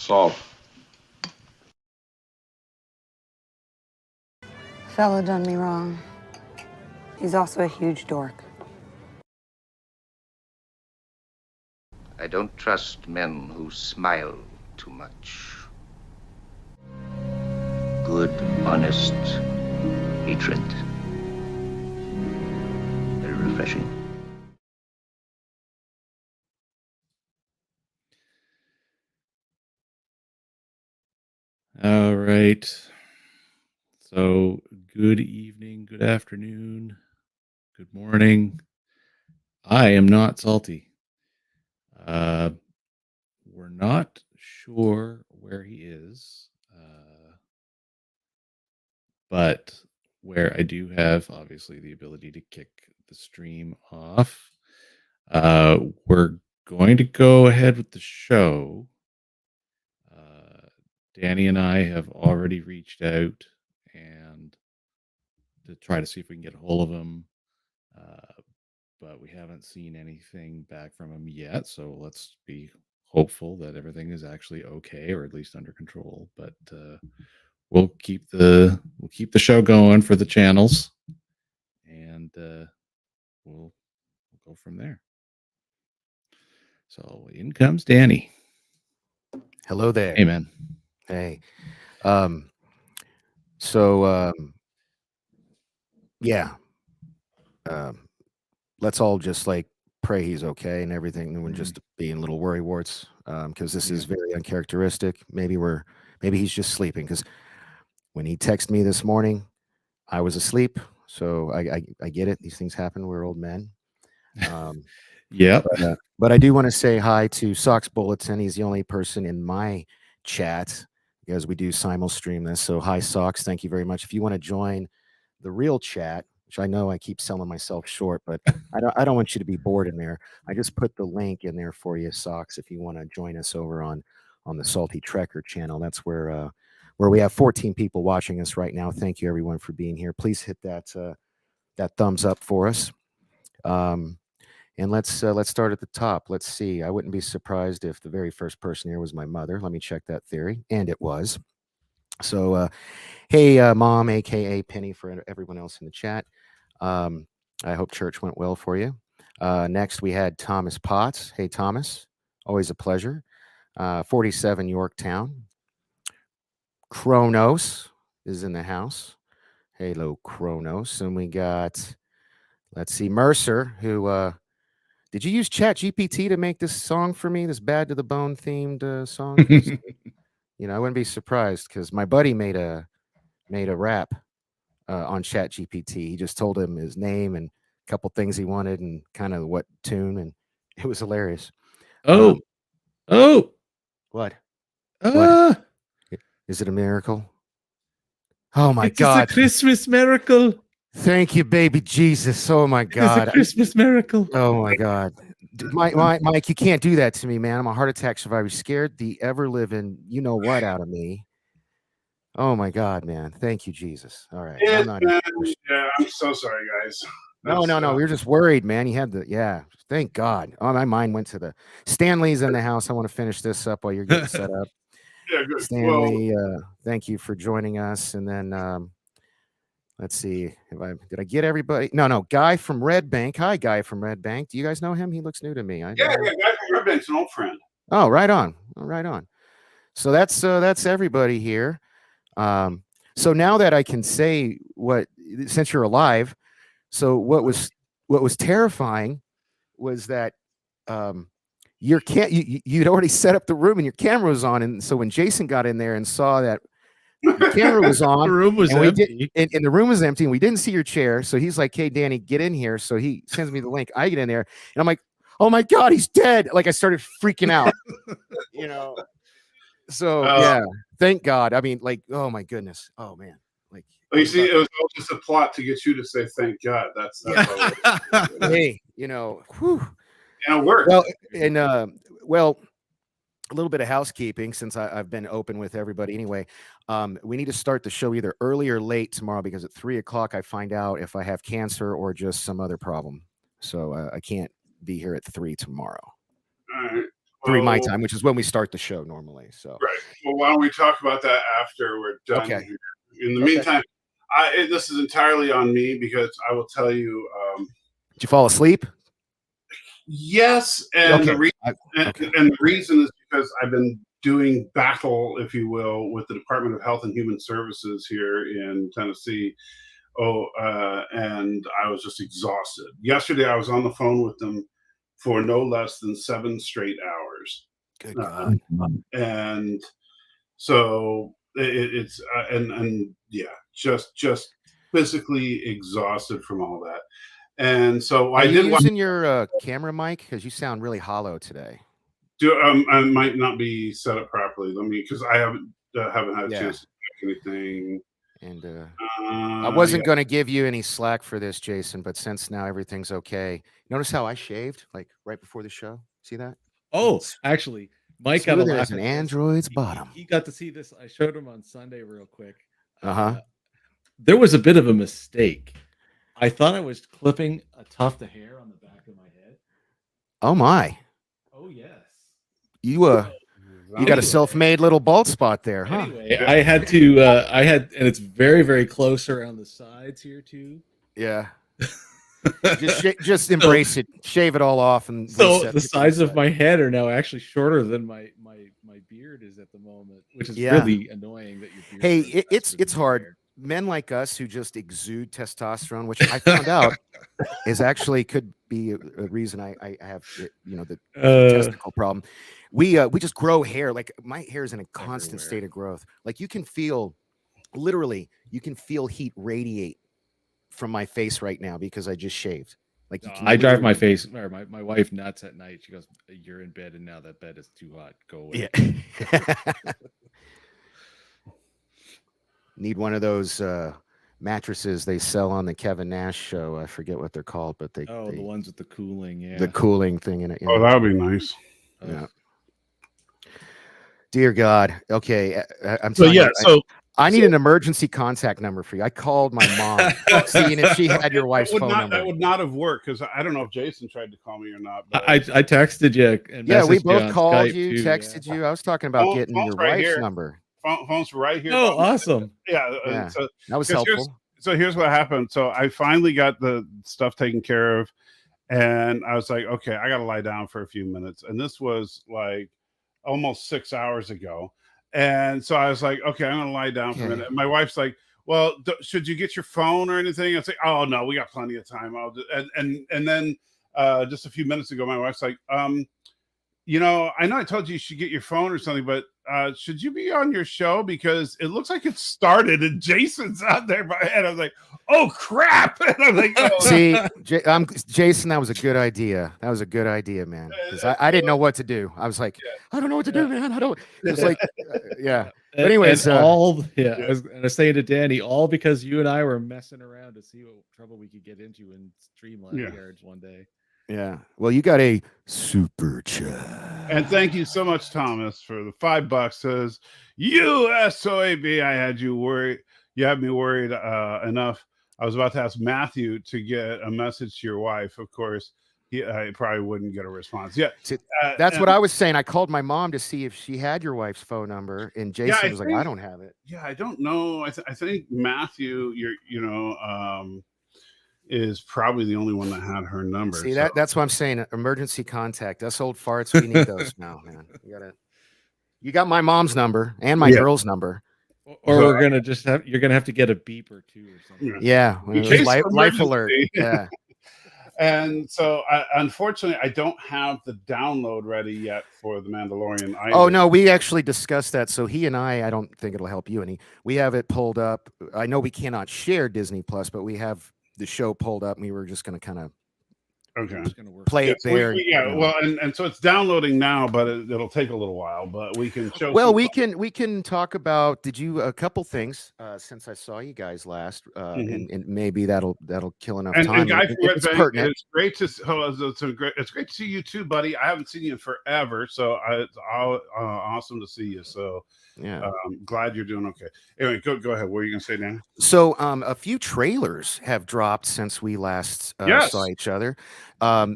Salt. Fella done me wrong. He's also a huge dork. I don't trust men who smile too much. Good, honest hatred. Very refreshing. All right. So, good evening, good afternoon, good morning. I am not salty. We're not sure where he is, but where I do have obviously the ability to kick the stream off. We're going to go ahead with the show. Danny and I have already reached out and to try to see if we can get a hold of him, but we haven't seen anything back from him yet. So let's be hopeful that everything is actually okay, or at least under control. But we'll keep the show going for the channels, and we'll go from there. So in comes Danny. Hello there. Hey, man. Hey. Let's all just like pray he's okay and everything. And we're just being little worry warts because this is very uncharacteristic. Maybe he's just sleeping, because when he texted me this morning, I was asleep. So I get it. These things happen. We're old men. Yep. But I do want to say hi to Socks Bulletin. He's the only person in my chat because we do simul stream this. So hi, Socks. Thank you very much. If you want to join the real chat, which I know I keep selling myself short, but I don't want you to be bored in there. I just put the link in there for you, Socks, if you want to join us over on the Salty Trekker channel. That's where we have 14 people watching us right now. Thank you, everyone, for being here. Please hit that thumbs up for us. And let's start at the top. Let's see. I wouldn't be surprised if the very first person here was my mother. Let me check that theory. And it was. So, hey, Mom, a.k.a. Penny, for everyone else in the chat. I hope church went well for you. Next, we had Thomas Potts. Hey, Thomas. Always a pleasure. 47 Yorktown. Kronos is in the house. Hello, Kronos. And we got, let's see, Mercer, who... did you use Chat GPT to make this song for me, this Bad to the Bone themed song? I wouldn't be surprised, because my buddy made a rap on Chat GPT. He just told him his name and a couple things he wanted and kind of what tune, and it was hilarious. What? What? Is it a miracle? Oh my God! It's a Christmas miracle. Thank you, baby Jesus. Oh my God! It's a Christmas miracle. Oh my God. Mike, you can't do that to me, man. I'm a heart attack survivor. You scared the ever-living you-know-what out of me. Oh, my God, man. Thank you, Jesus. All right. I'm so sorry, guys. No. We were just worried, man. You had thank God. Oh, my mind went to the Stanley's in the house. I want to finish this up while you're getting set up. Yeah, good. Stanley, thank you for joining us. And then let's see. Did I get everybody? No. Guy from Red Bank. Hi, Guy from Red Bank. Do you guys know him? He looks new to me. Yeah, Guy from Red Bank's an old friend. Oh, right on. So that's everybody here. So now that I can say since you're alive, so what was terrifying was that you'd already set up the room and your camera was on, and so when Jason got in there and saw that the camera was on, the room was empty, and the room was empty, and we didn't see your chair. So he's like, "Hey, Danny, get in here." So he sends me the link. I get in there, and I'm like, "Oh my God, he's dead!" Like I started freaking out, So yeah, thank God. I mean, like, oh my goodness, oh man, like. You see, it was all just a plot to get you to say thank God. That's hey, whew. Yeah, it worked. Well, and a little bit of housekeeping, since I've been open with everybody anyway. We need to start the show either early or late tomorrow, because at 3 o'clock I find out if I have cancer or just some other problem. So I can't be here at 3 tomorrow. All right. during my Oh. time, which is when we start the show normally. So Right. Well, why don't we talk about that after we're done? Okay. Here. In the Okay. meantime, this is entirely on me because I will tell you. Did you fall asleep? Yes, and Okay. the reason is because I've been doing battle, if you will, with the Department of Health and Human Services here in Tennessee. And I was just exhausted. Yesterday, I was on the phone with them for no less than 7 straight hours. Good God. And so it's just physically exhausted from all that. And so Are you using your camera mic? Because you sound really hollow today. I might not be set up properly. Because I haven't had a chance to check anything. And I wasn't going to give you any slack for this, Jason, but since now everything's okay, notice how I shaved like right before the show. See that? Oh, actually, Mike got a laugh as at an this. android's bottom. He got to see this. I showed him on Sunday real quick. There was a bit of a mistake. I thought I was clipping a tuft of hair on the back of my head. Oh my! Oh yes. You got a self-made little bald spot there, huh? Anyway, I had to. And it's very, very close around the sides here too. Yeah. just embrace it. Shave it all off, and so the sides of my head are now actually shorter than my beard is at the moment, which is really annoying. That your beard. Hey, it's hard. Men like us who just exude testosterone, which I found out is actually could be a reason I have the testicle problem. We just grow hair. Like my hair is in a constant state of growth. Like you can feel heat radiate from my face right now because I just shaved. Like I drive my face or my wife nuts at night. She goes, "You're in bed, and now that bed is too hot. Go away." Yeah. Need one of those mattresses they sell on the Kevin Nash show. I forget what they're called, but the ones with the cooling, the cooling thing in it. Oh, that would be nice. Yeah. Dear God. Okay, I'm so yeah. I need an emergency contact number for you. I called my mom, seeing if she had your wife's phone number. That would not have worked because I don't know if Jason tried to call me or not. But I texted you. And we both called Skype you, too, texted you. I was talking about getting your wife's number. Phone's right here. Oh, awesome. Yeah. So that was helpful. Here's what happened. So I finally got the stuff taken care of, and I was like, okay, I got to lie down for a few minutes. And this was like almost 6 hours ago. And so I was like, okay, I'm going to lie down for a minute. And my wife's like, well, should you get your phone or anything? I say, oh no, we got plenty of time. And then just a few minutes ago, my wife's like, I know I told you should get your phone or something, but should you be on your show? Because it looks like it started and Jason's out there. And I was like, oh, crap. And I'm like, oh. See, Jason, that was a good idea. That was a good idea, man. Because I didn't know what to do. I was like, I don't know what to do, man. I don't. It's like, yeah. But anyways, I was saying to Danny, all because you and I were messing around to see what trouble we could get into in Streamline Yards one day. Yeah. Well, you got a super chat. And thank you so much, Thomas, for the $5. Says USOAB. I had you worried. You had me worried enough. I was about to ask Matthew to get a message to your wife. Of course, I probably wouldn't get a response. Yeah. That's what I was saying. I called my mom to see if she had your wife's phone number, and Jason was like, I don't have it. Yeah, I don't know. I think Matthew, is probably the only one that had her number. See, that's what I'm saying. Emergency contact. Us old farts, we need those now, man. You got my mom's number and my girl's number. Or we're gonna you're gonna have to get a beep or two or something. Yeah, life alert. Yeah. And so, unfortunately, I don't have the download ready yet for The Mandalorian. Oh, no, we actually discussed that. So he and I don't think it'll help you any. We have it pulled up. I know we cannot share Disney Plus, but we have the show pulled up, and we were just going to kind of play it there. Well, and so it's downloading now, but it'll take a little while. But we can show. Well, we can talk about. Did you a couple things since I saw you guys last, and maybe that'll kill enough time. And Guy it's pertinent. It's great to it's great to see you too, buddy. I haven't seen you in forever, so it's awesome to see you. So. Yeah, glad you're doing okay. Anyway, go ahead. What are you gonna say, Dan? So, a few trailers have dropped since we last saw each other.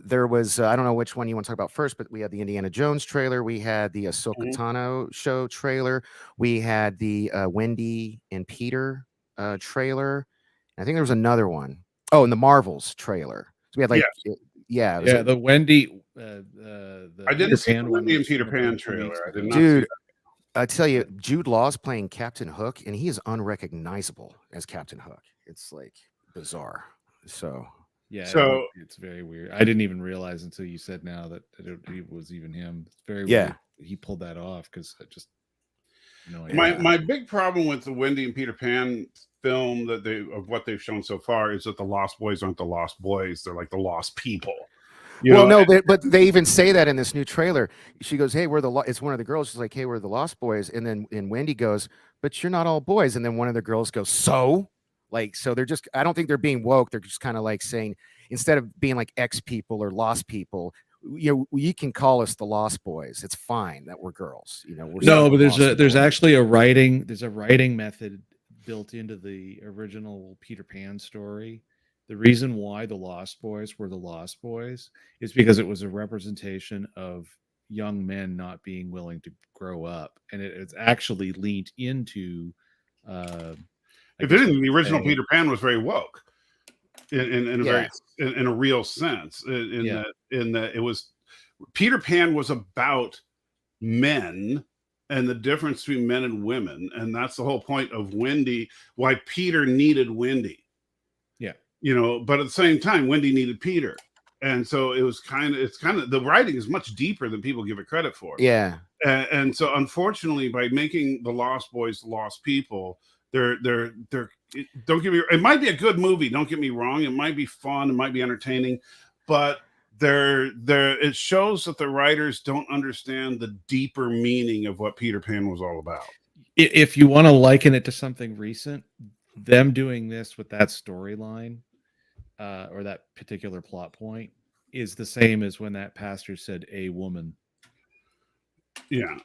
There was I don't know which one you want to talk about first, but we had the Indiana Jones trailer, we had the Ahsoka Mhm. Tano show trailer, we had the Wendy and Peter trailer. I think there was another one. Oh, and the Marvels trailer. So we had like yeah, it was the Wendy the I Peter didn't see the Pan one Wendy and was Peter from a Pan couple trailer. weeks I did ago. not see dude. that. I tell you, Jude Law's playing Captain Hook, and he is unrecognizable as Captain Hook. It's like bizarre. So Yeah, So- it's very weird. I didn't even realize until you said now that it was even him. It's very Yeah. weird he pulled that off because I just My big problem with the Wendy and Peter Pan film of what they've shown so far is that the Lost Boys aren't the Lost Boys; they're like the Lost People. But they even say that in this new trailer. She goes, "Hey, we're the it's one of the girls." She's like, "Hey, we're the Lost Boys," and then Wendy goes, "But you're not all boys." And then one of the girls goes, "So?" Like, so they're just. I don't think they're being woke. They're just kind of like saying, instead of being like X people or Lost people, you can call us the Lost Boys. It's fine that we're girls. We're no, but there's Lost Boys. actually a writing method built into the original Peter Pan story. The reason why the Lost Boys were the Lost Boys is because it was a representation of young men not being willing to grow up, and it's actually leaned into. If anything, the original Peter Pan was very woke in a very in a real sense. In that it was Peter Pan was about men and the difference between men and women, and that's the whole point of Wendy. Why Peter needed Wendy. But at the same time, Wendy needed Peter. And so it's kind of the writing is much deeper than people give it credit for. Yeah. And so unfortunately, by making the Lost Boys Lost People, don't get me, it might be a good movie, don't get me wrong. It might be fun, it might be entertaining, but it shows that the writers don't understand the deeper meaning of what Peter Pan was all about. If you want to liken it to something recent, them doing this with that storyline or that particular plot point is the same as when that pastor said a woman. Yeah.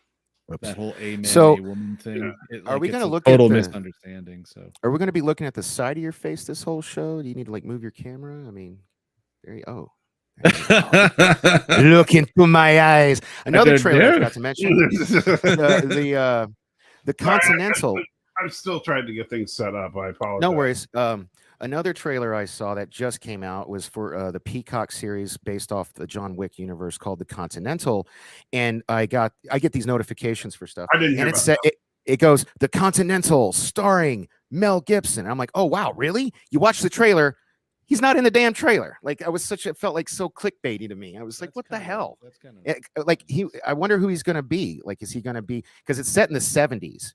That whole a man, So, a woman thing. are we going to look total at the misunderstanding? So, are we going to be looking at the side of your face this whole show? Do you need to like move your camera? I mean, there you go. Look into my eyes. Another trailer I forgot to mention. the Continental. I'm still trying to get things set up. I apologize. No worries. Another trailer I saw that just came out was for the Peacock series based off the John Wick universe called The Continental, and I get these notifications for stuff. I didn't hear and it goes The Continental starring Mel Gibson. I'm like, oh wow, really? You watch the trailer? He's not in the damn trailer. Like it felt like so clickbaitty to me. I was like, what the hell? That's kind of I wonder who he's gonna be. Like, is he gonna be, because it's set in the 70s.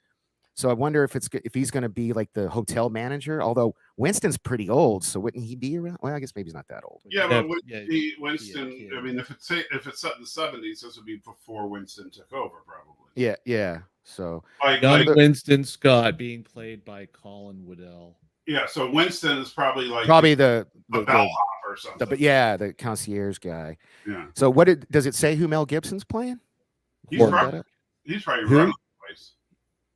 So I wonder if he's going to be like the hotel manager. Although Winston's pretty old, so wouldn't he be around? Well, I guess maybe he's not that old. Yeah, but Winston. I mean, if it's set in the 70s, this would be before Winston took over, probably. Yeah. So young Winston Scott being played by Colin Woodell. Yeah, so Winston is probably the bellhop or something. the concierge guy. Yeah. So does it say who Mel Gibson's playing? He's probably running the place.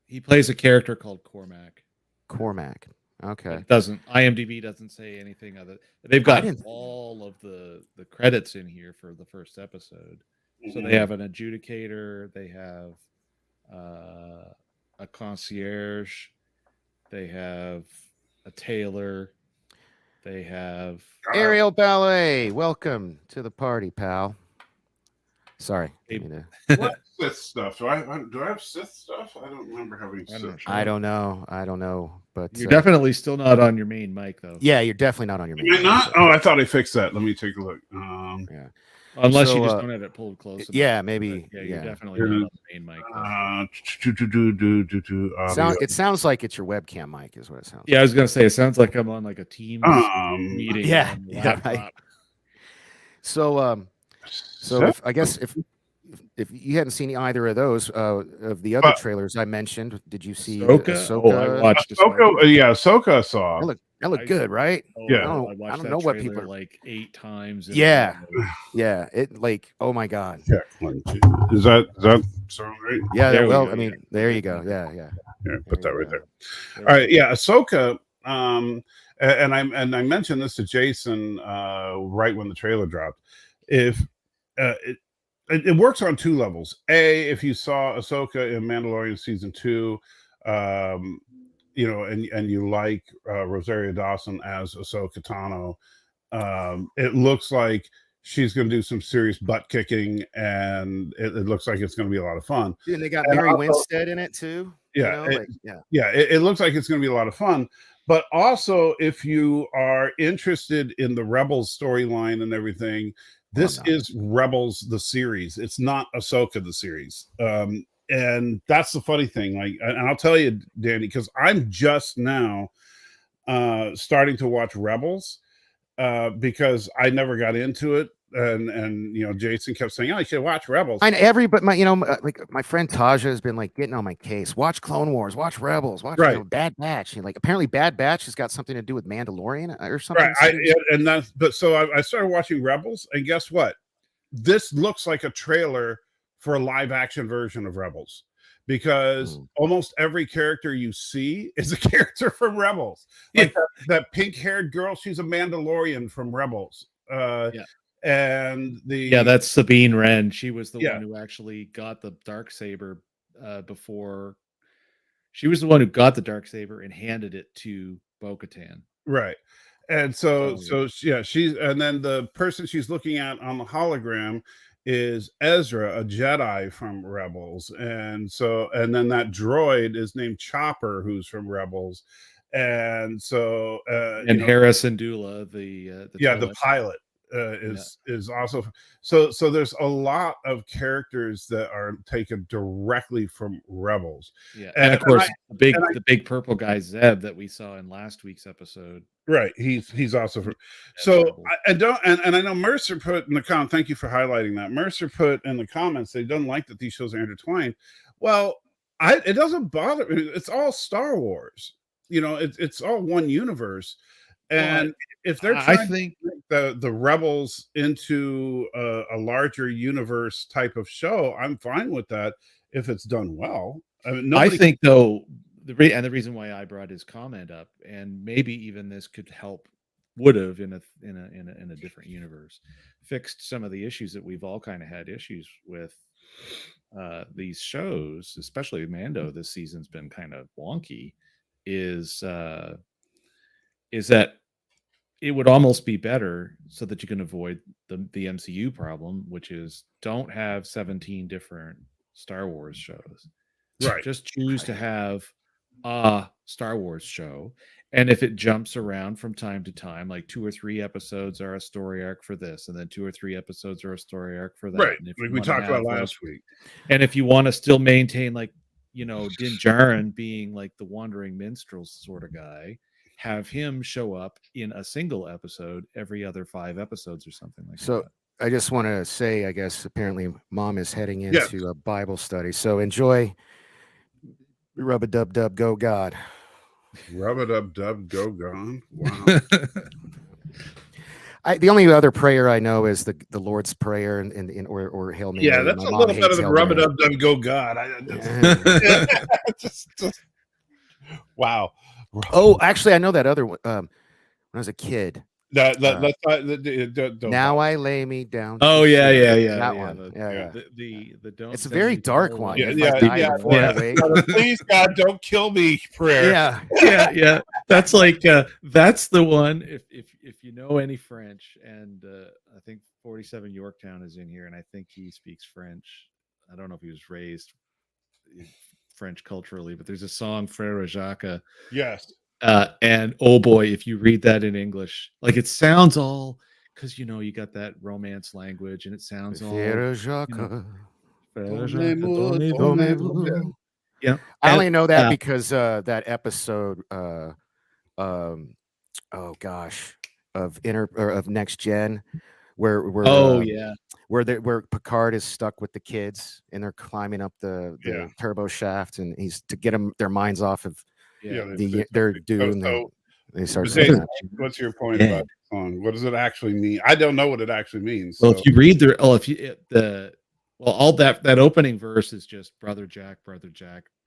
He plays a character called Cormac. Okay. IMDb doesn't say anything other. They've got all of the credits in here for the first episode. Mm-hmm. So they have an adjudicator, they have a concierge, they have a tailor, they have Ariel Ballet. Welcome to the party, pal. Sorry. What Sith stuff? Do I have Sith stuff? I don't remember having Sith. I don't know. But you're definitely still not on your main mic, though. Yeah, you're definitely not on your main mic. Not? Oh, I thought I fixed that. Let me take a look. Yeah. Unless you just don't have it pulled close. Yeah, maybe. Yeah, you're definitely not on the main mic. It sounds like it's your webcam mic, is what it sounds. Yeah, I was gonna say it sounds like I'm on like a Teams meeting. Yeah. Right. So if you hadn't seen either of those of the other trailers I mentioned, did you see Ahsoka? I watched Ahsoka. Yeah, Ahsoka I saw. That looked good, right? Yeah. I don't know what people like 8 times. Yeah. It like, oh my god. Yeah. Is that sound right? Yeah. Well, I mean, there you go. Yeah. Put that right there. All right. Yeah, Ahsoka. And I mentioned this to Jason right when the trailer dropped. If it works on two levels. A, if you saw Ahsoka in Mandalorian season 2, um, and you like Rosario Dawson as Ahsoka Tano, it looks like she's going to do some serious butt kicking, and it looks like it's going to be a lot of fun. Dude, and they got And Mary also- Winstead in it too. Yeah, Yeah. it looks like it's going to be a lot of fun. But also, if you are interested in the Rebels storyline and everything, this is Rebels the series. It's not Ahsoka the series. And that's the funny thing. Like, and I'll tell you, Danny, because I'm just now starting to watch Rebels because I never got into it. And Jason kept saying, "Oh, you should watch Rebels." And but like my friend Taja has been like getting on my case. Watch Clone Wars, watch Rebels, watch Bad Batch. Like apparently Bad Batch has got something to do with Mandalorian or something. Right. So I started watching Rebels, and guess what? This looks like a trailer for a live action version of Rebels, because almost every character you see is a character from Rebels. Like that pink haired girl, she's a Mandalorian from Rebels. And that's Sabine Wren. She was the one who actually got the Darksaber before. She was the one who got the Darksaber and handed it to Bo-Katan. Right. And so she's, and then the person she's looking at on the hologram is Ezra, a Jedi from Rebels. And then that droid is named Chopper, who's from Rebels. And so Harrison Dula, the pilot. Is also so there's a lot of characters that are taken directly from Rebels. And of course the big purple guy Zeb that we saw in last week's episode, right? He's also from and I know Mercer put in the comment, thank you for highlighting that. Mercer put in the comments they don't like that these shows are intertwined. Well, it doesn't bother me. It's all Star Wars, it's all one universe. And if they're trying to make the Rebels into a larger universe type of show, I'm fine with that if it's done well. I mean, I think though the reason why I brought his comment up, and maybe even this would have in a different universe, fixed some of the issues that we've all kind of had issues with these shows, especially Mando. This season's been kind of wonky. Is that it would almost be better so that you can avoid the MCU problem, which is don't have 17 different Star Wars shows. Right. Just choose to have a Star Wars show. And if it jumps around from time to time, like 2 or 3 episodes are a story arc for this, and then 2 or 3 episodes are a story arc for that. Right. And if like we talked about last week. And if you want to still maintain Din Djarin being like the wandering minstrel sort of guy, have him show up in a single episode every other 5 episodes or something like that. So I just want to say, I guess apparently Mom is heading into a Bible study. So enjoy. Rub-a-dub-dub, go God. Rub-a-dub-dub, go God. Wow. The only other prayer I know is the Lord's Prayer or Hail Mary. Yeah, that's a little better than rub-a-dub-dub, go God. Just wow. Oh, actually, I know that other one. When I was a kid. Now I lay me down. Oh yeah. That one. The don't. It's a very dark one. Please God, don't kill me. Prayer. Yeah. That's like that's the one. If you know any French, and I think 47 Yorktown is in here, and I think he speaks French. I don't know if he was raised French culturally, but there's a song Frère Jacques. Yes. And oh boy, if you read that in English, like it sounds all because you got that romance language, and it sounds all. Yeah, I only know that because that episode. Oh gosh, of Next Gen, where where Picard is stuck with the kids and they're climbing up the turbo shaft, and he's to get their minds off of. They're doing. They start. What's your point about the song? What does it actually mean? I don't know what it actually means. Well, if you read all that opening verse is just Brother Jack,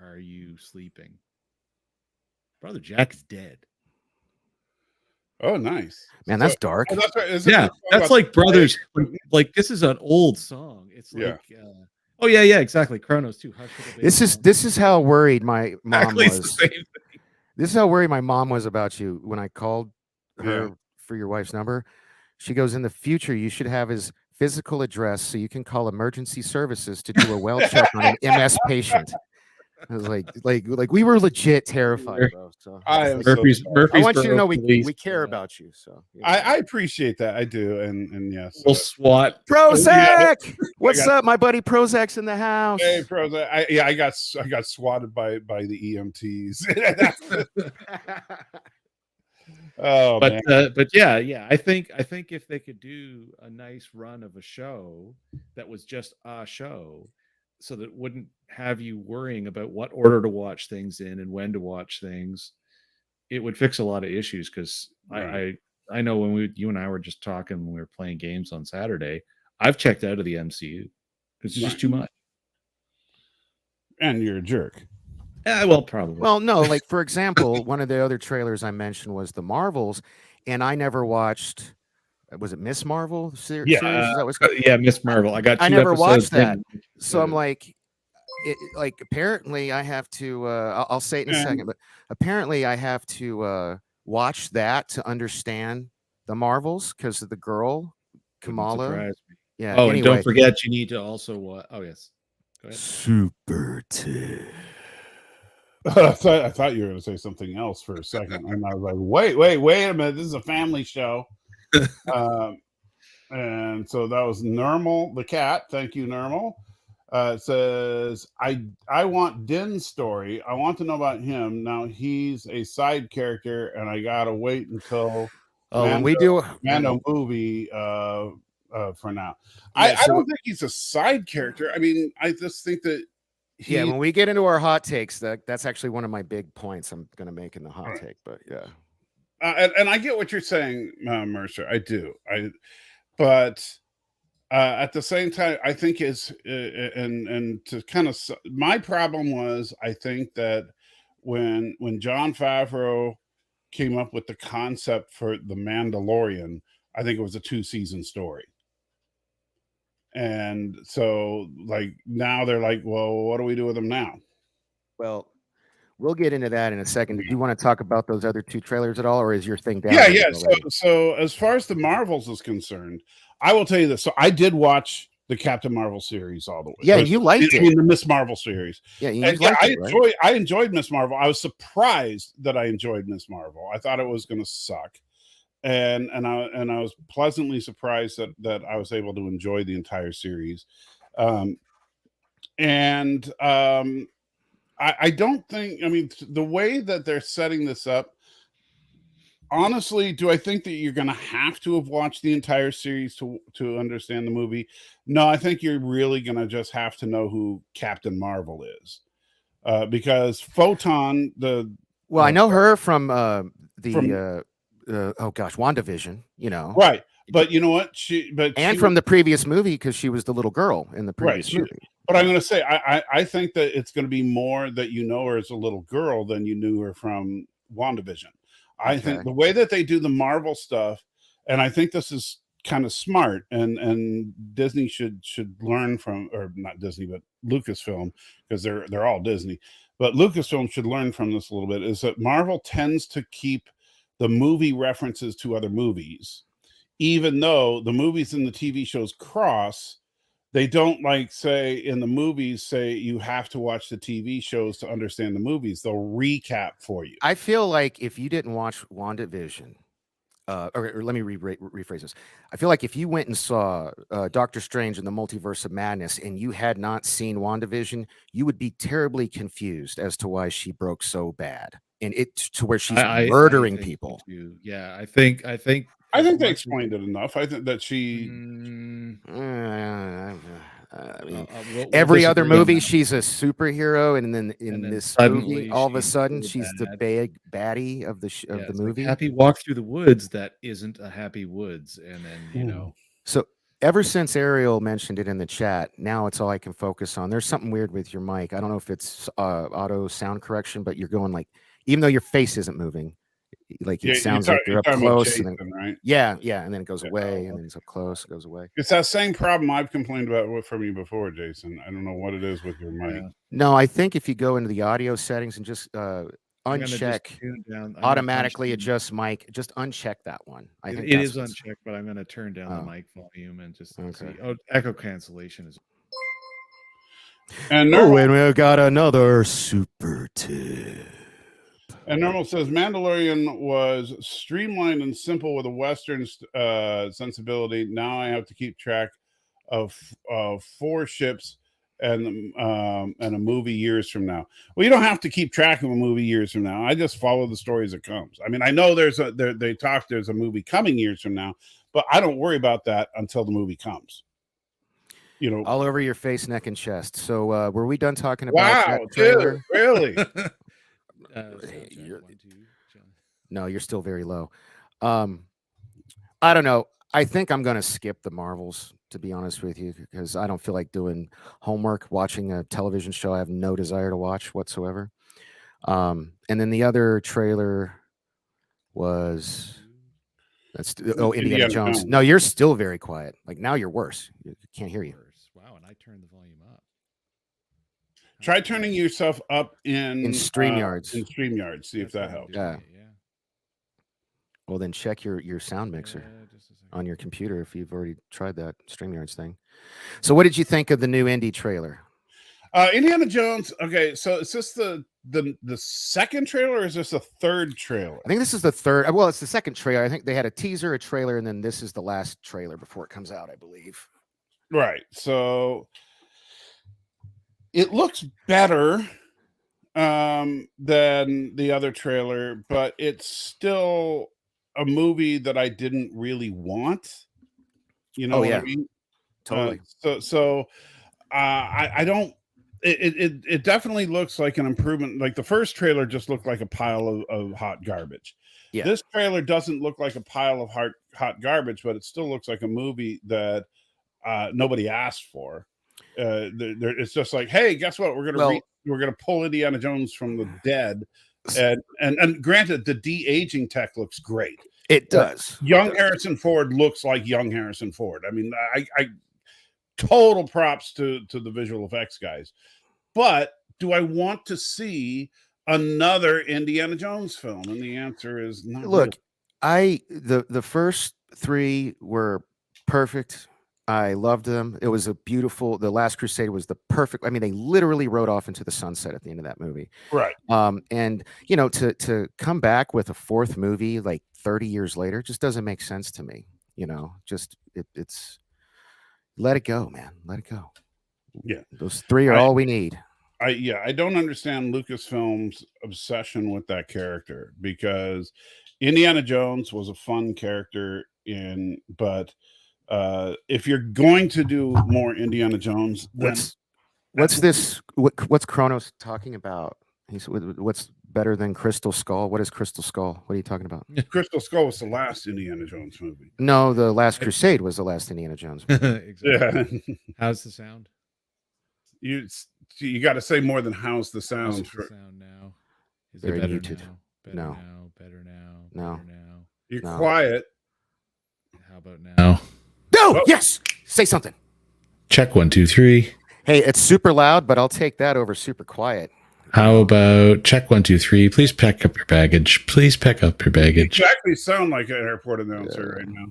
are you sleeping? Brother Jack is dead. Oh, nice. Man, So- that's dark. oh, that's right. Isn't Yeah, that song that's about like the brothers. lake? Like this is an old song. It's Yeah. like, oh yeah, exactly. Chronos too. Hush, Little Baby, This is how worried my mom exactly, it's the was. same thing. This is how worried my mom was about you when I called her Yeah. for your wife's number. She goes, in the future, you should have his physical address so you can call emergency services to do a well check on an MS patient. I was like we were legit terrified, bro. So I am like, so Murphy's sorry. I want you to Murfreesboro know police, we care about you. So I appreciate that. I do. And yes. Little SWAT. Prozac, what's up, my buddy? Prozac's in the house. Hey, pros. I got swatted by the EMTs. Oh, man. But yeah. I think if they could do a nice run of a show that was just a show, so that it wouldn't have you worrying about what order to watch things in and when to watch things, it would fix a lot of issues. Because Right. I know when you and I were just talking when we were playing games on Saturday, I've checked out of the MCU because it's just Right. too much. And you're a jerk. Well, probably. Well, no, like for example, one of the other trailers I mentioned was the Marvels, and I never watched. Was it Miss Marvel series? Is that what's yeah, Miss Marvel. I got. I two never episodes watched that, in. so I'm like, like apparently I have to. I'll say it in a second, but apparently I have to watch that to understand the Marvels because of the girl Kamala. Surprise me. Yeah. Oh, anyway, and don't forget, you need to also watch. Oh yes. Go ahead. Super Ted. I thought you were going to say something else for a second, and I was like, "Wait a minute! This is a family show." And so that was Normal the cat. Thank you, Normal. It says, "I want Din's story. I want to know about him. Now he's a side character, and I gotta wait until when we do Mando movie for now. Yeah, I don't think he's a side character. I mean, I just think that." When we get into our hot takes, that's actually one of my big points I'm going to make in the hot take. But yeah, and I get what you're saying, Mercer. I do. But at the same time, I think and to kind of my problem was I think that when Jon Favreau came up with the concept for the Mandalorian, I think it was a 2-season story. And so, like, now they're like, well, what do we do with them now? Well, we'll get into that in a second. Do you want to talk about those other two trailers at all, or is your thing down? Yeah. So as far as the Marvels is concerned, I will tell you this. So I did watch the Captain Marvel series all the way. Yeah, you liked it. I mean, the Miss Marvel series. Yeah, I enjoyed Miss Marvel. I was surprised that I enjoyed Miss Marvel. I thought it was going to suck. And I was pleasantly surprised that I was able to enjoy the entire series. I don't think, I mean, the way that they're setting this up, honestly, do I think that you're going to have to have watched the entire series to understand the movie? No, I think you're really going to just have to know who Captain Marvel is. Because Photon, I know her from WandaVision, right. But you know what? From the previous movie, because she was the little girl in the previous movie. But I'm going to say, I think that it's going to be more that you know her as a little girl than you knew her from WandaVision. I think the way that they do the Marvel stuff, and I think this is kind of smart, and Disney should learn from, or not Disney, but Lucasfilm, because they're all Disney. But Lucasfilm should learn from this a little bit, is that Marvel tends to keep the movie references to other movies, even though the movies and the TV shows cross. They don't, like, say in the movies, say you have to watch the TV shows to understand the movies. They'll recap for you. I feel like if you didn't watch WandaVision, or let me rephrase this. I feel like if you went and saw Doctor Strange in the Multiverse of Madness and you had not seen WandaVision, you would be terribly confused as to why she broke so bad, and to where she's murdering people. Yeah, I think they explained it enough. I think that she. I mean, every other movie she's a superhero, and then in this movie, all of a sudden she's the big baddie of the movie. Like Happy Walk Through the Woods that isn't a Happy Woods, and then So ever since Ariel mentioned it in the chat, now it's all I can focus on. There's something weird with your mic. I don't know if it's auto sound correction, but you're going like, even though your face isn't moving, Like Yeah, it you're sounds talking, like they're you're up talking about close, and Jason, then right? yeah, and then it goes Yeah. away, and then it's up close, it goes away. It's that same problem I've complained about from you before, Jason. I don't know what it is with your mic. Yeah. No, I think if you go into the audio settings and just I'm gonna just uncheck tune down. I'm gonna automatically punch adjust mic, just uncheck that one. I think It that's is unchecked, but I'm gonna turn down the Oh. mic volume and just Okay. see. Oh, echo cancellation is. And Oh, Normal, and we got another super tip. and Normal says Mandalorian was streamlined and simple with a Western sensibility. Now I have to keep track of 4 ships and a movie years from now. Well, you don't have to keep track of a movie years from now. I just follow the story as it comes. I mean, I know there's a movie coming years from now, but I don't worry about that until the movie comes. You know, All over your face, neck, and chest. So were we done talking about wow, that dude, trailer? really? No, you're still very low. I don't know. I think I'm going to skip the Marvels, to be honest with you, because I don't feel like doing homework, watching a television show I have no desire to watch whatsoever. And then the other trailer was Indiana Jones. No, you're still very quiet. Like now you're worse. You can't hear you. Wow, and I turned the volume up. Try turning yourself up in StreamYards. In StreamYards, see if that helps. Yeah. Well, then check your sound mixer on your computer if you've already tried that StreamYards thing. So, what did you think of the new Indy trailer? Indiana Jones. Okay, so is this the second trailer, or is this the third trailer? I think this is the third. Well, it's the second trailer. I think they had a teaser, a trailer, and then this is the last trailer before it comes out, I believe. Right. So it looks better than the other trailer, but it's still a movie that I didn't really want. You know what I mean? Totally. I don't. It definitely looks like an improvement. Like the first trailer just looked like a pile of hot garbage. Yeah. This trailer doesn't look like a pile of hot garbage, but it still looks like a movie that nobody asked for. It's just like, hey, guess what? We're gonna pull Indiana Jones from the dead, and granted, the de-aging tech looks great. It does. Young Harrison Ford looks like young Harrison Ford. I mean, I total props to the visual effects guys. But do I want to see another Indiana Jones film? And the answer is no. Look, the first 3 were perfect. I loved them. It was The Last Crusade was the perfect. I mean, they literally rode off into the sunset at the end of that movie. Right. And you know, to come back with a 4th movie like 30 years later just doesn't make sense to me. You know, just it's let it go, man. Let it go. Yeah. Those 3 are all we need. I don't understand Lucasfilm's obsession with that character, because Indiana Jones was a fun character but if you're going to do more Indiana Jones, then what's Kronos talking about? What's better than Crystal Skull? What is Crystal Skull? What are you talking about? Crystal Skull was the last Indiana Jones movie. No, The Last Crusade was the last Indiana Jones movie. Exactly. Yeah. How's the sound? You got to say more than how's the sound. How's the sound now? Is Very it better muted. now? Better now. No. Better now. You're quiet. How about now? No. Yes. Say something. Check 1, 2, 3. Hey, it's super loud, but I'll take that over super quiet. How about check 1, 2, 3? Please pack up your baggage. Please pack up your baggage. You actually sound like an airport announcer right now.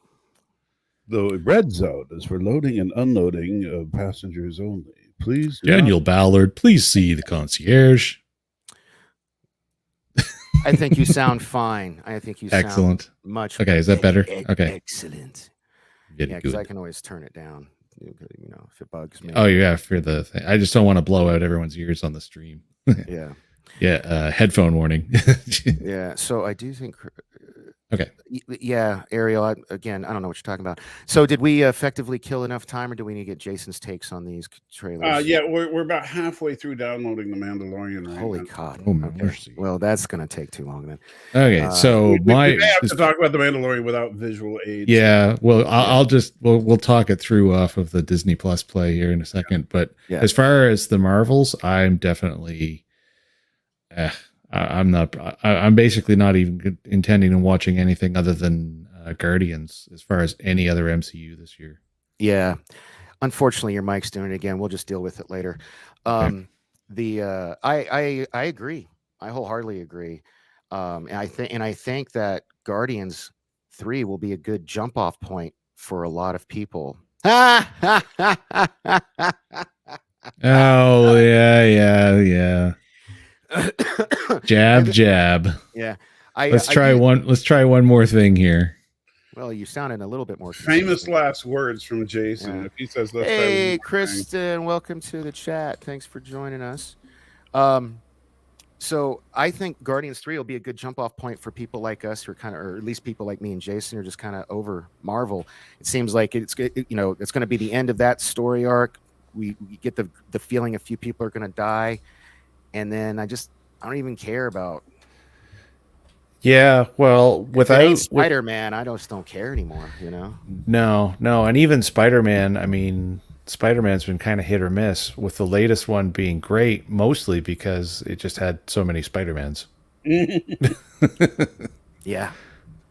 The red zone is for loading and unloading of passengers only. Please, Daniel Ballard, please see the concierge. I think you sound fine. I think you sound excellent. Much. Okay, is that better? Okay, excellent. Very yeah, because good. I can always turn it down. You know, if it bugs me. Oh yeah, for the thing. I just don't want to blow out everyone's ears on the stream. Yeah. Yeah. Headphone warning. Yeah. So I do think. Okay. Yeah, Ariel. Again, I don't know what you're talking about. So, did we effectively kill enough time, or do we need to get Jason's takes on these trailers? Yeah, we're about halfway through downloading the Mandalorian. Right Holy now. God! Oh okay. mercy. Well, that's going to take too long then. Okay, so we may have to talk about the Mandalorian without visual aids. Yeah, well, I'll just we'll talk it through off of the Disney Plus play here in a second. But as far as the Marvels, I'm definitely. I'm not. I'm basically not even intending on watching anything other than Guardians as far as any other MCU this year. Yeah. Unfortunately, your mic's doing it again. We'll just deal with it later. Okay. I agree. I wholeheartedly agree. And I think that Guardians 3 will be a good jump off point for a lot of people. Oh yeah. Jab. Yeah. Let's try one more thing here. Well, you sounded a little bit more Famous consistent. last words from Jason. Yeah. If he says, "Let's try one Hey, more thing." Kristen, welcome to the chat. Thanks for joining us. So I think Guardians 3 will be a good jump off point for people like us who are kind of, or at least people like me and Jason are just kind of over Marvel. It seems like it's going to be the end of that story arc. We get the feeling a few people are going to die. And then I don't even care about. Yeah, well, without Spider-Man, I just don't care anymore, No, and even Spider-Man, I mean, Spider-Man's been kind of hit or miss, with the latest one being great, mostly because it just had so many Spider-Mans. Yeah.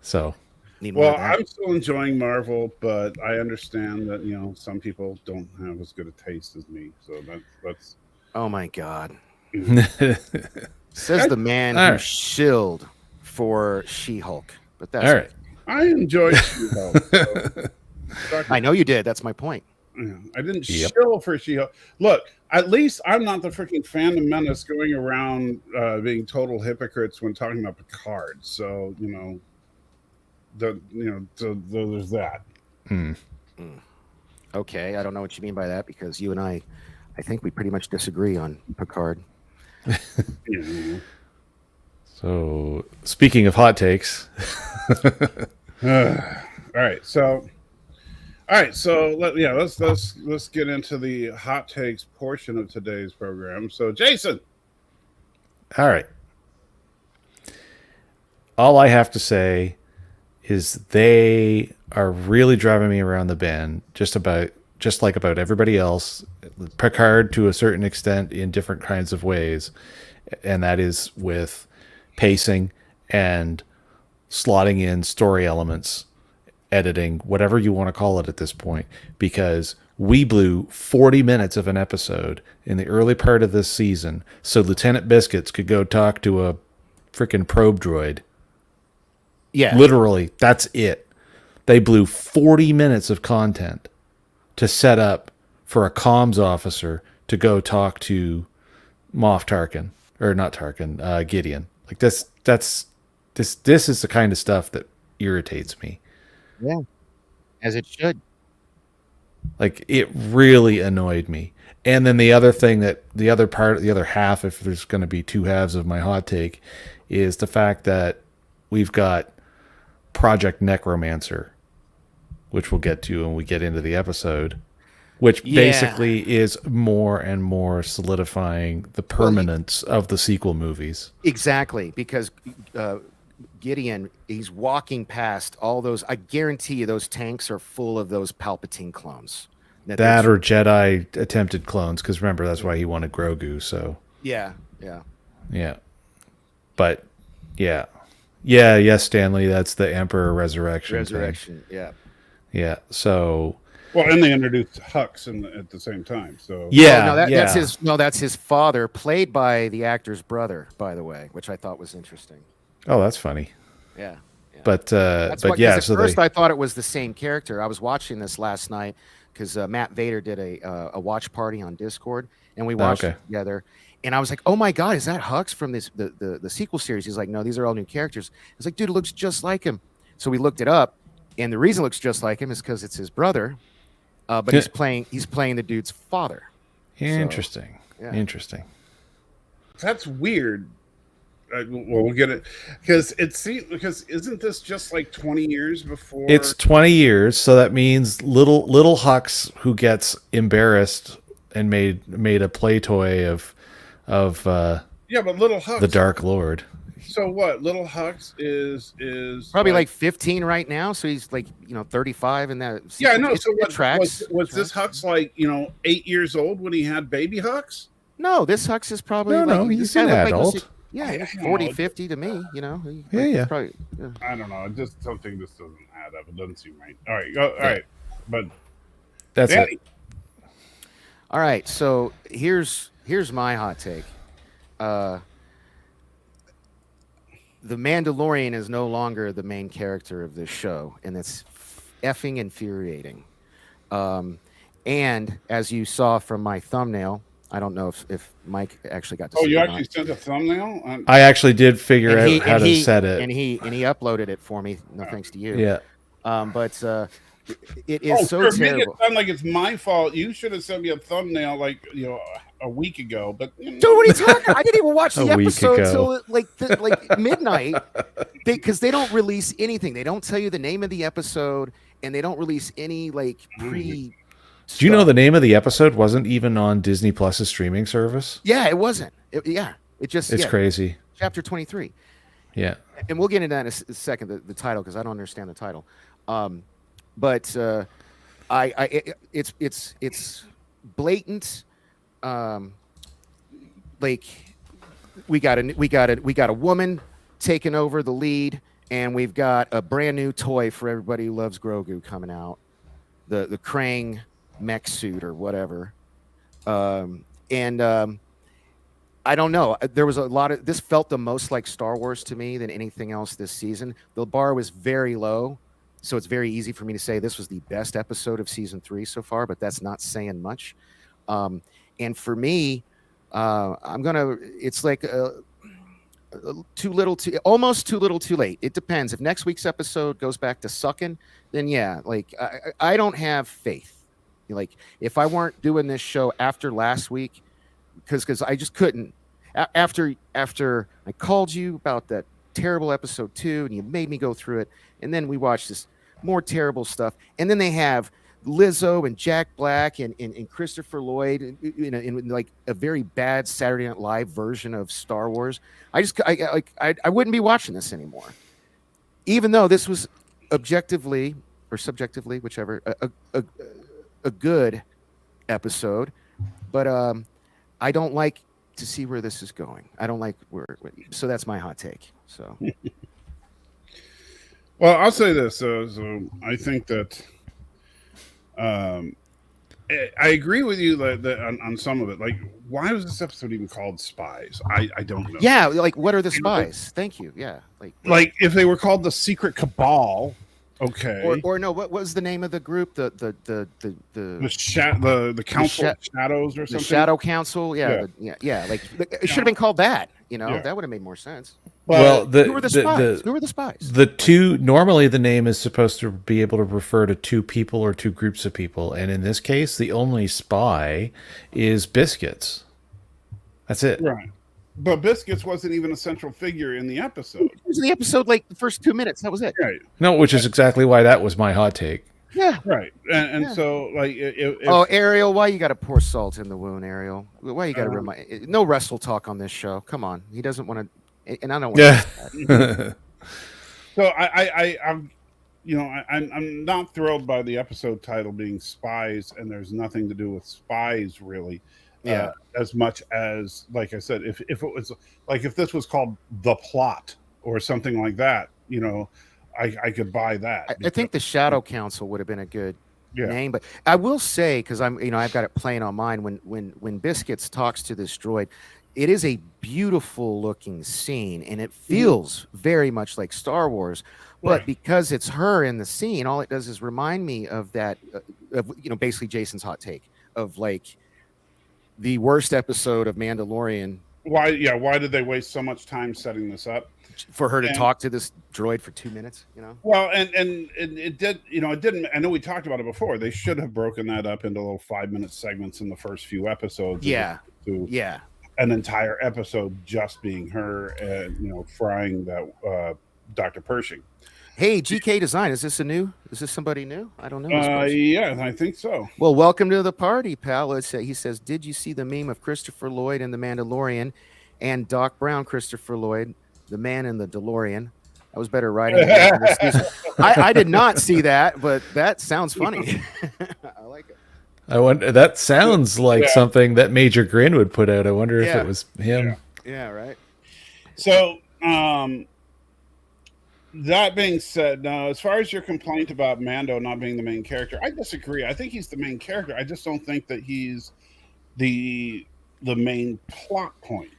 So. Well, I'm still enjoying Marvel, but I understand that, some people don't have as good a taste as me. So that's. Oh my God. Says the man who shilled for She-Hulk. But that's all right. I enjoyed She-Hulk. So. I know you did. That's my point. Yeah, I didn't shill for She-Hulk. Look, at least I'm not the freaking fandom menace going around being total hypocrites when talking about Picard. So so there's that. Okay, I don't know what you mean by that because you and I think we pretty much disagree on Picard. So, speaking of hot takes. All right, so let's get into the hot takes portion of today's program. So, Jason. All right. All I have to say is they are really driving me around the bend, just like about everybody else. Picard to a certain extent in different kinds of ways, and that is with pacing and slotting in story elements, editing, whatever you want to call it at this point, because we blew 40 minutes of an episode in the early part of this season so Lieutenant Biscuits could go talk to a freaking probe droid. Yeah. Literally, that's it. They blew 40 minutes of content to set up for a comms officer to go talk to Moff Tarkin, or not Tarkin, Gideon. Like this is the kind of stuff that irritates me. Yeah, as it should. Like, it really annoyed me. And then the other thing the other half, if there's going to be two halves of my hot take, is the fact that we've got Project Necromancer, which we'll get to when we get into the episode, which basically is more and more solidifying the permanence of the sequel movies. Exactly, because Gideon, he's walking past all those. I guarantee you those tanks are full of those Palpatine clones. That or Jedi attempted clones, because remember, that's why he wanted Grogu. So yeah. But yes, Stanley, that's the Emperor Resurrection thing. Yeah. So. Well, and they introduced Hux at the same time. So that's his father, played by the actor's brother, by the way, which I thought was interesting. Oh, that's funny. Yeah. But at first I thought it was the same character. I was watching this last night because Matt Vader did a watch party on Discord, and we watched it together. And I was like, "Oh my God, is that Hux from the sequel series?" He's like, "No, these are all new characters." I was like, "Dude, it looks just like him." So we looked it up, and the reason it looks just like him is because it's his brother, but he's playing the dude's father. Interesting. So, Interesting. That's weird. Well, we'll get it because isn't this just like 20 years before? It's 20 years, so that means little Hux, who gets embarrassed and made a play toy of but little Hux, the Dark Lord. So what? Little Hux is probably like 15 right now, so he's like 35 in that. Yeah, no. So what tracks? Was this Hux like 8 years old when he had baby Hux? No, this Hux is probably no. He's an adult. Yeah, I it's don't 40, know. 50 to me, you know. Yeah, yeah. Probably, yeah. I don't know. I just something just doesn't add up. It doesn't seem right. All right, go. All right, but That's Danny, it. All right, so here's my hot take. The Mandalorian is no longer the main character of this show, and it's effing infuriating. And as you saw from my thumbnail, I don't know if Mike actually got to oh, see you it or actually not. sent a thumbnail? I actually did figure And out how to set it. and he uploaded it for me. No thanks to you. Yeah. But it is so Make it terrible. sound like it's my fault. You should have sent me a thumbnail like a week ago. But Dude, what are you talking? I didn't even watch the A week episode ago. till like midnight. Because they don't release anything. They don't tell you the name of the episode, and they don't release any like pre. Do you know stuff. the name of the episode wasn't even on Disney Plus's streaming service? Yeah, it wasn't. It just It's crazy. Chapter 23. Yeah. And we'll get into that in a second. The title, because I don't understand the title. But it's blatant. Like we got a woman taking over the lead, and we've got a brand new toy for everybody who loves Grogu coming out, the Krang mech suit or whatever. I don't know. There was a lot of this felt the most like Star Wars to me than anything else this season. The bar was very low, so it's very easy for me to say this was the best episode of season 3 so far, but that's not saying much. And for me, it's like almost too little too late. It depends. If next week's episode goes back to sucking, then yeah, like I don't have faith. Like if I weren't doing this show after last week, because I just couldn't. After I called you about that terrible episode 2, and you made me go through it, and then we watched this more terrible stuff, and then they have Lizzo and Jack Black and Christopher Lloyd in like a very bad Saturday Night Live version of Star Wars. I wouldn't be watching this anymore, even though this was objectively or subjectively, whichever, a good episode, but I don't like to see where this is going. I don't like so that's my hot take. So, well, I'll say this. So I think that I agree with you that on some of it. Like, why was this episode even called Spies? I don't know. Yeah, like what are the spies? Thank you. Yeah, like if they were called the Secret Cabal. Okay. Or no, what was the name of the group? The Council of Shadows or something. The Shadow Council. Yeah. Like it should have been called that. That would have made more sense. Well, who were the spies? Who were the spies? The two, normally the name is supposed to be able to refer to two people or two groups of people. And in this case, the only spy is Biscuits. That's it. Right. But Biscuits wasn't even a central figure in the episode. It was the episode, like the first 2 minutes. That was it. Right. No, which is exactly why that was my hot take. Yeah. Right. And so, like, Ariel, why you got to pour salt in the wound, Ariel? Why you got to remind? No wrestle talk on this show. Come on, he doesn't want to, and I don't want Yeah. So I'm not thrilled by the episode title being Spies, and there's nothing to do with spies really. Yeah. As much as, like I said, if it was like if this was called The Plot or something like that, I could buy that. I think the Shadow Council would have been a good name, but I will say, because I've got it playing on mine, when Biscuits talks to this droid, it is a beautiful looking scene, and it feels very much like Star Wars. But because it's her in the scene, all it does is remind me of that, basically Jason's hot take of like the worst episode of Mandalorian. Why did they waste so much time setting this up for her to talk to this droid for 2 minutes? Well, and it did. It didn't. I know we talked about it before. They should have broken that up into little 5-minute segments in the first few episodes. An entire episode just being her and frying that Dr. Pershing. Hey, GK Design, is this somebody new? I don't know. Yeah, I think so. Well, welcome to the party, pal. He says, did you see the meme of Christopher Lloyd in The Mandalorian and Doc Brown, Christopher Lloyd, the man in the DeLorean? That was better writing. I did not see that, but that sounds funny. I like it. I wonder. That sounds like something that Major Grin would put out. I wonder if it was him. Yeah, right. So, that being said, now as far as your complaint about Mando not being the main character, I disagree. I think he's the main character. I just don't think that he's the main plot point.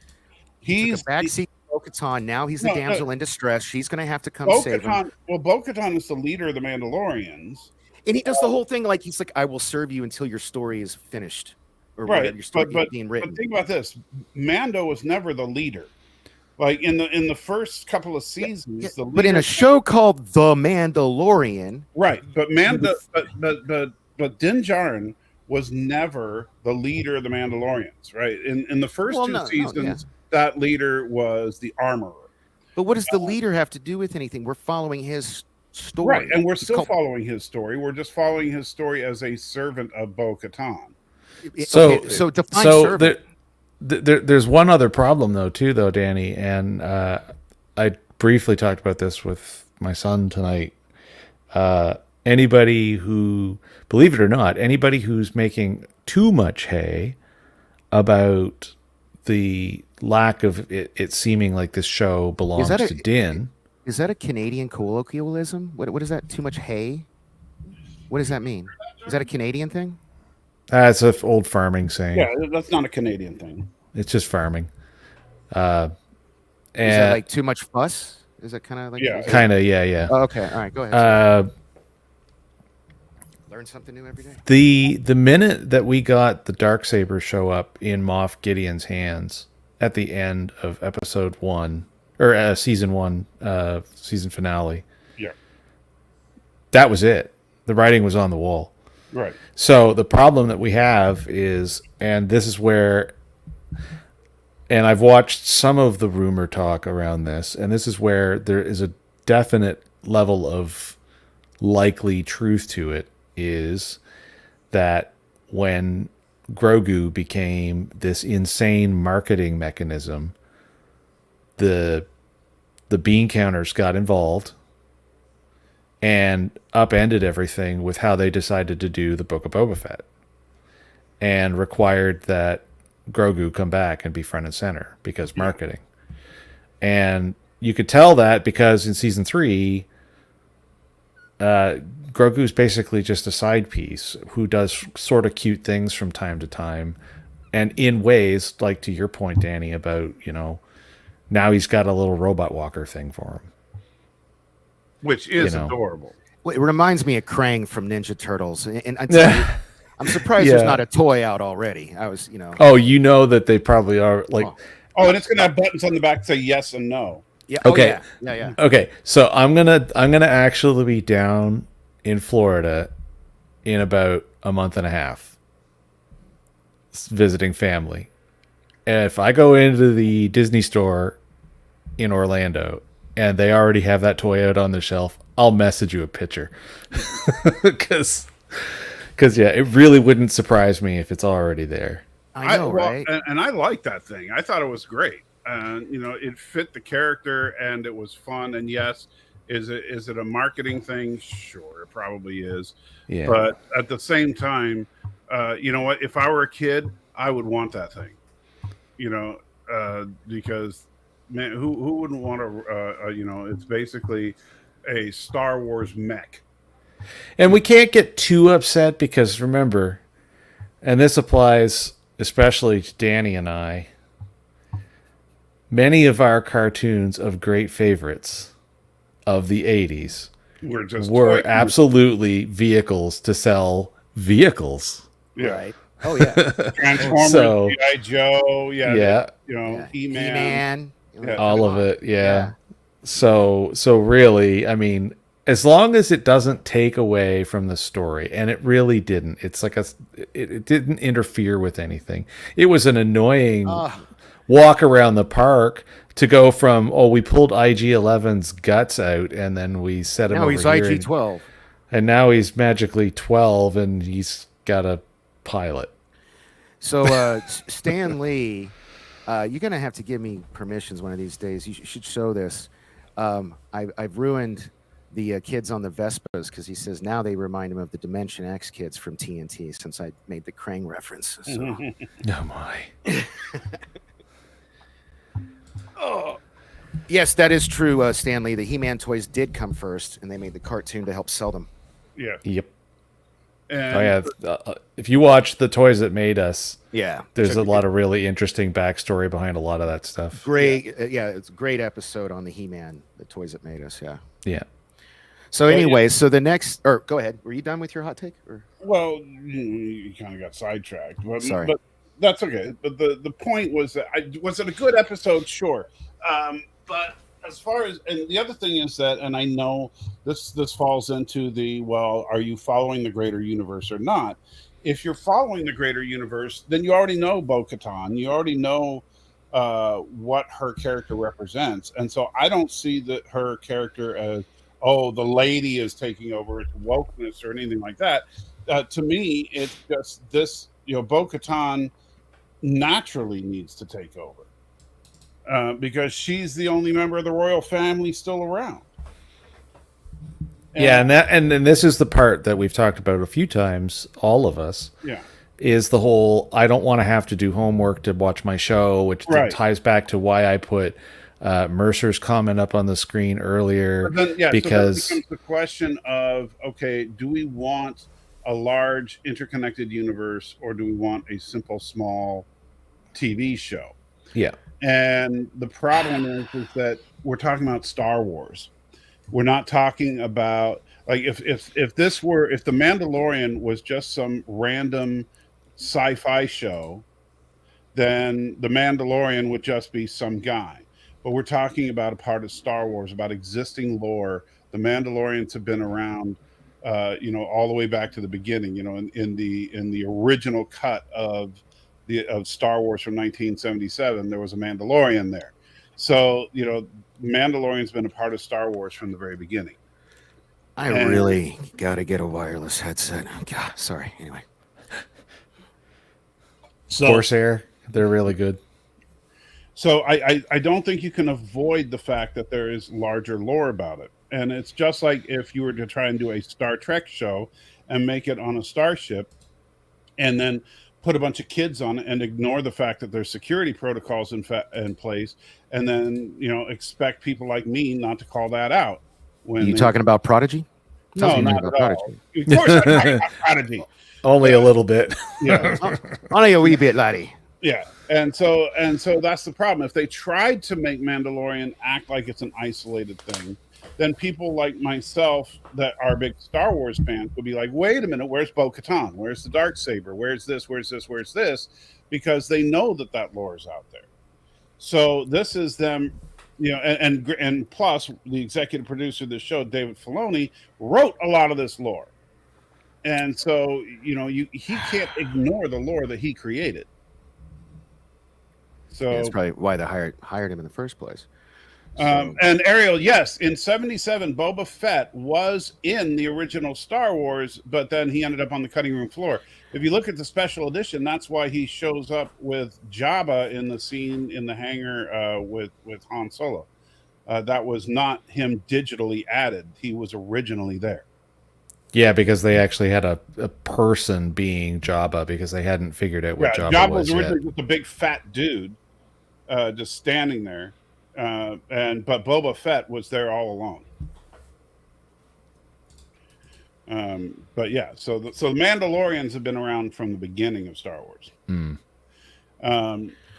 He took He's a backseat to Bo-Katan. Now he's the no, damsel in distress. She's going to have to come save him. Bo-Katan. Well, Bo-Katan is the leader of the Mandalorians, And he does the whole thing like he's like, I will serve you until your story is finished, or right? whatever your story But is being written. think about this: Mando was never the leader. Like in the first couple of seasons, the leader, But in a show called The Mandalorian, right? But but Din Djarin was never the leader of the Mandalorians, right? In the first Well, two no, yeah. seasons, that leader was the armorer. But what does the leader have to do with anything? We're following his story. Right, and we're It's still called- following his story. We're just following his story as a servant of Bo-Katan. So, so define so servant. there's one other problem though, Danny, and I briefly talked about this with my son tonight. Anybody who, believe it or not, anybody who's making too much hay about the lack of it seeming like this show belongs that a- to Din. Is that a Canadian colloquialism? What is that? Too much hay? What does that mean? Is that a Canadian thing? It's an old farming saying. Yeah, that's not a Canadian thing. It's just farming. Is that And like too much fuss? Is that kind of like Yeah. kind of, yeah. Oh, okay, all right, go ahead. Learn something new every day. The minute that we got the Darksaber show up in Moff Gideon's hands at the end of episode 1 or season 1 season finale, Yeah, that was it. The writing was on the wall. right. So the problem that we have is, and this is where, and I've watched some of the rumor talk around this, and this is where there is a definite level of likely truth to it, is that when Grogu became this insane marketing mechanism, the bean counters got involved and upended everything with how they decided to do the Book of Boba Fett, and required that Grogu come back and be front and center because marketing. And you could tell that because in season 3, Grogu's basically just a side piece who does sort of cute things from time to time, and in ways, like to your point, Danny, about, now he's got a little robot walker thing for him. Which is You know. adorable. Well, it reminds me of Krang from Ninja Turtles, and I tell you, I'm surprised there's Yeah. not a toy out already. I was, Oh, that they probably are like. Oh, and it's gonna have buttons on the back that say yes and no. yeah, Okay. yeah. Okay, so I'm gonna actually be down in Florida in about a month and a half, visiting family. And if I go into the Disney store in Orlando and they already have that toy out on the shelf, I'll message you a picture, because yeah, it really wouldn't surprise me if it's already there. I know, right? And I like that thing. I thought it was great. It fit the character and it was fun. And yes, is it a marketing thing? Sure, it probably is. Yeah. But at the same time, you know what? If I were a kid, I would want that thing. Because man, who wouldn't want it's basically a Star Wars mech. And we can't get too upset because remember, and this applies especially to Danny and I, many of our cartoons of great favorites of the 80s were absolutely vehicles to sell vehicles. Yeah. Right. Oh yeah. Transformers, So- G.I. Joe, Yeah. He-Man. He-Man. Yeah. All of it, yeah. So really, I mean, as long as it doesn't take away from the story, and it really didn't. It's like it didn't interfere with anything. It was an annoying walk around the park to go from, we pulled IG-11's guts out and then we set him Now over he's here IG-12. and now he's magically 12 and he's got a pilot. So Stan Lee, you're gonna have to give me permissions one of these days. You should show this. I've ruined the kids on the Vespas because he says now they remind him of the Dimension X kids from TNT since I made the Krang reference. So. Oh my. Yes, that is true, Stanley. The He-Man toys did come first, and they made the cartoon to help sell them. Yeah. Yep. And Oh yeah. If you watch the Toys That Made Us, Yeah, there's a lot of really interesting backstory behind a lot of that stuff. great. Yeah, it's a great episode on the He-Man, the toys that made us. Yeah. Yeah. So Well, anyway, so the next, or go ahead. Were you done with your hot take? Or well, you kind of got sidetracked, Sorry. but that's okay. But the point was that was it a good episode? Sure, but as far as, and the other thing is that, and I know this falls into the, well, are you following the greater universe or not? If you're following the greater universe, then you already know Bo-Katan. You already know what her character represents, and so I don't see that her character as, oh, the lady is taking over, it's wokeness or anything like that. To me, it's just this, Bo-Katan naturally needs to take over because she's the only member of the royal family still around. Yeah, and then this is the part that we've talked about a few times, all of us. Yeah. Is the whole, I don't want to have to do homework to watch my show, which Right. ties back to why I put Mercer's comment up on the screen earlier. But then, because so that becomes the question of, okay, do we want a large interconnected universe or do we want a simple small TV show? yeah, And the problem is that we're talking about Star Wars. We're not talking about, like, if the Mandalorian was just some random sci-fi show, then the Mandalorian would just be some guy. But we're talking about a part of Star Wars, about existing lore. The Mandalorians have been around, all the way back to the beginning. In the original cut of Star Wars from 1977, there was a Mandalorian there. So Mandalorian's been a part of Star Wars from the very beginning. I really got to get a wireless headset. God, sorry. Anyway, Corsair, they're really good. So I don't think you can avoid the fact that there is larger lore about it. And it's just like if you were to try and do a Star Trek show and make it on a starship and then put a bunch of kids on it and ignore the fact that there's security protocols in place, and then expect people like me not to call that out. When you talking about Prodigy? No, not at all. Of course I'm talking about Prodigy. Only a little bit. Yeah. Only a wee bit, laddie. Yeah. And so that's the problem. If they tried to make Mandalorian act like it's an isolated thing, then people like myself that are big Star Wars fans would be like, wait a minute, where's Bo-Katan? Where's the Darksaber? Where's this? Where's this? Where's this? Because they know that lore is out there. So this is them, and plus the executive producer of the show, David Filoni, wrote a lot of this lore. And so, he can't ignore the lore that he created. So that's probably why they hired him in the first place. And Ariel, yes, in 77, Boba Fett was in the original Star Wars, but then he ended up on the cutting room floor. If you look at the special edition, that's why he shows up with Jabba in the scene in the hangar with Han Solo. That was not him digitally added. He was originally there. Yeah, because they actually had a person being Jabba because they hadn't figured out what Jabba was originally yet. just a big fat dude just standing there. But Boba Fett was there all along. But yeah, so the Mandalorians have been around from the beginning of Star Wars.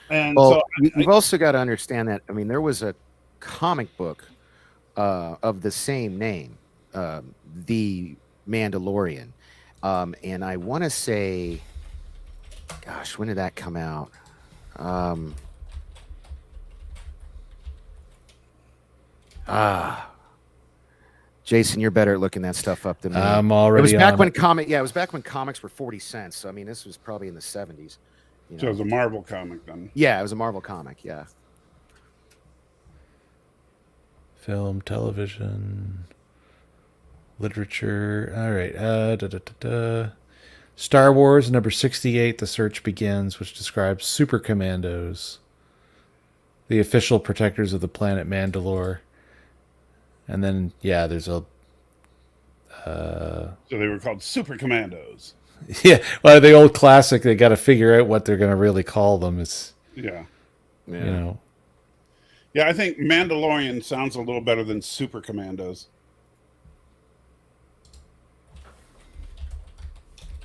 You've also got to understand that. I mean, there was a comic book of the same name, The Mandalorian, and I want to say, gosh, when did that come out? Jason, you're better at looking that stuff up than me. I'm already. It was back on when it. it was back when comics were 40 cents. So I mean, this was probably in the 70s. So it was a Marvel comic then. Yeah, it was a Marvel comic. Yeah. Film, television, literature. All right. Star Wars number 68. The Search Begins, which describes super commandos, the official protectors of the planet Mandalore. And then, yeah, there's a... So they were called Super Commandos. Yeah, well, the old classic, they got to figure out what they're going to really call them. It's, Yeah. you know... Yeah, I think Mandalorian sounds a little better than Super Commandos.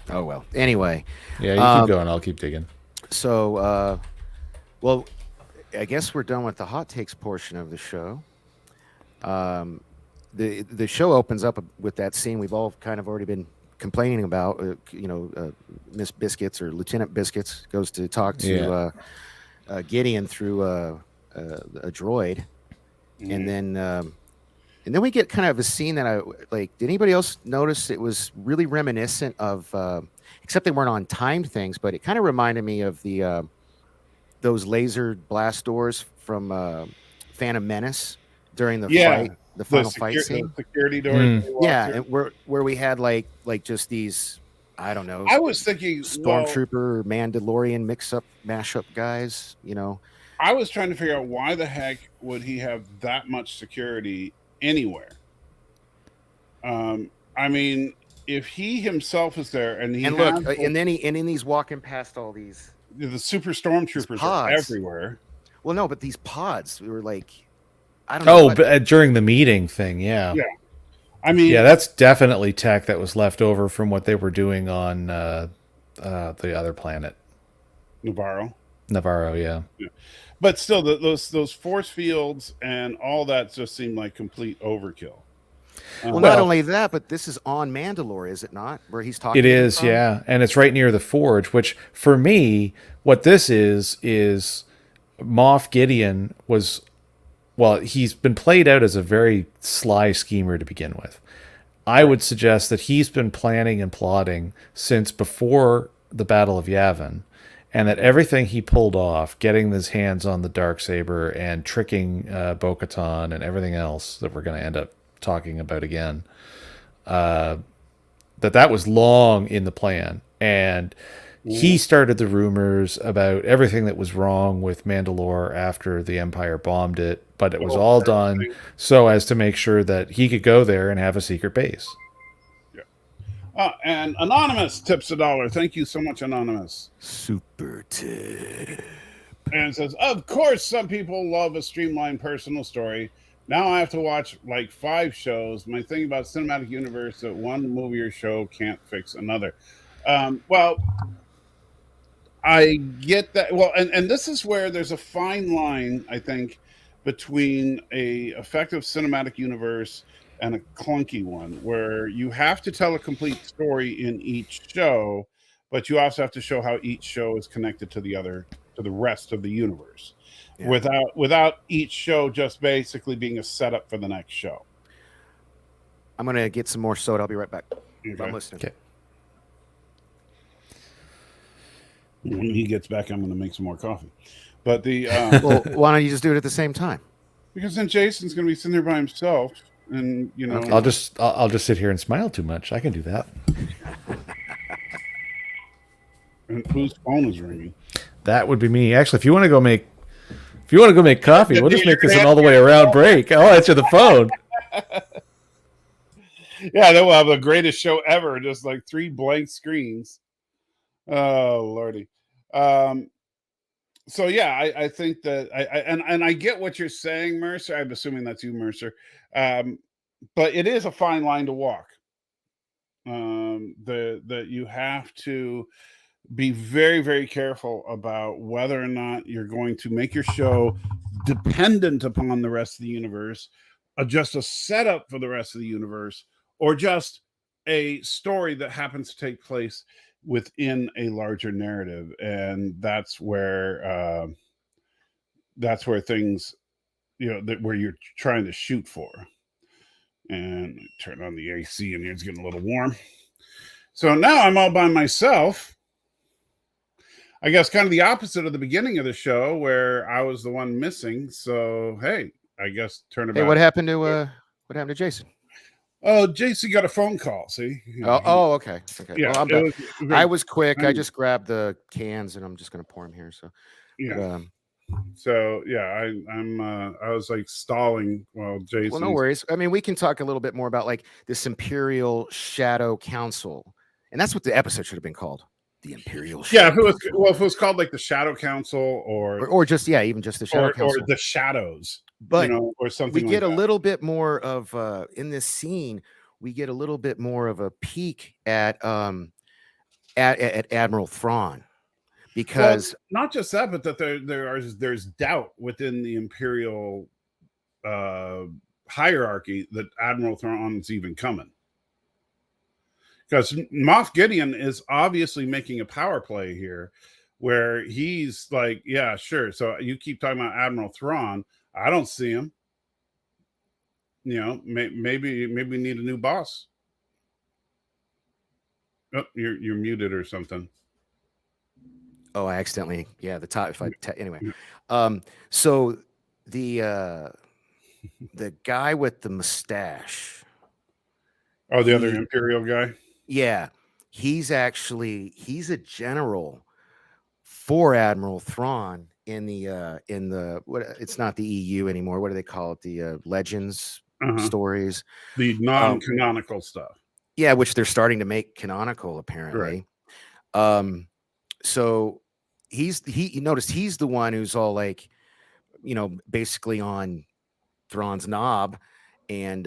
Oh well. Anyway, Yeah, you keep going. I'll keep digging. so well, I guess we're done with the hot takes portion of the show. The show opens up with that scene we've all kind of already been complaining about. Miss Biscuits or Lieutenant Biscuits goes to talk to Gideon through a droid, and then we get kind of a scene that I like. Did anybody else notice it was really reminiscent of? Except they weren't on timed things, but it kind of reminded me of the those laser blast doors from Phantom Menace during the fight, the final fight scene. The security doors. Yeah, and where we had like just these, I don't know. I was thinking Stormtrooper, Mandalorian mashup guys. I was trying to figure out why the heck would he have that much security anywhere. I mean, if he himself is there and then he's walking past all these. The super stormtroopers are everywhere. Well, no, but these pods, we were like, I don't know. Oh, but during the meeting thing, yeah. Yeah. I mean, yeah, that's definitely tech that was left over from what they were doing on the other planet. Navarro, yeah. But still, those force fields and all that just seemed like complete overkill. Well, not only that, but this is on Mandalore, is it not? Where he's talking. It is, yeah, and it's right near the Forge. Which, for me, what this is Moff Gideon was. Well, he's been played out as a very sly schemer to begin with. I would suggest that he's been planning and plotting since before the Battle of Yavin, and that everything he pulled off, getting his hands on the Darksaber and tricking Bo-Katan and everything else that we're going to end up talking about again, that was long in the plan. And he started the rumors about everything that was wrong with Mandalore after the Empire bombed it, but it was all done so as to make sure that he could go there and have a secret base. Yeah. And Anonymous tips $1. Thank you so much, Anonymous. Super tip. And it says, of course, some people love a streamlined personal story. Now I have to watch like 5 shows. My thing about cinematic universe that one movie or show can't fix another. Well, I get that. Well, and this is where there's a fine line, I think, between a effective cinematic universe and a clunky one, where you have to tell a complete story in each show, but you also have to show how each show is connected to the rest of the universe. Yeah. Without each show just basically being a setup for the next show. I'm gonna get some more soda. I'll be right back. Okay. I'm listening. Okay. When he gets back, I'm going to make some more coffee. But well, why don't you just do it at the same time? Because then Jason's going to be sitting there by himself, and Okay. I'll just sit here and smile too much. I can do that. And whose phone is ringing? That would be me. Actually, if you want to go make coffee, we'll just make this an all the way around break. I'll answer the phone. Yeah, then we'll have the greatest show ever. Just like 3 blank screens. Oh Lordy. So yeah, I think that I get what you're saying, Mercer. I'm assuming that's you, Mercer. But it is a fine line to walk. That you have to be very, very careful about whether or not you're going to make your show dependent upon the rest of the universe, just a setup for the rest of the universe, or just a story that happens to take place within a larger narrative. And that's where things, where you're trying to shoot for. And turn on the AC in here, it's getting a little warm. So now I'm all by myself. I guess kind of the opposite of the beginning of the show where I was the one missing. So hey, I guess turn about. Hey, what happened to Jason? Oh, Jason got a phone call. See? Okay. Yeah, well, I'm back. I was quick. I just grabbed the cans and I'm just going to pour them here. So yeah. So yeah, I was like stalling while Jason. Well, no worries. I mean, we can talk a little bit more about like this Imperial Shadow Council, and that's what the episode should have been called. the Imperial Yeah, Shadow if it was called like the Shadow Council or just even just the Shadow or Council. the Shadows, But or something. We like get a that. little bit more of in this scene. We get a little bit more of a peek at Admiral Thrawn, because not just that, but that there's doubt within the Imperial hierarchy that Admiral Thrawn's even coming. Because Moff Gideon is obviously making a power play here where he's like, yeah, sure. So you keep talking about Admiral Thrawn. I don't see him. Maybe we need a new boss. Oh, you're muted or something. Oh, I accidentally, the top. Anyway, so the guy with the mustache. Oh, the other Imperial guy. Yeah, he's a general for Admiral Thrawn in the what? It's not the EU anymore. What do they call it? The Legends stories, the non-canonical stuff. Yeah, which they're starting to make canonical apparently. Right. So you noticed he's the one who's all like, basically on Thrawn's knob, and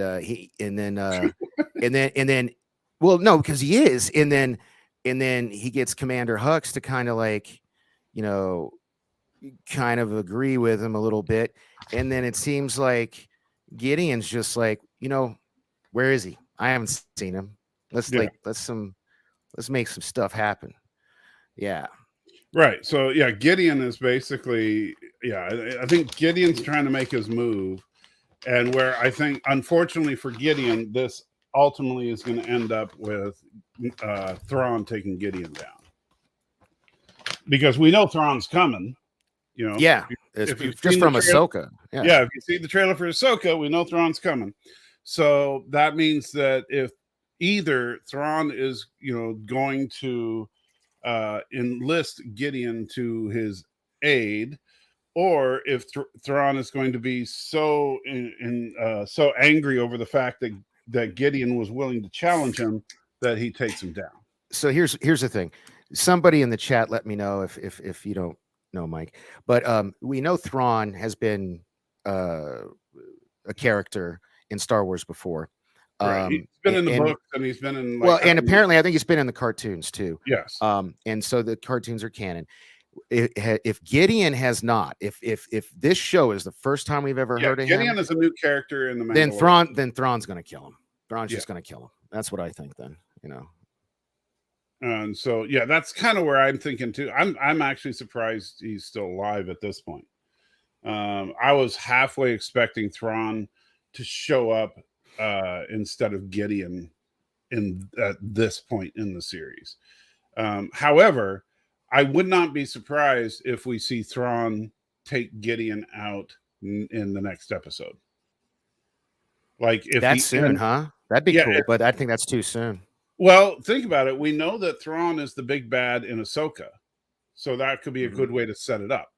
well, no, because he is, and then he gets Commander Hux to kind of like, kind of agree with him a little bit, and then it seems like Gideon's just like, where is he? I haven't seen him. Let's make some stuff happen. Yeah. Right. So yeah, Gideon is basically, I think Gideon's trying to make his move, and where I think, unfortunately for Gideon, this ultimately is going to end up with Thrawn taking Gideon down, because we know Thrawn's coming. Yeah. If just from Ahsoka. Yeah. If you see the trailer for Ahsoka, we know Thrawn's coming. So that means that if either Thrawn is, going to enlist Gideon to his aid, or if Thrawn is going to be so so angry over the fact that Gideon was willing to challenge him that he takes him down. So here's the thing. Somebody in the chat let me know if you don't know, Mike, but we know Thrawn has been a character in Star Wars before. Right. He's been in the books, and he's been in and apparently I think he's been in the cartoons too. Yes. And so the cartoons are canon. If Gideon has not, if this show is the first time we've ever heard of him, Gideon is a new character in the Mandalorian. then Thrawn's going to kill him. Thrawn's just going to kill him. That's what I think. Then And so that's kind of where I'm thinking too. I'm actually surprised he's still alive at this point. I was halfway expecting Thrawn to show up instead of Gideon at this point in the series. However, I would not be surprised if we see Thrawn take Gideon out in the next episode. Like, if that's soon, huh? That'd be cool, but I think that's too soon. Well, think about it. We know that Thrawn is the big bad in Ahsoka, so that could be a good way to set it up.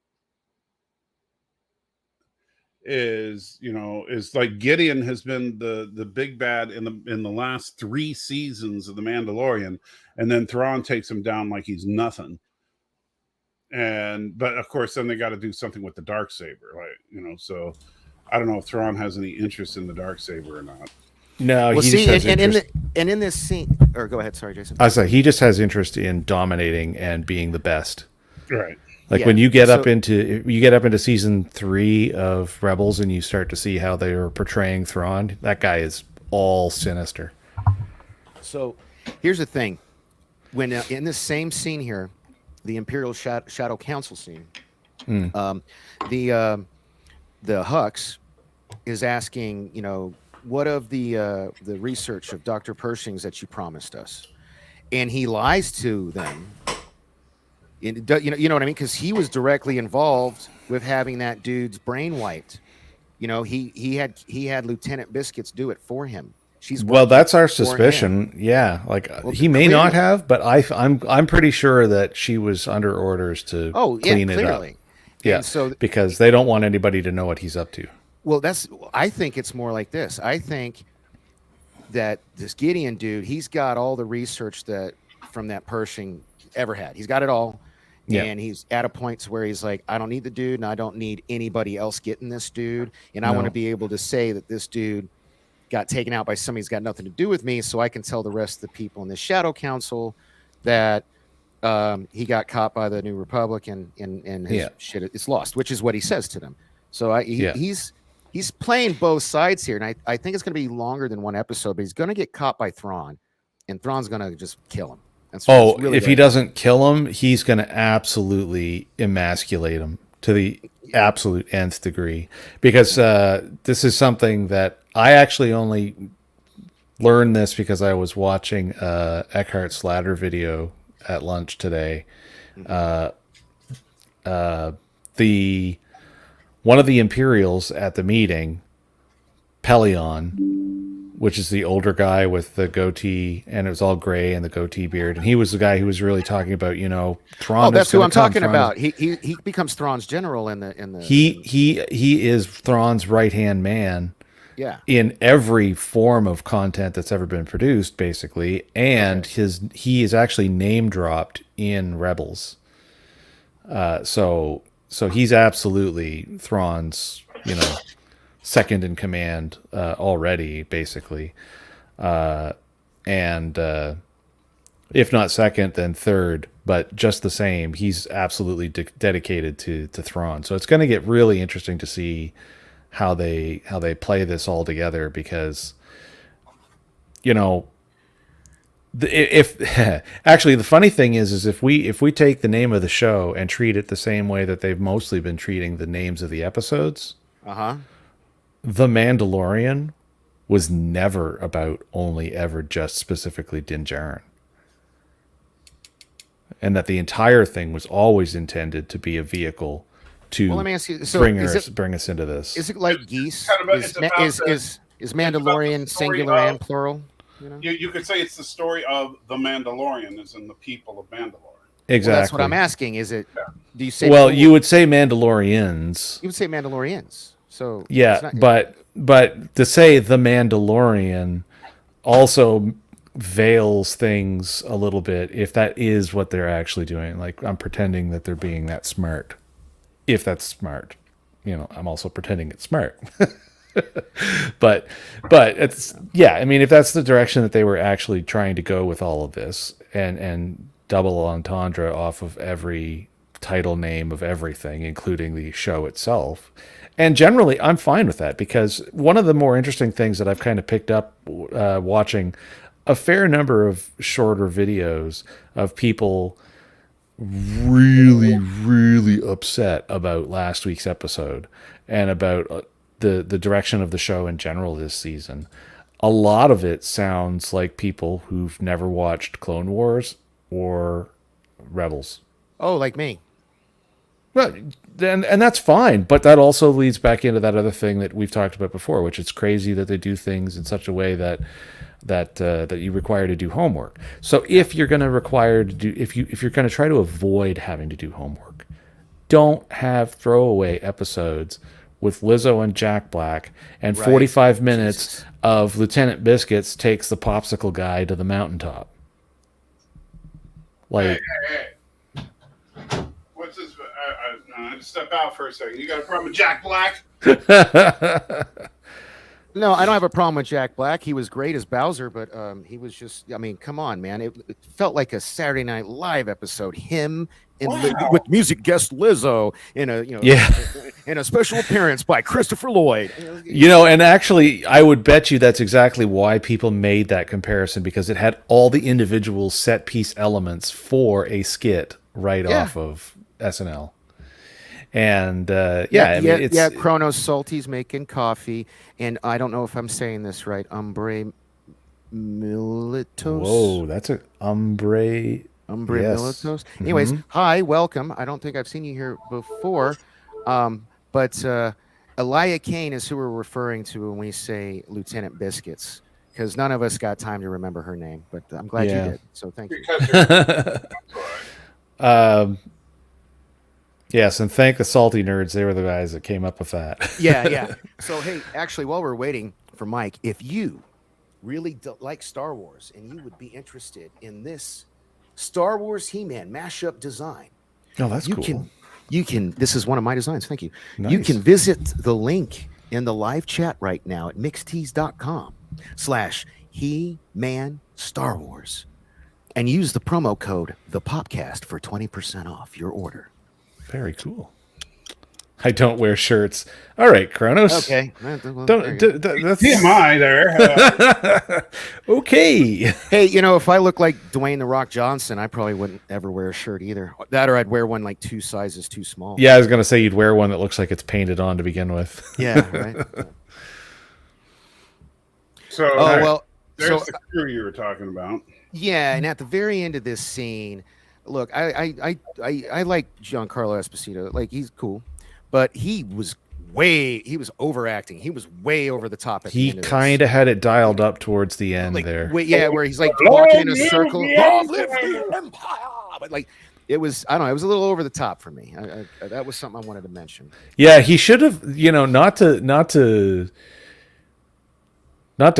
Is like Gideon has been the big bad in the last 3 seasons of the Mandalorian, and then Thrawn takes him down like he's nothing. But of course, then they got to do something with the Darksaber, like, so I don't know if Thrawn has any interest in the Darksaber or not. No, well, he just has in this scene, or go ahead, sorry, Jason. I was like, he just has interest in dominating and being the best. Right. Like when you get up into season 3 of Rebels and you start to see how they are portraying Thrawn, that guy is all sinister. So here's the thing: when in this same scene here, the Imperial Shadow Council scene, the Hux is asking, what of the research of Dr. Pershing's that you promised us, and he lies to them. You know what I mean? Because he was directly involved with having that dude's brain wiped. He had Lieutenant Biscuits do it for him. That's our suspicion. Yeah, he may not have, but I'm pretty sure that she was under orders to clean it up. Yeah, because they don't want anybody to know what he's up to. Well, I think it's more like this. I think that this Gideon dude, he's got all the research from that Pershing ever had. He's got it all. Yeah. And he's at a point where he's like, I don't need the dude, and I don't need anybody else getting this dude. And I want to be able to say that this dude got taken out by somebody who's got nothing to do with me, so I can tell the rest of the people in the Shadow Council that he got caught by the New Republic and his shit is lost, which is what he says to them. So he's playing both sides here, and I think it's going to be longer than one episode, but he's going to get caught by Thrawn, and Thrawn's going to just kill him. Really if he doesn't kill him, he's going to absolutely emasculate him to the absolute nth degree. Because this is something that I actually only learned this because I was watching Eckhart Slatter video at lunch today. One of the Imperials at the meeting, Pelion, which is the older guy with the goatee, and it was all gray and the goatee beard, and he was the guy who was really talking about, Thrawn. Oh, that's who I'm talking about. He becomes Thrawn's general in the. He is Thrawn's right hand man. Yeah. In every form of content that's ever been produced, basically, and he is actually name dropped in Rebels. So he's absolutely Thrawn's, second in command already, basically, and if not second, then third. But just the same, he's absolutely dedicated to Thrawn. So it's going to get really interesting to see how they play this all together, because if actually the funny thing is if we take the name of the show and treat it the same way that they've mostly been treating the names of the episodes, The Mandalorian was never about only ever just specifically Din Djarin, and that the entire thing was always intended to be a vehicle to let me ask you, bring us into this. Is it like geese? Is Mandalorian singular and plural? You could say it's the story of the Mandalorian, as in the people of Mandalore. Exactly. Well, that's what I'm asking. Is it? Do you say? Well, you would say Mandalorians. You would say Mandalorians. So yeah, but to say the Mandalorian also veils things a little bit if that is what they're actually doing. Like, I'm pretending that they're being that smart. If that's smart, I'm also pretending it's smart. but it's, I mean, if that's the direction that they were actually trying to go with all of this, and double entendre off of every title name of everything, including the show itself. And generally, I'm fine with that, because one of the more interesting things that I've kind of picked up watching a fair number of shorter videos of people really, really upset about last week's episode and about the direction of the show in general this season. A lot of it sounds like people who've never watched Clone Wars or Rebels. Oh, like me. Well, and that's fine, but that also leads back into that other thing that we've talked about before, which it's crazy that they do things in such a way that you require to do homework. So if you're going to require to do, if you're going to try to avoid having to do homework, don't have throwaway episodes with Lizzo and Jack Black and 45 minutes of Lieutenant Biscuits takes the popsicle guy to the mountaintop. Like, hey. What's this? I had to step out for a second. You got a problem with Jack Black? No, I don't have a problem with Jack Black. He was great as Bowser, but he was just, I mean, come on, man. It felt like a Saturday Night Live episode. Him and with music guest Lizzo in a special appearance by Christopher Lloyd. And actually, I would bet you that's exactly why people made that comparison, because it had all the individual set piece elements for a skit off of SNL. And it's Kronos Salty's making coffee, and I don't know if I'm saying this right. Umbre Militos. Whoa, that's a Umbre yes. Militos. Anyways, hi, welcome. I don't think I've seen you here before, but Elia Kane is who we're referring to when we say Lieutenant Biscuits, because none of us got time to remember her name, but I'm glad you did. So thank you. Yes, and thank the Salty Nerds. They were the guys that came up with that. Yeah. So, hey, actually, while we're waiting for Mike, if you really like Star Wars and you would be interested in this Star Wars He-Man mashup design. Oh, that's You cool. can. This is one of my designs. Thank you. You Nice. can visit the link in the live chat right now at mixtees.com/He-Man Star Wars and use the promo code ThePopcast for 20% off your order. Very cool. I don't wear shirts. All right, Kronos. Okay. Well, Don't. That's TMI there. Okay. Hey, if I look like Dwayne The Rock Johnson, I probably wouldn't ever wear a shirt either. That or I'd wear one like 2 sizes too small. Yeah, I was gonna say you'd wear one that looks like it's painted on to begin with. Yeah, right. So, Oh, well, there's so the crew you were talking about. yeah, and at the very end of this scene, look, I like Giancarlo Esposito. Like, he's cool, but he was overacting. He was way over the top at the He end of this. kind of had it dialed up towards the end there. Where he's like walking in a circle. Long live the Empire! But like, it was, I don't know, it was a little over the top for me. That was something I wanted to mention. Yeah, he should have, not to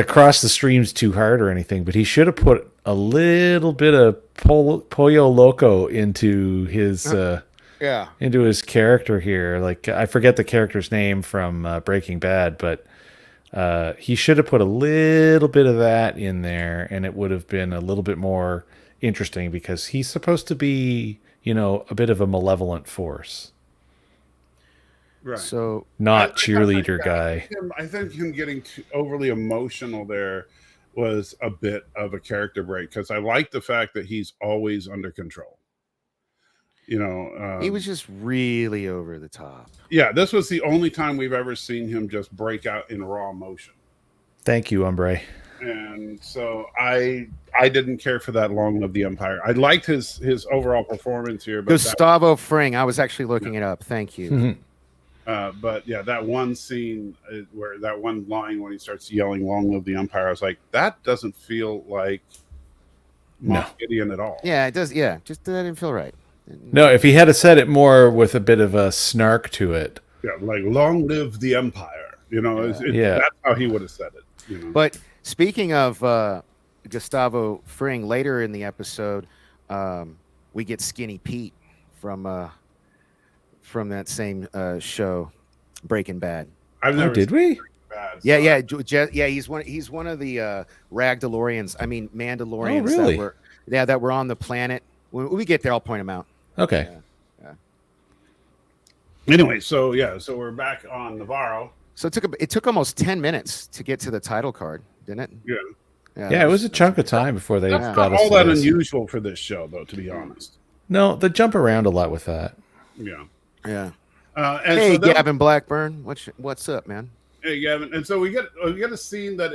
cross the streams too hard or anything, but he should have put a little bit of Pollo Loco into his into his character here. Like, I forget the character's name from Breaking Bad, but he should have put a little bit of that in there, and it would have been a little bit more interesting because he's supposed to be, a bit of a malevolent force. Right. So Not cheerleader guy. I think him getting overly emotional there was a bit of a character break because I like the fact that he's always under control. He was just really over the top. Yeah, this was the only time we've ever seen him just break out in raw emotion. Thank you, Umbre. And so I didn't care for that Long Live the Empire. I liked his overall performance here. But Gustavo Fring, I was actually looking it up. Thank you. Mm-hmm. But yeah, that one scene where that one line when he starts yelling "Long Live the Empire," I was like, that doesn't feel like Moff Gideon at all. Yeah, it does. Yeah, just that didn't feel right. No, if he had said it more with a bit of a snark to it. Yeah, like "Long Live the Empire." That's how he would have said it. But speaking of Gustavo Fring, later in the episode, we get Skinny Pete from that same show, Breaking Bad. Did we? Bad, Yeah. He's one of the Ragdalorians. I mean, Mandalorians. Oh, really? that were on the planet. When we get there, I'll point them out. Okay. Yeah. Anyway, so we're back on Navarro. So it took almost 10 minutes to get to the title card, didn't it? Yeah. It was a chunk of time before they That's got not us all to that this. unusual for this show, though, to be honest. No, they jump around a lot with that. Yeah. Yeah. And hey, Gavin Blackburn, what's up, man? Hey, Gavin. And so we get a scene that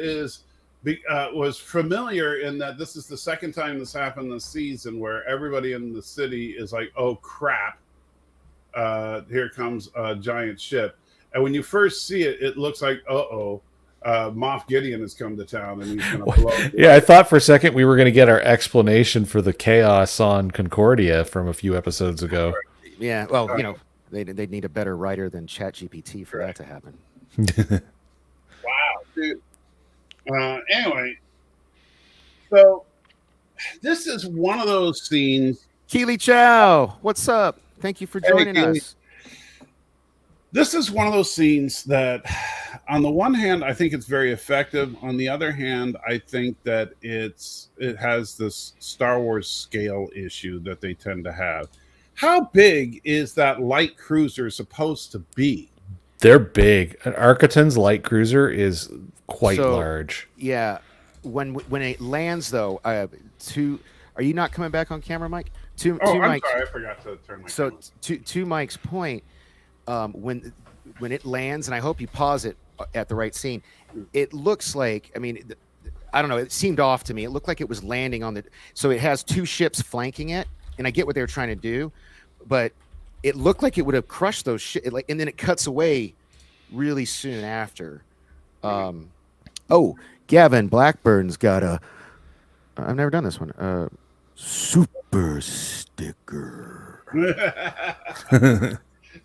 was familiar in that this is the second time this happened this season, where everybody in the city is like, "Oh crap! Here comes a giant ship." And when you first see it, it looks like, Moff Gideon has come to town and he's going to blow. Yeah, I thought for a second we were going to get our explanation for the chaos on Concordia from a few episodes ago. Yeah, well, they'd need a better writer than ChatGPT for that to happen. Wow, dude. Anyway, so this is one of those scenes. Keely Chow, what's up? Thank you for joining us. This is one of those scenes that, on the one hand, I think it's very effective. On the other hand, I think that it has this Star Wars scale issue that they tend to have. How big is that light cruiser supposed to be? They're big. An Architon's light cruiser is quite large. Yeah. When it lands, though, are you not coming back on camera, Mike? I'm sorry, I forgot to turn my camera. To Mike's point, when it lands, and I hope you pause it at the right scene, it looks like, I don't know, it seemed off to me. It looked like it was landing on so it has 2 ships flanking it, and I get what they were trying to do, but it looked like it would have crushed those ships, and then it cuts away really soon after. Gavin Blackburn's got I've never done this one, super sticker.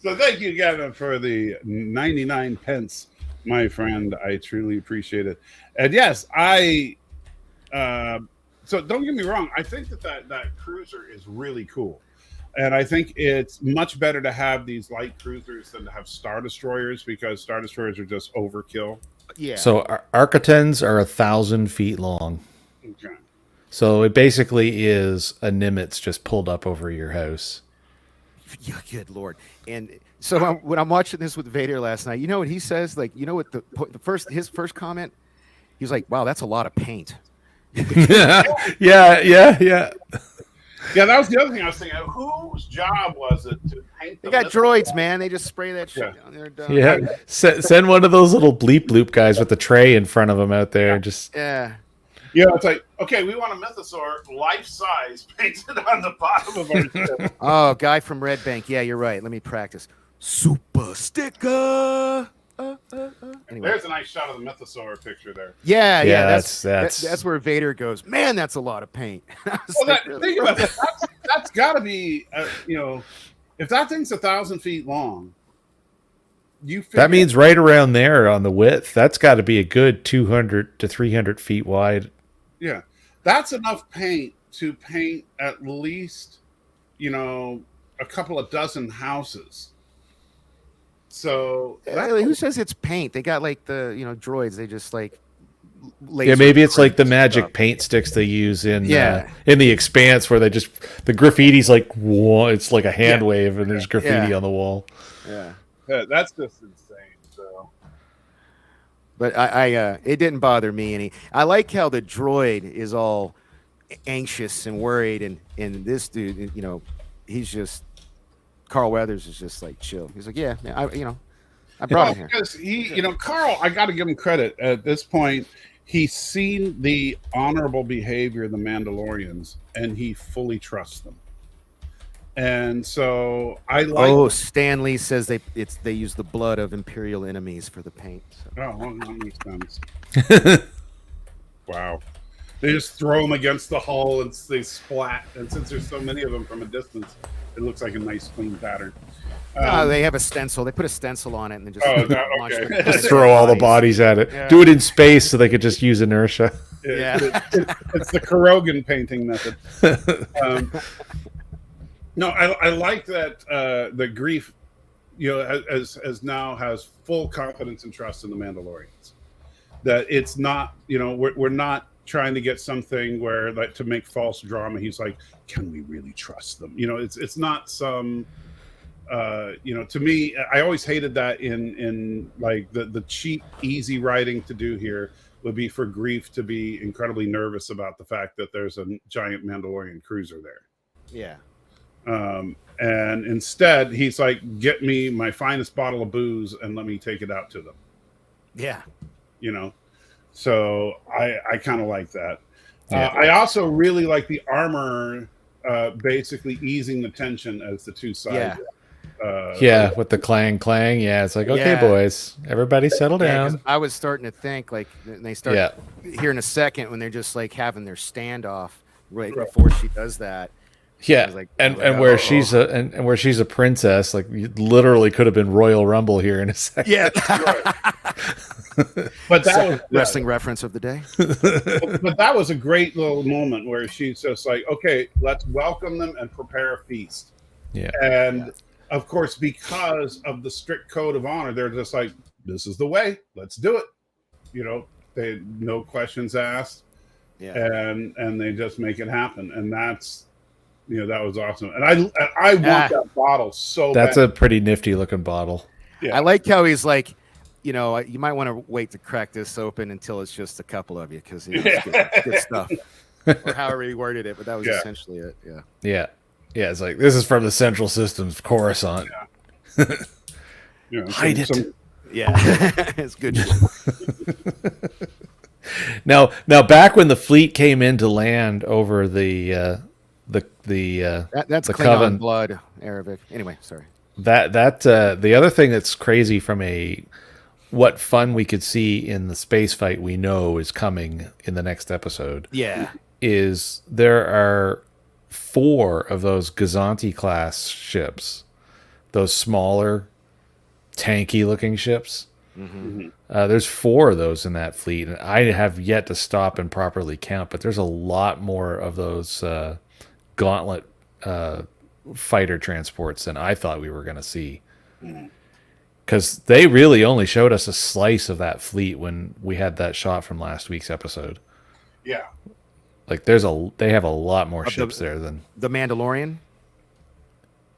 So thank you, Gavin, for the 99 pence, my friend. I truly appreciate it. And yes, So don't get me wrong. I think that cruiser is really cool. And I think it's much better to have these light cruisers than to have Star Destroyers, because Star Destroyers are just overkill. Yeah. So Architens are 1,000 feet long. Okay. So it basically is a Nimitz just pulled up over your house. Yeah, good lord. And so when I'm watching this with Vader last night, you know what he says? Like, you know what his first comment? He was like, "Wow, that's a lot of paint." Yeah. Yeah, that was the other thing I was thinking. Whose job was it to paint? They got droids, man. They just spray that shit down there. Done. Yeah. Send one of those little bleep bloop guys with the tray in front of them out there. Just Yeah. Yeah, it's like, okay, we want a mythosaur life size painted on the bottom of our ship. Oh, guy from Red Bank. Yeah, you're right. Let me practice. Super sticker. Anyway. There's a nice shot of the mythosaur picture there. Yeah, that's that's where Vader goes. Man, that's a lot of paint. I was Well, like, really? think about it. That's got to be, if that thing's 1,000 feet long, that means right around there on the width. That's got to be a good 200 to 300 feet wide. Yeah, that's enough paint to paint at least, a couple of dozen houses. So Who says it's paint? They got like the droids. They just like yeah, maybe it's like the magic stuff. paint sticks they use in the Expanse, where they just the graffiti's like it's like a hand wave and there's graffiti on the wall. Yeah, that's just insane. So, but I it didn't bother me any. I like how the droid is all anxious and worried, and this dude, he's just Carl Weathers is just like chill. He's like, yeah, I brought him here because Carl, I got to give him credit. At this point, he's seen the honorable behavior of the Mandalorians, and he fully trusts them. And so I like. Oh, Stan Lee says they use the blood of Imperial enemies for the paint. So. Oh, well, that makes sense. Wow. They just throw them against the hull and they splat. And since there's so many of them from a distance, it looks like a nice clean pattern. They have a stencil. They put a stencil on it and then just launch okay. Just throw all the bodies at it. Yeah. Do it in space so they could just use inertia. Yeah. It's the Kurogan painting method. No, I like that the Grief, as now has full confidence and trust in the Mandalorians. That it's not, we're not trying to get something where, like, to make false drama. He's like, can we really trust them? It's not some, to me, I always hated that in like the cheap, easy writing to do here would be for Grief to be incredibly nervous about the fact that there's a giant Mandalorian cruiser there. Yeah. And instead he's like, get me my finest bottle of booze and let me take it out to them. Yeah. So I kind of like that. Yeah. I also really like the armor basically easing the tension as the two sides. With the clang. Yeah, it's like, okay, Yeah. boys, everybody settle down. 'Cause I was starting to think, like, they start here in a second when they're just like having their standoff right before she does that. Yeah, like, and where oh. she's a princess, like, you literally could have been Royal Rumble here in a second. Yeah. But that was wrestling reference of the day. but that was a great little moment where she's just like, okay, let's welcome them and prepare a feast. Yeah. And of course, because of the strict code of honor, they're just like, this is the way, let's do it. They no questions asked. Yeah. And they just make it happen. And that's, that was awesome. And I want that bottle so bad. That's a pretty nifty looking bottle. Yeah. I like how he's like, you might want to wait to crack this open until it's just a couple of you, because it's good stuff. Or however he worded it, but that was essentially it. Yeah. Yeah. Yeah, it's like, this is from the Central Systems Coruscant. Hide it. Yeah. It's good shit. Now, back when the fleet came in to land over the That's the Klingon Coven blood, Arabic. Anyway, sorry. That the other thing that's crazy from what fun we could see in the space fight we know is coming in the next episode. Yeah. Is there are 4 of those Gazanti class ships, those smaller, tanky looking ships. Mhm. There's 4 of those in that fleet, and I have yet to stop and properly count. But there's a lot more of those Gauntlet fighter transports than I thought we were going to see. Because they really only showed us a slice of that fleet when we had that shot from last week's episode. Yeah. Like they have a lot more ships there than The Mandalorian.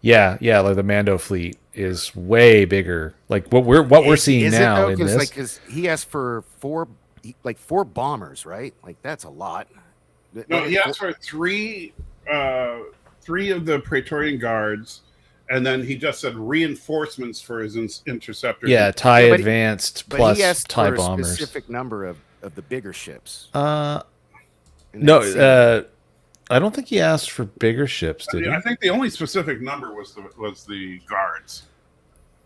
yeah, like the Mando fleet is way bigger. Like what we're seeing Is now it in though? this. Because he asked for 4 bombers, right? Like that's a lot. No, he asked for 3 of the Praetorian guards, and then he just said reinforcements for his interceptors. Yeah, TIE Yeah, but- advanced But plus he asked TIE for a bombers. specific number of the bigger ships. In that No, scene. I don't think he asked for bigger ships, did he? I think the only specific number was the guards.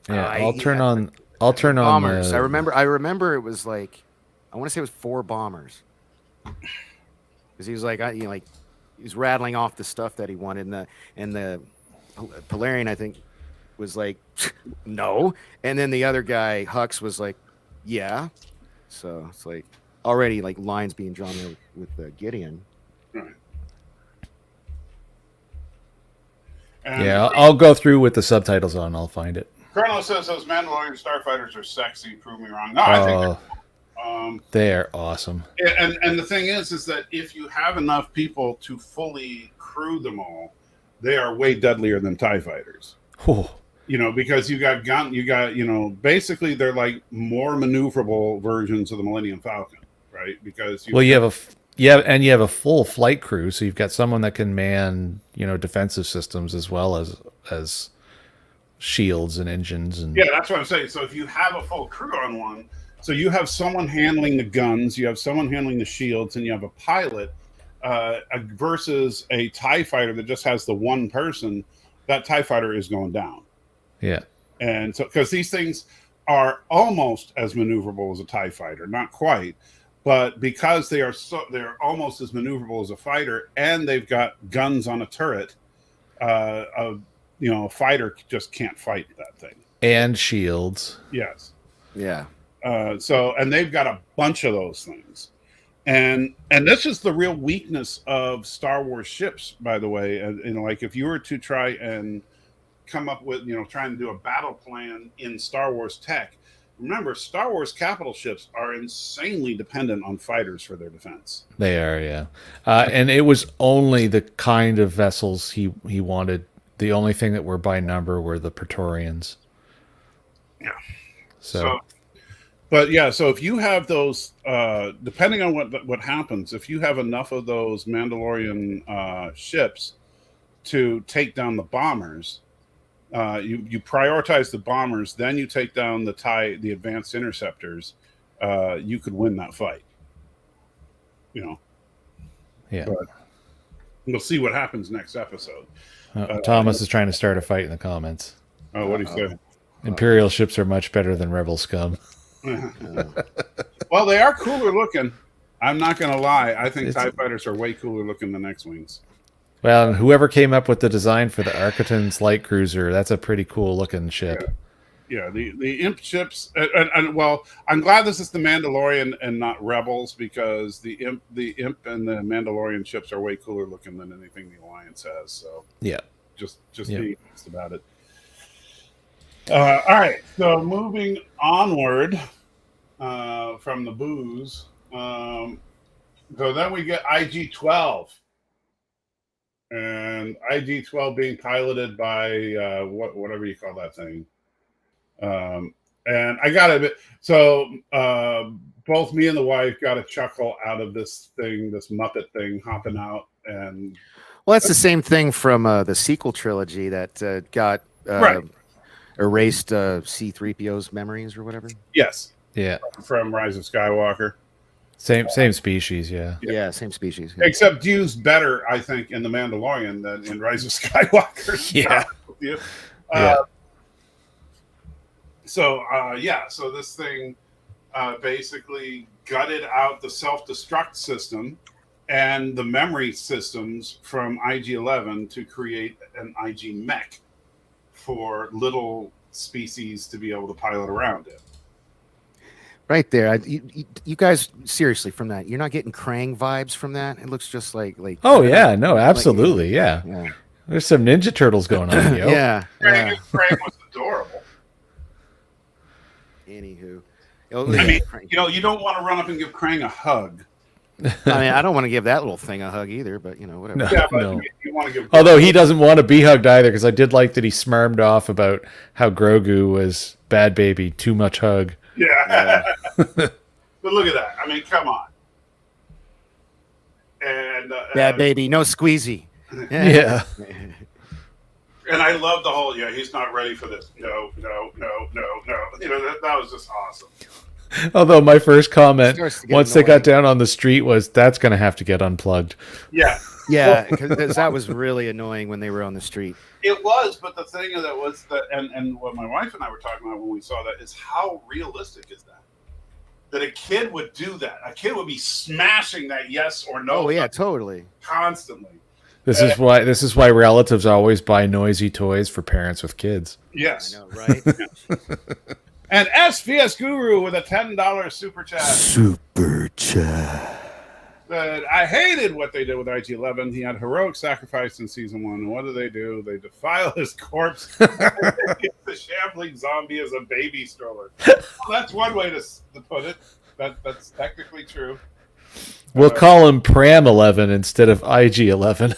Yeah, I- I'll turn yeah, on. I'll turn on. bombers. I remember it was like, I want to say it was 4 bombers. Because he was like, he was rattling off the stuff that he wanted, and the Polarian, I think, was like, no, and then the other guy Hux was like, yeah. So it's like already like lines being drawn there with Gideon. Right. And Yeah, I'll go through with the subtitles on. I'll find it. Colonel says those Mandalorian starfighters are sexy. Prove me wrong. No, I think. They're awesome. And the thing is that if you have enough people to fully crew them all, they are way deadlier than TIE fighters. Whew. Because you got basically they're like more maneuverable versions of the Millennium Falcon, right? Because you have a full flight crew, so you've got someone that can man, defensive systems as well as shields and engines and yeah, that's what I'm saying. So if you have a full crew on one, so you have someone handling the guns, you have someone handling the shields, and you have a pilot versus a TIE fighter that just has the one person, that TIE fighter is going down. Yeah. And so, because these things are almost as maneuverable as a TIE fighter, not quite, but because they're almost as maneuverable as a fighter, and they've got guns on a turret, a fighter just can't fight that thing. And shields. Yes. Yeah. And they've got a bunch of those things. And this is the real weakness of Star Wars ships, by the way. And like if you were to try and come up with, trying to do a battle plan in Star Wars tech, remember, Star Wars capital ships are insanely dependent on fighters for their defense. They are, yeah. And it was only the kind of vessels he wanted. The only thing that were by number were the Praetorians. Yeah. So if you have those, depending on what happens, if you have enough of those Mandalorian ships to take down the bombers, you prioritize the bombers, then you take down the advanced interceptors, you could win that fight. Yeah. But we'll see what happens next episode. Thomas is trying to start a fight in the comments. Oh, what do you say? Imperial ships are much better than Rebel scum. Well, they are cooler looking. I'm not going to lie. I think TIE fighters are way cooler looking than X-Wings. Well, and whoever came up with the design for the Architon's light cruiser, that's a pretty cool looking ship. Yeah, the Imp ships, and well, I'm glad this is the Mandalorian and not Rebels, because the Imp and the Mandalorian ships are way cooler looking than anything the Alliance has. So yeah, just being honest about it. All right, so moving onward from the booze, so then we get IG-12. And IG-12 being piloted by whatever you call that thing. And I got to so both me and the wife got a chuckle out of this Muppet thing hopping out. And well, that's the same thing from the sequel trilogy that got erased C-3PO's memories or whatever. Yes. Yeah. From Rise of Skywalker. Same species, yeah. Yeah, same species. Yeah. Except used better, I think, in The Mandalorian than in Rise of Skywalker. Yeah. So this thing basically gutted out the self-destruct system and the memory systems from IG-11 to create an IG mech for little species to be able to pilot around it. Right there. You guys, seriously, from that, you're not getting Krang vibes from that? It looks just like Oh yeah, no, absolutely, yeah. yeah. There's some Ninja Turtles going on, yo. Yeah. Krang was adorable. Anywho. I mean, you don't want to run up and give Krang a hug. I mean, I don't want to give that little thing a hug either, but whatever. No, Yeah, but no. you want to give. Although he doesn't want to be hugged either, because I did like that he smarmed off about how Grogu was bad baby, too much hug. Yeah. But look at that. I mean, come on. And Bad baby, no squeezy. Yeah. And I love the whole, he's not ready for this. No. That was just awesome. Although my first comment, once they got down on the street, was that's going to have to get unplugged. Yeah. Yeah, because that was really annoying when they were on the street. It was, but the thing that was and what my wife and I were talking about when we saw that is how realistic is that? That a kid would do that. A kid would be smashing that yes or no. Oh yeah, totally. Constantly. This is why relatives always buy noisy toys for parents with kids. Yes. I know, right? And SVS Guru with a $10 super chat. Super chat. But I hated what they did with IG-11. He had heroic sacrifice in season 1. And what do? They defile his corpse. The shambling zombie as a baby stroller. Well, that's one way to put it. That's technically true. We'll call him Pram 11 instead of IG-11.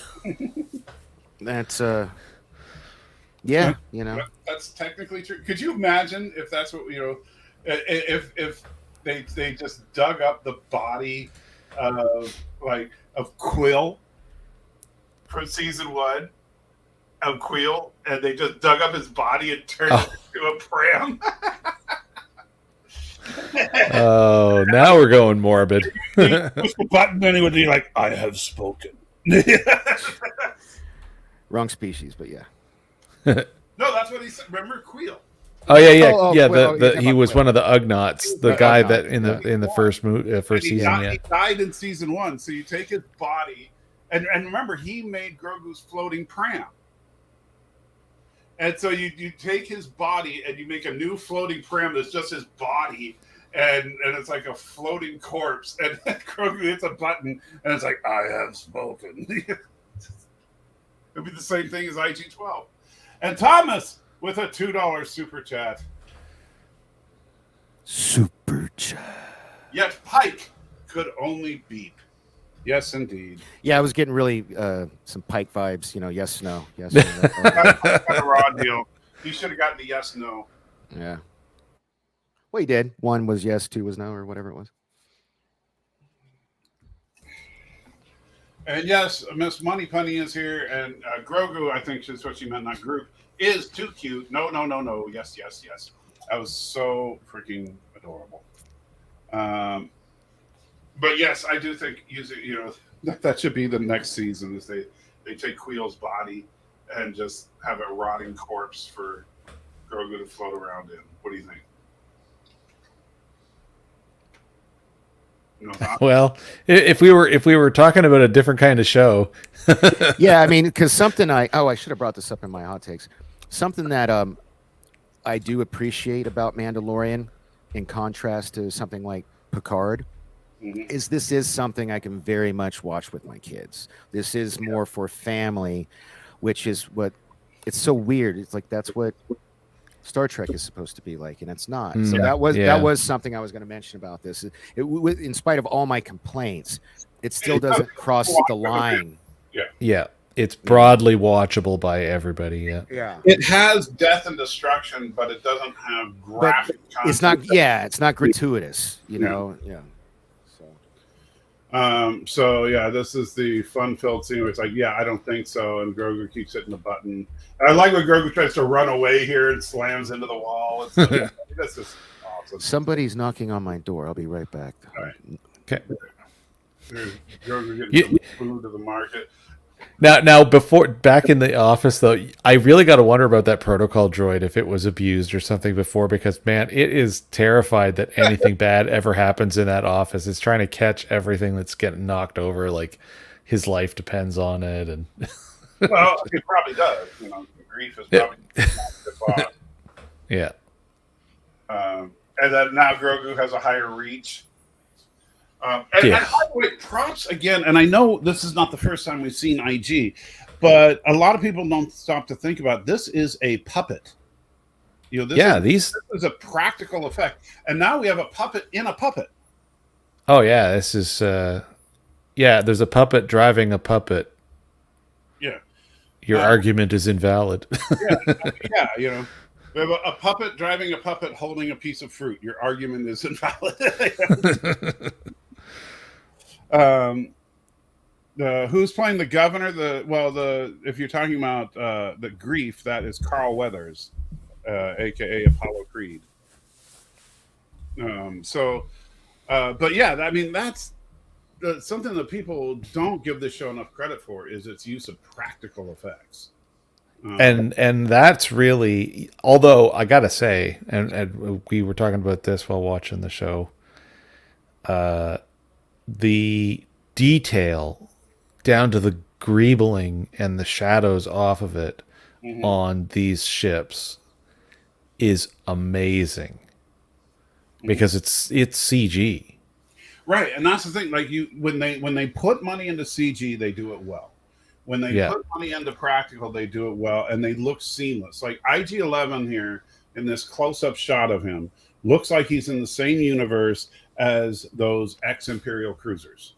That's yeah, That's technically true. Could you imagine if that's what if they just dug up the body of Quill from season 1 of Quill, and they just dug up his body and turned it into a pram? Oh, now we're going morbid. Push the button, and he would be like, "I have spoken." wrong species, but yeah. No, that's what he said. Remember Quill? Oh yeah. Well, He was one of the Ugnaughts, the guy that in the first season. He died in season 1. So you take his body, and remember, he made Grogu's floating pram. And so you take his body and you make a new floating pram that's just his body, and it's like a floating corpse. And Grogu hits a button, and it's like, "I have spoken." It'll be the same thing as IG-12. And Thomas with a $2 super chat. Super chat. Yet Pike could only beep. Yes, indeed. Yeah, I was getting really some Pike vibes. Yes, no, yes. No. That's a raw deal. He should have gotten the yes, no. Yeah. Well, he did. 1 was yes, 2 was no, or whatever it was. And yes, Miss Moneypenny is here, and Grogu, I think is what she meant, not group, is too cute. No. Yes. That was so freaking adorable. But yes, I do think that should be the next season. Is they take Quill's body and just have a rotting corpse for Grogu to float around in. What do you think? Well, if we were talking about a different kind of show, yeah, I mean, because something I should have brought this up in my hot takes. Something that I do appreciate about Mandalorian, in contrast to something like Picard, is this is something I can very much watch with my kids. This is more for family, which is what it's so weird. It's like that's what Star Trek is supposed to be like, and it's not. So that was something I was going to mention about this. In spite of all my complaints, it still doesn't cross the line. Yeah, it's broadly watchable by everybody. Yeah. It has death and destruction, but it doesn't have graphic content. It's not. Yeah, it's not gratuitous. Yeah. So yeah, this is the fun-filled scene where it's like, I don't think so, and Grogu keeps hitting the button. I like when Grogu tries to run away here and slams into the wall. That's just awesome. Somebody's knocking on my door. I'll be right back. All right. Okay. There's Grogu getting some food to the market. Now, back in the office though, I really got to wonder about that protocol droid if it was abused or something before, because man, it is terrified that anything bad ever happens in that office. It's trying to catch everything that's getting knocked over, like his life depends on it, and well, it probably does. Grief is probably the boss. Yeah. and then now Grogu has a higher reach. And by the way, props again. And I know this is not the first time we've seen IG, but a lot of people don't stop to think about this is a puppet. This is a practical effect, and now we have a puppet in a puppet. Oh yeah, this is there's a puppet driving a puppet. Yeah, your argument is invalid. yeah, we have a puppet driving a puppet holding a piece of fruit. Your argument is invalid. Who's playing the governor? If you're talking about the Grief, that is Carl Weathers, aka Apollo Creed. But yeah, I mean that's something that people don't give this show enough credit for is its use of practical effects. And that's really, although I gotta say, and we were talking about this while watching the show, the detail down to the greebling and the shadows off of it on these ships is amazing because it's CG. Right, and that's the thing. Like when they put money into CG, they do it well. When they put money into practical, they do it well, and they look seamless. Like IG-11 here in this close-up shot of him looks like he's in the same universe as those ex-Imperial cruisers.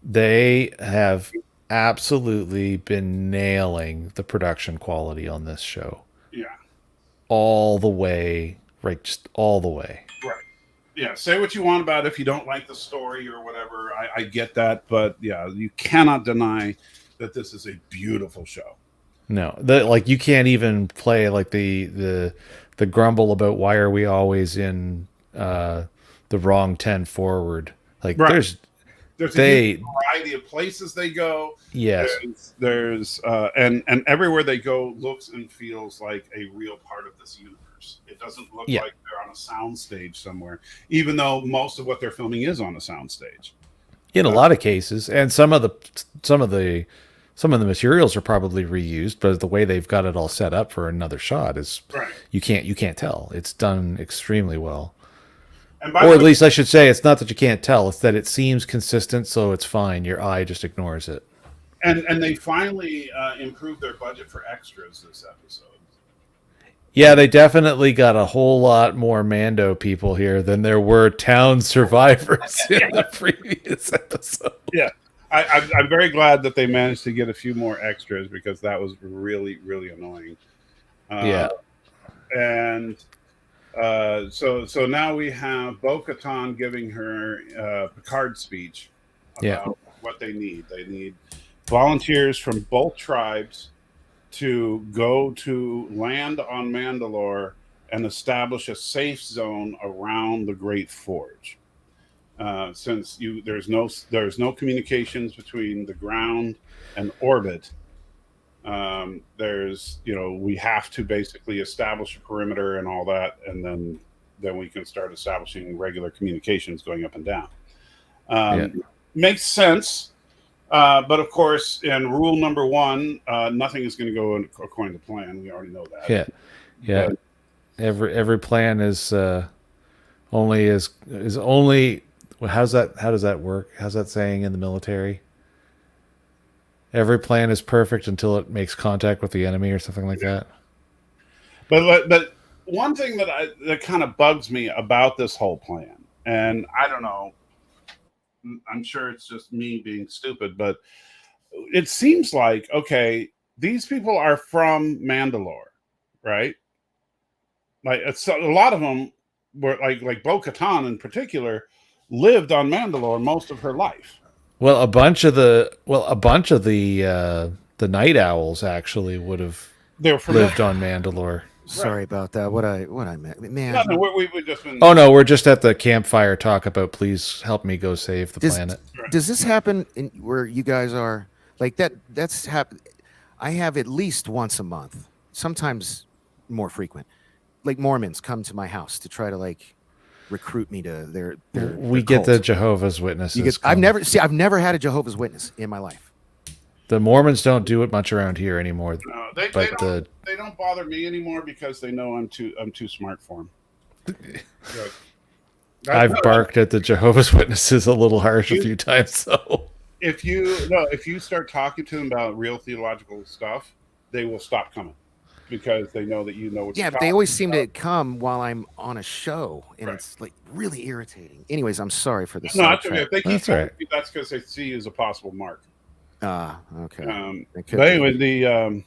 They have absolutely been nailing the production quality on this show. Yeah. All the way, right? Just all the way. Right. Yeah. Say what you want about it if you don't like the story or whatever. I get that, but yeah, you cannot deny that this is a beautiful show. No, you can't even play like the grumble about why are we always in the wrong 10 forward. Like there's a variety of places they go. Yes, there's and everywhere they go looks and feels like a real part of this universe. It doesn't look like they're on a soundstage somewhere, even though most of what they're filming is on a soundstage. In a lot of cases, and some of the materials are probably reused, but the way they've got it all set up for another shot is you can't tell. It's done extremely well. Or at least I should say, it's not that you can't tell; it's that it seems consistent, so it's fine. Your eye just ignores it. And they finally improved their budget for extras this episode. Yeah, they definitely got a whole lot more Mando people here than there were town survivors in the previous episode. Yeah, I'm very glad that they managed to get a few more extras because that was really, really annoying. And so now we have Bo-Katan giving her Picard speech about what they need. They need volunteers from both tribes to go to land on Mandalore and establish a safe zone around the Great Forge. Since there's no communications between the ground and orbit, we have to basically establish a perimeter and all that, and then we can start establishing regular communications going up and down. Makes sense. But of course, in rule number 1, nothing is going to go according to plan. We already know that. Yeah. Every plan is only. How does that work? How's that saying in the military? Every plan is perfect until it makes contact with the enemy, or something like that. But one thing that kind of bugs me about this whole plan, and I don't know. I'm sure it's just me being stupid, but it seems like, okay, these people are from Mandalore, right? Like a lot of them were like Bo-Katan in particular lived on Mandalore most of her life. Well, a bunch of the Night Owls actually would have lived on Mandalore. Sorry about that. What I meant, man. No, we've just been. Oh no, we're just at the campfire talk about please help me go save the planet. Does this happen where you guys are? Like that's happen. I have at least once a month, sometimes more frequent. Like Mormons come to my house to try to recruit me to their we get cult. the Jehovah's Witnesses. I've never had a Jehovah's Witness in my life. The Mormons don't do it much around here anymore. No, they don't bother me anymore because they know I'm too smart for them. I've barked at the Jehovah's Witnesses a little harsh a few times. So if you start talking to them about real theological stuff, they will stop coming because they know that you know what. Yeah, but they always seem to come while I'm on a show, and it's like really irritating. Anyways, I'm sorry for the No, that's okay. If they keep That's coming, right. that's because they see you as a possible mark. Okay. But anyway, the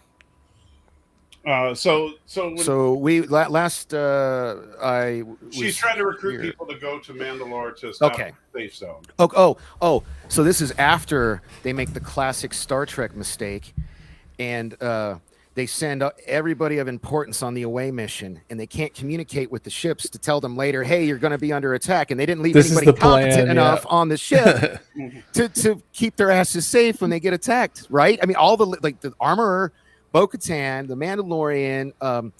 so we last I she's trying to recruit people to go to Mandalore to stop the safe zone. Oh, so this is after they make the classic Star Trek mistake, and they send everybody of importance on the away mission, and they can't communicate with the ships to tell them later, hey, you're going to be under attack, and they didn't leave anybody competent enough on the ship to keep their asses safe when they get attacked, right? I mean, all the armorer, Bo-Katan, the Mandalorian,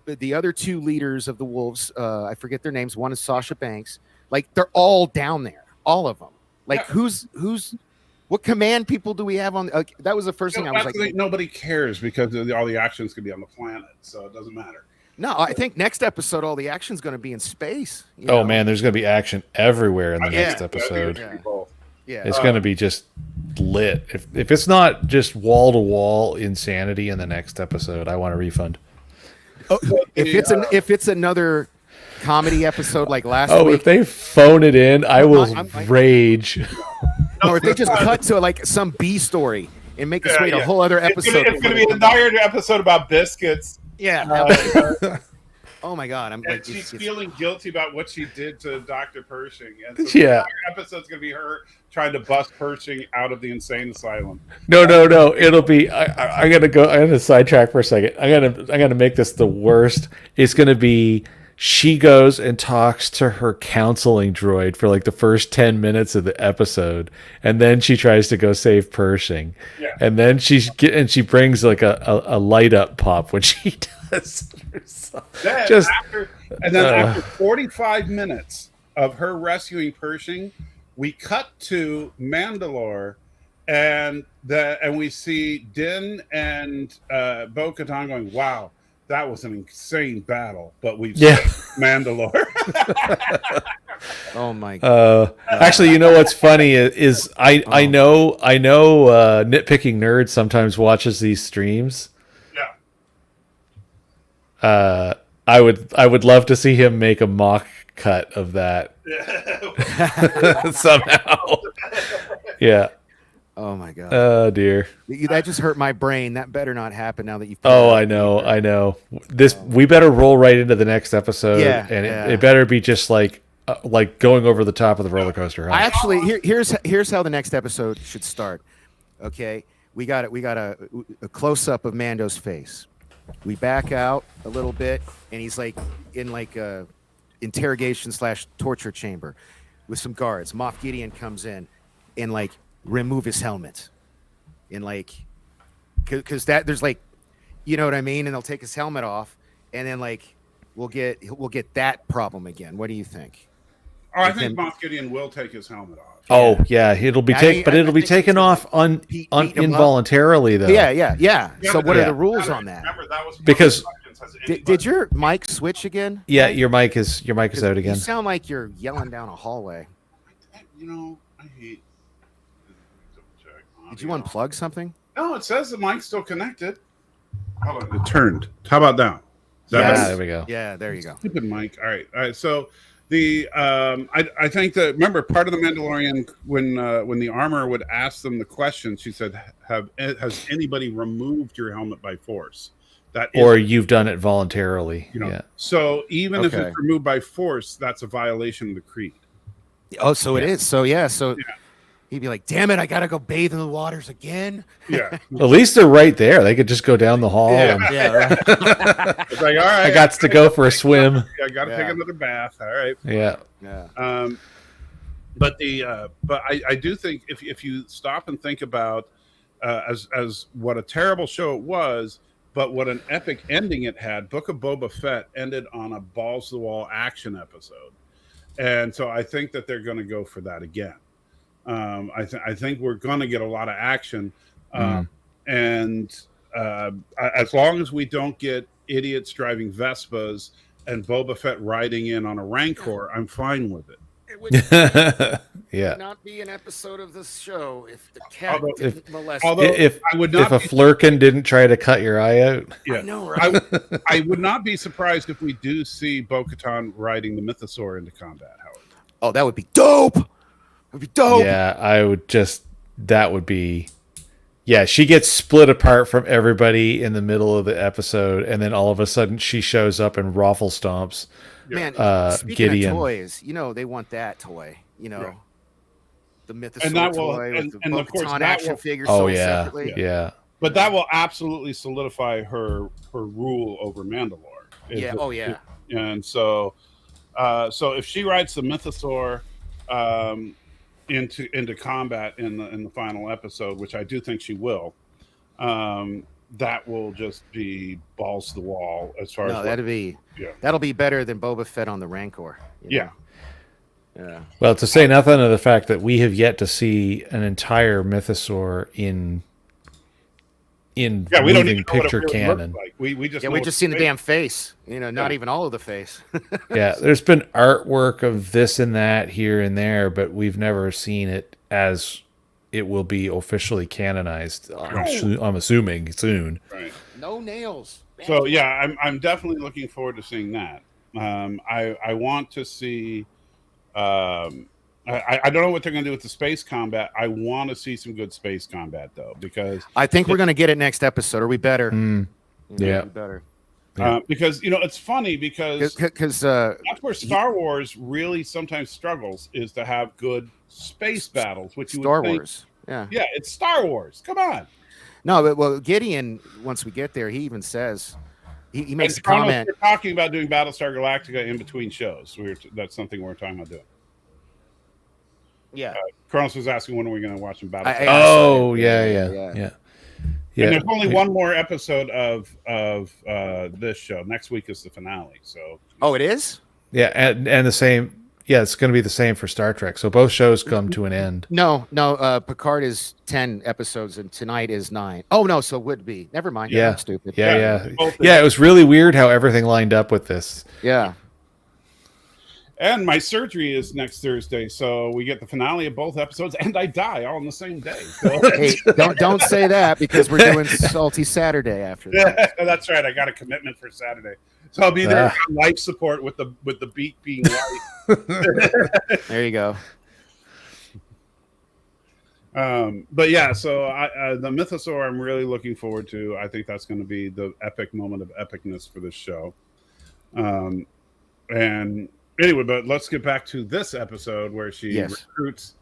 the other two leaders of the Wolves, I forget their names. One is Sasha Banks. Like, they're all down there, all of them. Like, who's what command people do we have on? That was the first thing I was like. Nobody cares because all the action's going to be on the planet, so it doesn't matter. No, I think next episode, all the action's going to be in space. Man, there's going to be action everywhere in the next episode. It's going to be just lit. If it's not just wall to wall insanity in the next episode, I want a refund. If it's another comedy episode like last week, if they phone it in, I will rage. Or if they just cut to like some B story and make us wait a whole other episode. It's going to be an entire episode about biscuits. Oh my God! And she's feeling guilty about what she did to Dr. Pershing. And so the entire episode's going to be her trying to bust Pershing out of the insane asylum. No. It'll be. I'm gonna sidetrack for a second. I'm gonna make this the worst. It's gonna be. She goes and talks to her counseling droid for like the first 10 minutes of the episode, and then she tries to go save Pershing, and then she brings like a light up pop when she does. After 45 minutes of her rescuing Pershing, we cut to Mandalore, and we see Din and Bo-Katan going, "Wow, that was an insane battle," but we've seen Mandalore. Oh my God! Actually, you know what's funny is I know nitpicking nerd sometimes watches these streams. I would love to see him make a mock cut of that somehow. Yeah. Oh my God. Oh dear. That just hurt my brain. That better not happen now that you've. I know. We better roll right into the next episode. It better be just like going over the top of the roller coaster. Huh? I actually here's how the next episode should start. Okay, we got a close up of Mando's face. We back out a little bit, and he's like in like a interrogation / torture chamber with some guards. Moff Gideon comes in and like remove his helmet, and like because that there's like, you know what I mean, and they'll take his helmet off, and then like we'll get that problem again. What do you think? I think Moff Gideon will take his helmet off. Oh yeah, it'll be taken off involuntarily though. Yeah. So what are the rules on that? Remember, that was because did your mic switch again? Yeah, your mic is out again. You sound like you're yelling down a hallway. I hate. Did you unplug something? No, it says the mic's still connected. Hold on, it turned. How about now? There we go. Yeah, there you go. Stupid mic. All right. So the I think that, remember, part of the Mandalorian, when the armor would ask them the question, she said, has anybody removed your helmet by force? Or you've done it voluntarily. So even if it's removed by force, that's a violation of the creed. Oh, so it is. So he'd be like, damn it, I gotta go bathe in the waters again. Yeah. At least they're right there. They could just go down the hall. Right. It's like, all right, I got to go for a swim. I got to take another bath. All right. Yeah. But I do think if you stop and think about as what a terrible show it was, but what an epic ending it had. Book of Boba Fett ended on a balls to the wall action episode, and so I think that they're going to go for that again. I think we're going to get a lot of action, and as long as we don't get idiots driving Vespas and Boba Fett riding in on a Rancor, I'm fine with it. It would Yeah. not be an episode of this show if the cat Although- didn't molest. Although If I would if not a be, Flurkin didn't try to cut your eye out, yeah, I know, right? I would not be surprised if we do see Bo-Katan riding the Mythosaur into combat, Howard. Oh, that would be dope. That would be dope. yeah, I would just that would be. Yeah, she gets split apart from everybody in the middle of the episode, and then all of a sudden she shows up and raffle stomps. Man, speaking Gideon. of toys, they want that toy. Right. The Mythosaur And that will- toy and- with the and of course Bo-Katan that action will- figure Oh sold yeah, separately. yeah. But that will absolutely solidify her rule over Mandalore. Yeah. Oh yeah. And so if she rides the Mythosaur into combat in the final episode, which I do think she will, that will just be balls to the wall as far as No, yeah. that'll be better than Boba Fett on the Rancor. Yeah. Yeah. Well, to say nothing of the fact that we have yet to see an entire Mythosaur in We don't even moving know what it picture really canon. looks like. We just Yeah, know we it's just seen the fake. damn face. Not Yeah. even all of the face. Yeah, there's been artwork of this and that here and there, but we've never seen it as it will be officially canonized. I'm assuming soon. Right. No nails. So yeah, I'm definitely looking forward to seeing that. I want to see. I don't know what they're going to do with the space combat. I want to see some good space combat though, because I think we're gonna get it next episode, or we better. Yeah. We better. because it's funny because Because that's where Star Wars really sometimes struggles, is to have good space battles, which you Star would think, Wars. Yeah. Yeah, it's Star Wars. Come on. No, but well, Gideon. Once we get there, he even says he makes a And Kronos, comment. we're talking about doing Battlestar Galactica in between shows. That's something we're talking about doing. Yeah. Kronos was asking when are we going to watch some Battlestar. I- Oh Yeah, yeah. yeah. And there's only one more episode of this show. Next week is the finale. So Oh, it is. Yeah, and the same. Yeah, it's going to be the same for Star Trek. So both shows come to an end. No. Picard is 10 episodes, and tonight is 9. Oh no, so it would be. Never mind. Yeah. I'm stupid. Yeah. both- Yeah, it was really weird how everything lined up with this. Yeah. And my surgery is next Thursday, so we get the finale of both episodes, and I die all on the same day. So. Hey, don't say that, because we're doing Salty Saturday after that. Yeah, that's right. I got a commitment for Saturday, so I'll be there on life support with the beat being light. There you go. But yeah, so the Mythosaur I'm really looking forward to. I think that's going to be the epic moment of epicness for this show. And anyway, but let's get back to this episode where she recruits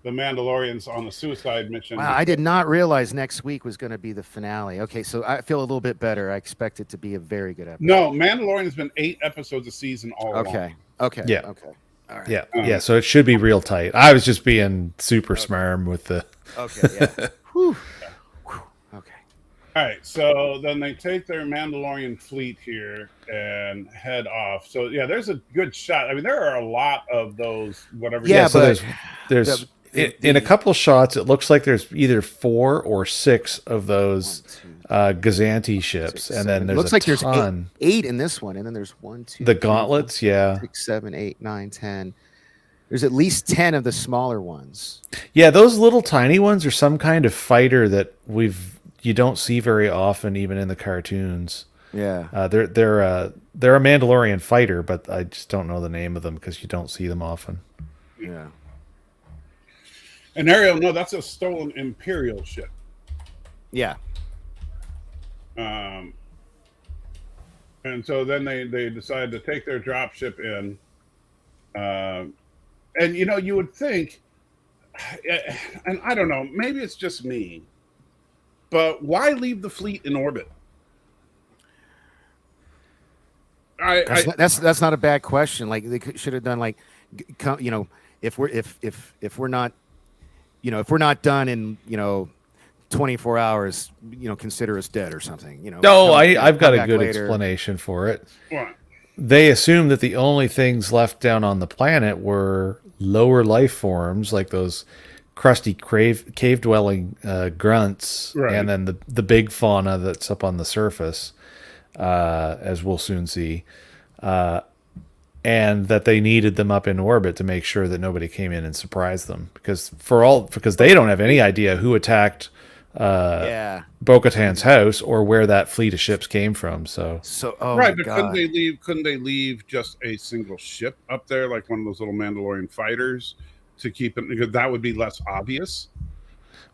the Mandalorians on the suicide mission. Wow, I did not realize next week was going to be the finale. Okay, so I feel a little bit better. I expect it to be a very good episode. No, Mandalorian has been 8 episodes a season all along. Okay. Yeah. Okay. All right. Yeah. So it should be real tight. I was just being super smarm with the. Okay. Yeah. Whew. Okay. All right, so then they take their Mandalorian fleet here and head off. So yeah, there's a good shot. I mean, there are a lot of those whatever. Yeah, So but there's in a couple shots, it looks like there's either 4 or 6 of those Gazanti ships, and then there's looks a like there's ton. 8 in this one, and then there's 1, 2, The 3, gauntlets, 4, yeah. 6, 7, 8, 9, 10. There's at least 10 of the smaller ones. Yeah, those little tiny ones are some kind of fighter that you don't see very often, even in the cartoons. Yeah. They're a Mandalorian fighter, but I just don't know the name of them because you don't see them often. Yeah. And Ariel, no, that's a stolen Imperial ship. Yeah. And so then they decide to take their drop ship in. And you would think, and I don't know, maybe it's just me, but why leave the fleet in orbit? That's not a bad question. Like they should have done if we're not done in 24 hours, consider us dead or something. No, I've got come a back good later. explanation for it. What? They assumed that the only things left down on the planet were lower life forms, like those crusty cave dwelling grunts, Right. and then the big fauna that's up on the surface, as we'll soon see. and that they needed them up in orbit to make sure that nobody came in and surprised them, because they don't have any idea who attacked Bo-Katan's house or where that fleet of ships came from. So oh right, my but God. couldn't they leave just a single ship up there, like one of those little Mandalorian fighters, to keep it? Because that would be less obvious.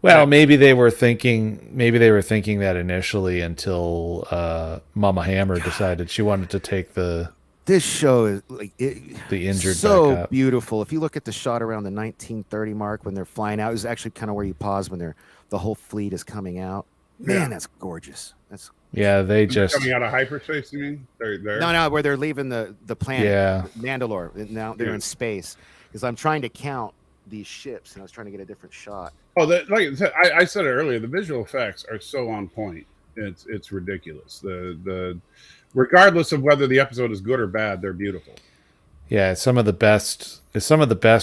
well, maybe they were thinking that initially until Mama Hammer decided she wanted to take This show is like the injured so back up. beautiful. If you look at the shot around the 1930 mark when they're flying out, is actually kind of where you pause when the whole fleet is coming out. Man, that's gorgeous. They just coming out of hyperspace. You mean they're there? No, where they're leaving the planet. Yeah. Mandalore. Now they're in space. Because I'm trying to count these ships, and I was trying to get a different shot. Oh, like I said it earlier, the visual effects are so on point. It's ridiculous. The regardless of whether the episode is good or bad, they're beautiful. Yeah, it's some of the best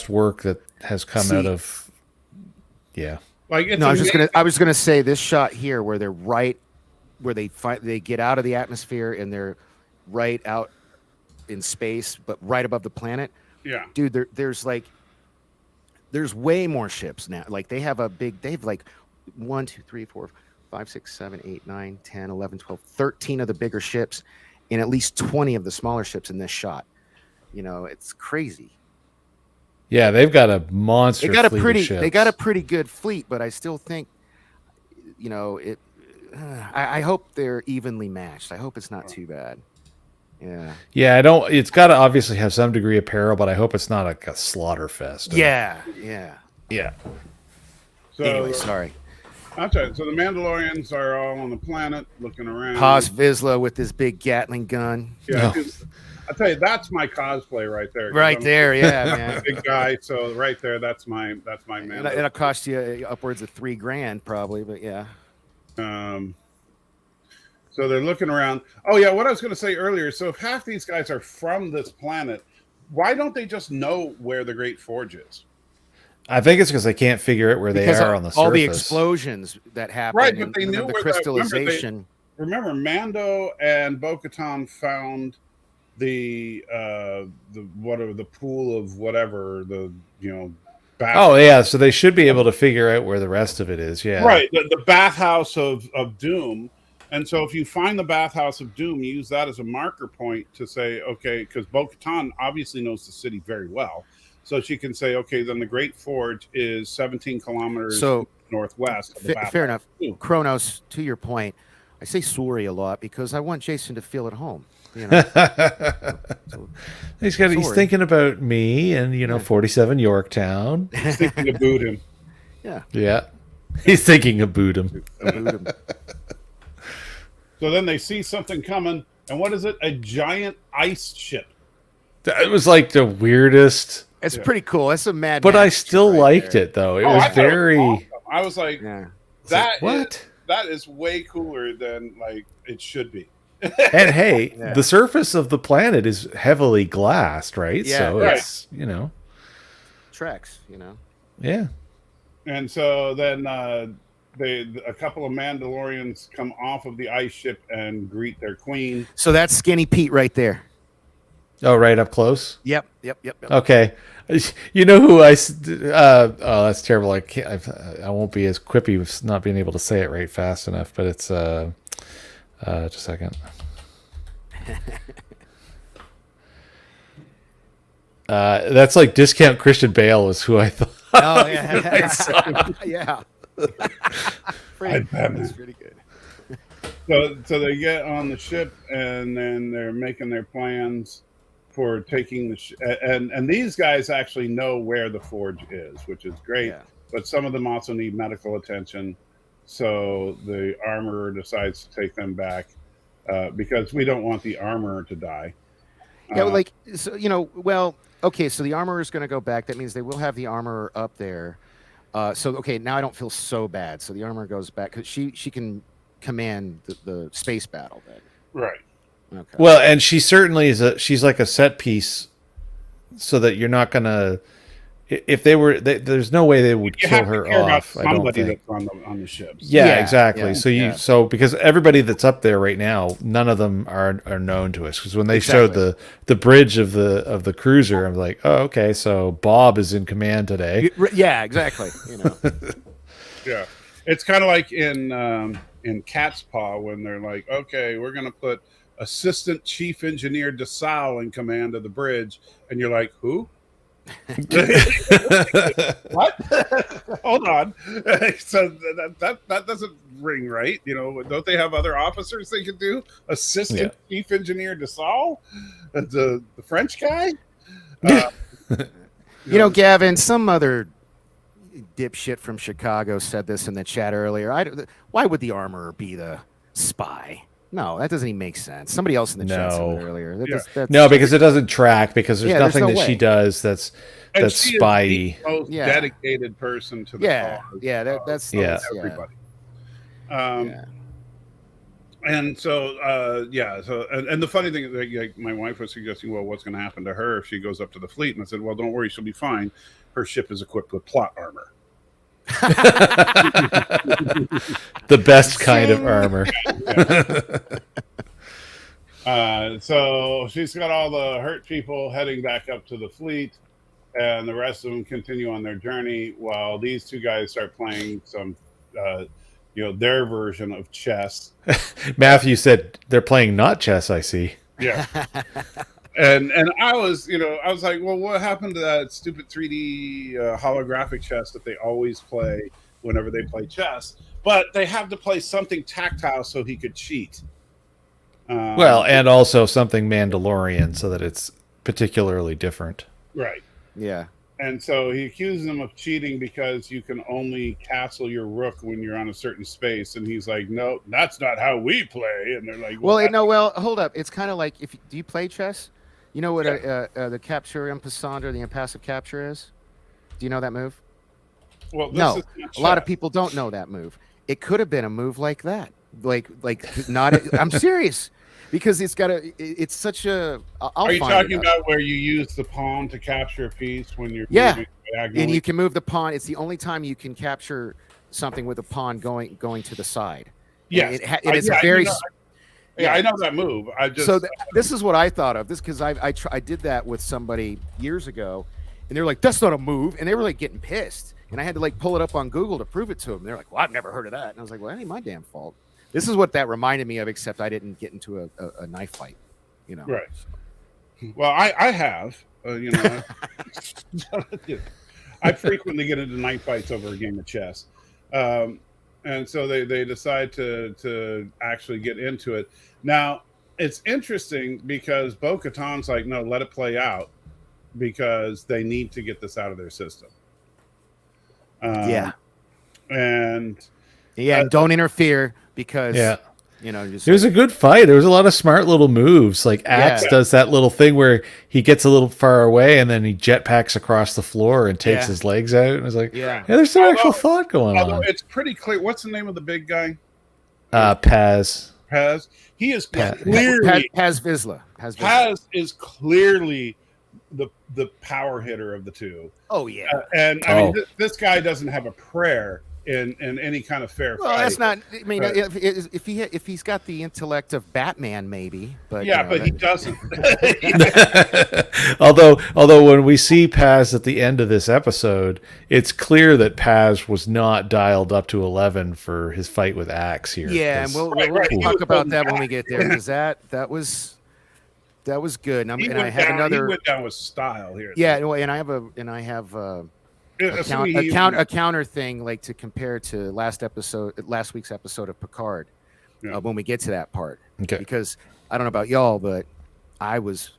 work that has come out of. Yeah. Like I was gonna say this shot here where they're right where they get out of the atmosphere and they're right out in space, but right above the planet. Yeah, dude, there's way more ships now. Like they have like 1, 2, 3, 4, 5, 6, 7, 8, 9, 10, 11, 12, 13 of the bigger ships, and at least 20 of the smaller ships in this shot. It's crazy. Yeah, they've got a monster. They got a pretty good fleet, but I still think, it. I hope they're evenly matched. I hope it's not too bad. Yeah. Yeah, I don't. It's got to obviously have some degree of peril, but I hope it's not like a slaughter fest. Yeah. So anyway, sorry. That's right. So the Mandalorians are all on the planet looking around. Paz Vizsla with his big Gatling gun. Yeah. I'll tell you, that's my cosplay right there. Right there, yeah, man. Big guy. So right there, that's my man. It'll cost you upwards of $3,000 probably, but yeah. So they're looking around. Oh yeah, what I was going to say earlier. So if half these guys are from this planet, why don't they just know where the Great Forge is? I think it's because they can't figure out where they are on the surface. All the explosions that happen, right? But they knew the where crystallization. Remember, Mando and Bo-Katan found the pool of whatever Oh yeah, so they should be able to figure out where the rest of it is. Yeah, right. The bathhouse of Doom. And so if you find the bathhouse of Doom, you use that as a marker point to say, okay, because Bo-Katan obviously knows the city very well. So she can say, okay, then the Great Forge is 17 kilometers northwest of the bathhouse. Fair enough. Kronos, to your point, I say sorry a lot because I want Jason to feel at home. He's thinking about me and 47 Yorktown. He's thinking of boot him. Yeah. He's thinking of boot him. So then they see something coming, and what is it? A giant ice ship. It was like the weirdest. It's pretty cool. That's a mad. But I still liked it though. It was very. Awesome. I was like, what? That is way cooler than like it should be. And hey, the surface of the planet is heavily glassed, right? Yeah, so it's Treks, Yeah. And so then a couple of Mandalorians come off of the ice ship and greet their queen. So that's Skinny Pete right there. Oh, right up close. Yep. Okay. You know who oh, that's terrible. I won't be as quippy with not being able to say it right fast enough, but it's just a second. That's like Discount Christian Bale is who I thought. Oh yeah. Yeah. That's pretty good. So they get on the ship and then they're making their plans for taking the and these guys actually know where the forge is, which is great. Yeah. But some of them also need medical attention, so the armorer decides to take them back because we don't want the armorer to die. Yeah, so okay. So the armorer is going to go back. That means they will have the armorer up there. So okay, now I don't feel so bad. So the armorer goes back because she can command the space battle then. Right. Okay. Well, and she certainly is she's like a set piece, so that you're not gonna if they were, there's no way they would You kill have to her care about off. I don't somebody think. that's on the ships. Yeah, Yeah, exactly. yeah, So because everybody that's up there right now, none of them are known to us. Because when they showed Exactly. the bridge of the cruiser, I'm like, oh, okay, so Bob is in command today. Yeah, exactly. You know. Yeah, it's kind of like in Cat's Paw when they're like, okay, we're gonna put Assistant Chief Engineer DeSalle in command of the bridge, and you're like, who? What? Hold on. So that doesn't ring right. You know, don't they have other officers they could do? Assistant Chief Engineer DeSalle, the French guy. You know, Gavin, some other dipshit from Chicago said this in the chat earlier. Why would the armorer be the spy? No, that doesn't even make sense. Somebody else in the chat said it earlier. No, because it doesn't track, because there's nothing no that she way. that's she spy-y. is the most dedicated person to the cause. That's everybody. And so, and the funny thing is, like, my wife was suggesting, well, what's going to happen to her if she goes up to the fleet? And I said, well, don't worry, she'll be fine. Her ship is equipped with plot armor. The best kind of armor. So she's got all the hurt people heading back up to the fleet, and the rest of them continue on their journey while these two guys start playing some their version of chess. Matthew said they're playing not chess, I see. Yeah. And I was like, well, what happened to that stupid 3D holographic chess that they always play whenever they play chess? But they have to play something tactile so he could cheat. Well, and also something Mandalorian so that it's particularly different. Right. Yeah. And so he accuses them of cheating because you can only castle your rook when you're on a certain space. And he's like, no, that's not how we play. And they're like, well, hold up. It's kind of like, do you play chess? You know what the capture en passant or the impassive capture is? Do you know that move? Well, no. A lot of people don't know that move. It could have been a move like that. Like not. I'm serious. Because it's such a. Are you talking about where you use the pawn to capture a piece when you're moving diagonally? And you can move the pawn. It's the only time you can capture something with a pawn going to the side. Yes, it is a very. I know that move. This is what I thought of this because I did that with somebody years ago, and they're like, "That's not a move," and they were like getting pissed, and I had to like pull it up on Google to prove it to them. They're like, "Well, I've never heard of that," and I was like, "Well, that ain't my damn fault." This is what that reminded me of, except I didn't get into a knife fight, you know. Right. Well, I have, I frequently get into knife fights over a game of chess. And so they decide to actually get into it. Now, it's interesting because Bo-Katan's like, no, let it play out because they need to get this out of their system. And don't interfere because it was a good fight. There was a lot of smart little moves. Like Axe does that little thing where he gets a little far away and then he jetpacks across the floor and takes his legs out. And I was like, there's some actual thought going on. It's pretty clear. What's the name of the big guy? Paz. He is clearly Paz Vizsla. Paz is clearly the power hitter of the two. Oh yeah. And I mean, this guy doesn't have a prayer in any kind of fair fight. That's not. I mean, if he's got the intellect of Batman, maybe. But but he doesn't. although when we see Paz at the end of this episode, it's clear that Paz was not dialed up to 11 for his fight with Axe here. Yeah, and we'll talk about that when we get there because that was good. And I have another. He went down with style here. Yeah, and I have a counter thing like to compare to last week's episode of Picard when we get to that part. Okay. Because I don't know about y'all, but I was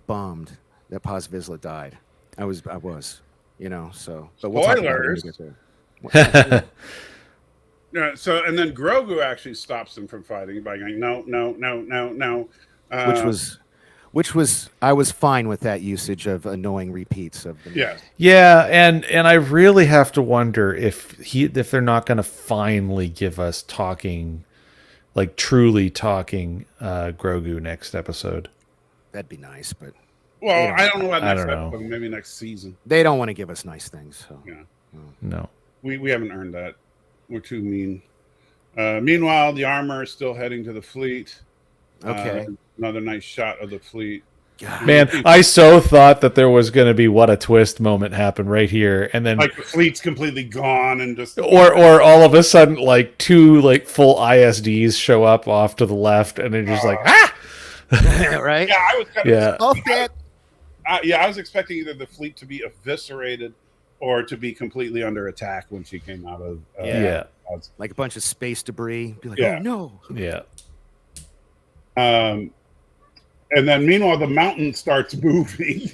bummed that Paz Vizsla died. I was, so but we'll talk about it when we get there. Yeah, so and then Grogu actually stops him from fighting by going no. Which was I was fine with that usage of annoying repeats of the and I really have to wonder if they're not going to finally give us truly talking Grogu next episode. That'd be nice, but Well, I don't know what I next don't know. episode, maybe next season. They don't want to give us nice things. So. Yeah. No. We haven't earned that. We're too mean. Meanwhile, the armor is still heading to the fleet. Okay. Another nice shot of the fleet. God. Man, I so thought that there was going to be what a twist moment happen right here, and then Like the fleet's completely gone and just or all of a sudden like two like full ISDs show up off to the left, and they're just like Right? Yeah, I was kind Yeah. of Off that. I was expecting either the fleet to be eviscerated or to be completely under attack when she came out of Yeah. Like a bunch of space debris. Be like, Yeah. oh no. Yeah. And then meanwhile the mountain starts moving.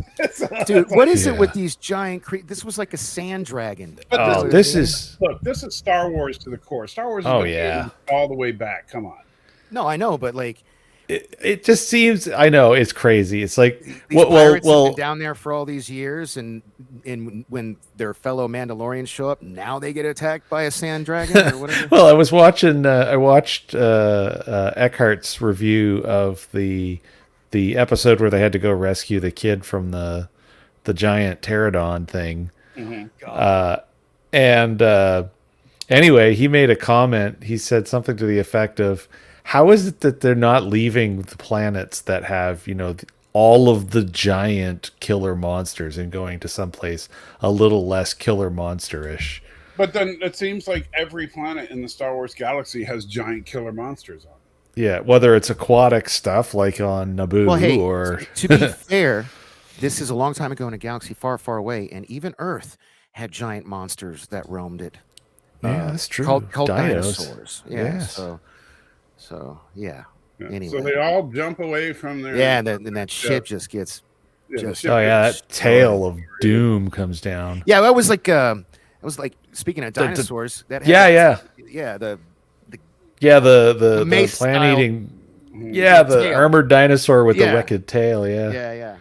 Dude, what is it Yeah. with these giant this was like a sand dragon. But Oh, this is Look, this is Star Wars to the core. Star Wars is Oh, the yeah. game all the way back. Come on. No, I know, but like it just seems, I know it's crazy. It's like these well pirates have well been down there for all these years, and when their fellow Mandalorians show up, now they get attacked by a sand dragon or whatever. well, I was watching I watched Eckhart's review of the episode where they had to go rescue the kid from the giant pterodon thing. Anyway, he made a comment. He said something to the effect of, how is it that they're not leaving the planets that have, all of the giant killer monsters and going to someplace a little less killer monsterish? But then it seems like every planet in the Star Wars galaxy has giant killer monsters on it. Yeah, whether it's aquatic stuff like on Naboo Well, hey, or to be fair, this is a long time ago in a galaxy far, far away, and even Earth had giant monsters that roamed it. yeah, that's true. Called Dinos. dinosaurs. Yeah. Yes. So yeah. Yeah. Anyway. So they all jump away from their Yeah, and that ship just gets the just ship Oh yeah, gets that tail of doom comes down. Yeah, that was like speaking of dinosaurs, that had Yeah. the The mace plant eating. Mhm. Yeah, The the tail. armored dinosaur with the Yeah. wicked tail. Yeah. yeah.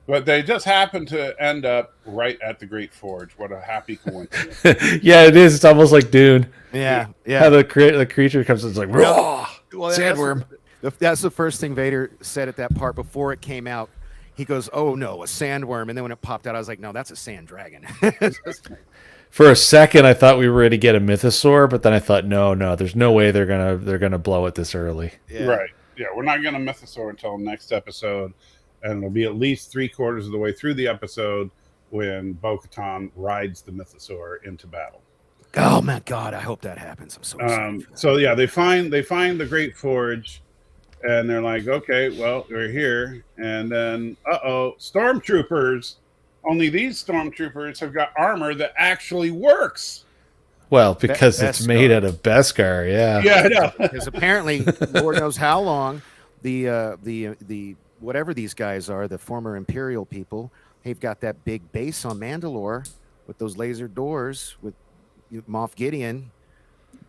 But they just happen to end up right at the Great Forge. What a happy coincidence. Yeah, it is. It's almost like Dune. Yeah. How the creature comes, it's like raw Well, sandworm. That's the first thing Vader said at that part before it came out. He goes, "Oh no, a sandworm!" And then when it popped out, I was like, "No, that's a sand dragon." For a second, I thought we were going to get a mythosaur, but then I thought, no, there's no way they're gonna blow it this early. Yeah. Right. Yeah, we're not going to mythosaur until next episode. And it'll be at least 3/4 of the way through the episode when Bo-Katan rides the mythosaur into battle. Oh my God, I hope that happens. I'm so excited. For that. So yeah, they find the Great Forge, and they're like, okay, well, we're here. And then, stormtroopers. Only these stormtroopers have got armor that actually works. Well, because it's Beskar. made out of Beskar, yeah. Yeah, I know. Because apparently, Lord knows how long, the whatever these guys are, the former Imperial people, they've got that big base on Mandalore with those laser doors with Moff Gideon.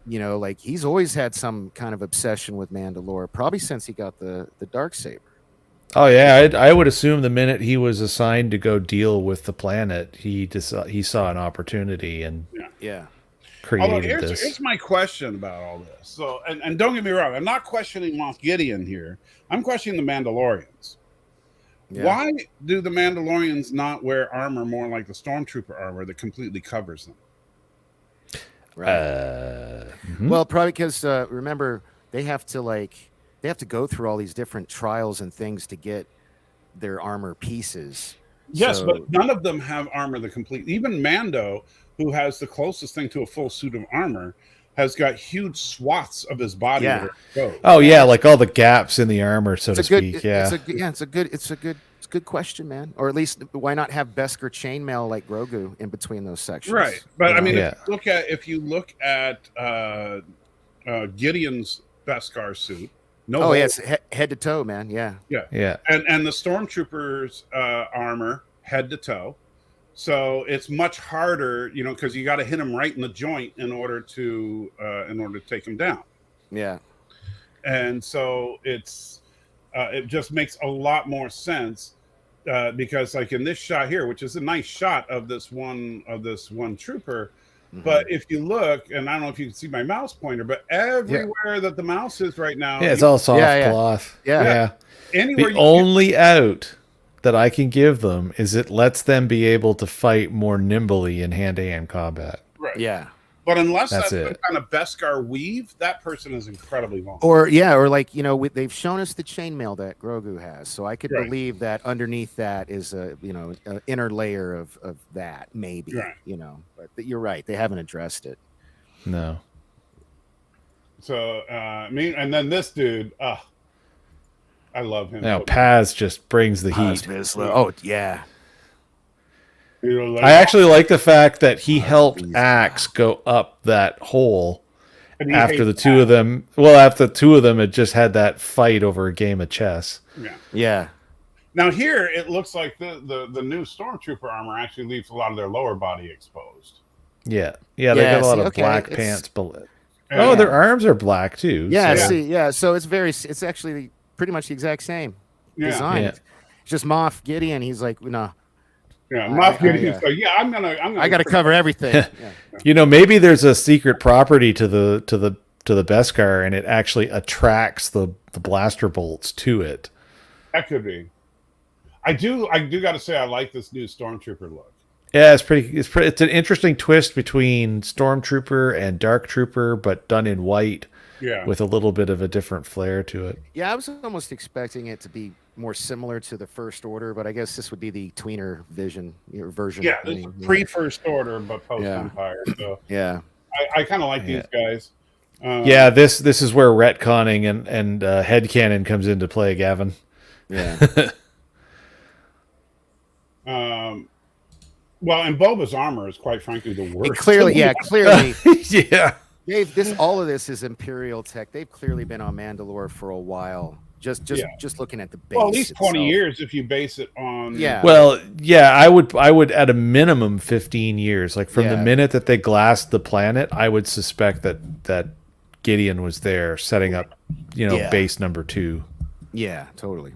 Like he's always had some kind of obsession with Mandalore, probably since he got the Darksaber. Oh yeah, I would assume the minute he was assigned to go deal with the planet, he saw an opportunity and Yeah. Although created this. here's my question about all this. So, and don't get me wrong, I'm not questioning Moff Gideon here. I'm questioning the Mandalorians. Yeah. Why do the Mandalorians not wear armor more like the Stormtrooper armor that completely covers them? Right. Mhm. Well, probably because remember they have to go through all these different trials and things to get their armor pieces. Yes, So- but none of them have armor that complete. Even Mando, who has the closest thing to a full suit of armor, has got huge swaths of his body Yeah. that are exposed. Oh yeah, like all the gaps in the armor, so to it's a good, speak. Yeah. it's a good question, man. Or at least why not have Beskar chainmail like Grogu in between those sections? Right, but I mean, Yeah. if you look at Gideon's Beskar suit, no, Oh hole. yeah, it's head to toe, man. Yeah. Yeah. and the Stormtroopers' armor head to toe, so it's much harder, because you got to hit him right in the joint in order to take him down. Yeah. And so it just makes a lot more sense because like in this shot here, which is a nice shot of this one trooper, But if you look, and I don't know if you can see my mouse pointer, but everywhere that the mouse is right now, Yeah, it's all soft Yeah. cloth. Yeah. anywhere The you only out that I can give them is it lets them be able to fight more nimbly in hand-to-hand combat. right. Yeah. But unless That's that's some it. kind of Beskar weave, that person is incredibly vulnerable. Or like, you know, they've shown us the chainmail that Grogu has, so I could Right. believe that underneath that is a, you know, an inner layer of that, maybe. Right. You know, but you're right, they haven't addressed it. No. So and then this dude, I love him. Now Paz just brings the heat. Vizsla. Oh yeah. You know, like, I actually like the fact that he helped Axe go up that hole and he after hates the two of them. Well, after the two of them had just had that fight over a game of chess. Yeah. Yeah. Now here it looks like the new stormtrooper armor actually leaves a lot of their lower body exposed. Yeah, they got a lot of black pants. Yeah. Their arms are black too. Yeah, so- see, so it's actually pretty much the exact same design. Yeah. It's just Moff Gideon. He's like, no, Yeah, Moff Gideon's like, yeah, I'm gonna I got to cover everything. Yeah. You know, maybe there's a secret property to the Beskar, and it actually attracts the blaster bolts to it. That could be. I do got to say I like this new stormtrooper look. Yeah, it's an interesting twist between Stormtrooper and Dark Trooper, but done in white. Yeah. With a little bit of a different flair to it. Yeah, I was almost expecting it to be more similar to the First Order, but I guess this would be the tweener version. Yeah, this is pre-First Order, but post-Empire. So yeah, I kind of like these guys. Yeah, this is where retconning and headcanon comes into play, Gavin. Yeah. Well, and Boba's armor is quite frankly the worst. Clearly. Yeah. Dave, all of this is Imperial tech. They've clearly been on Mandalore for a while. Just looking at the base. Well, at least 20 itself. years if you base it on. Yeah. Well, yeah, I would at a minimum 15 years. Like from the minute that they glassed the planet, I would suspect that Gideon was there setting up, base number 2. Yeah, totally.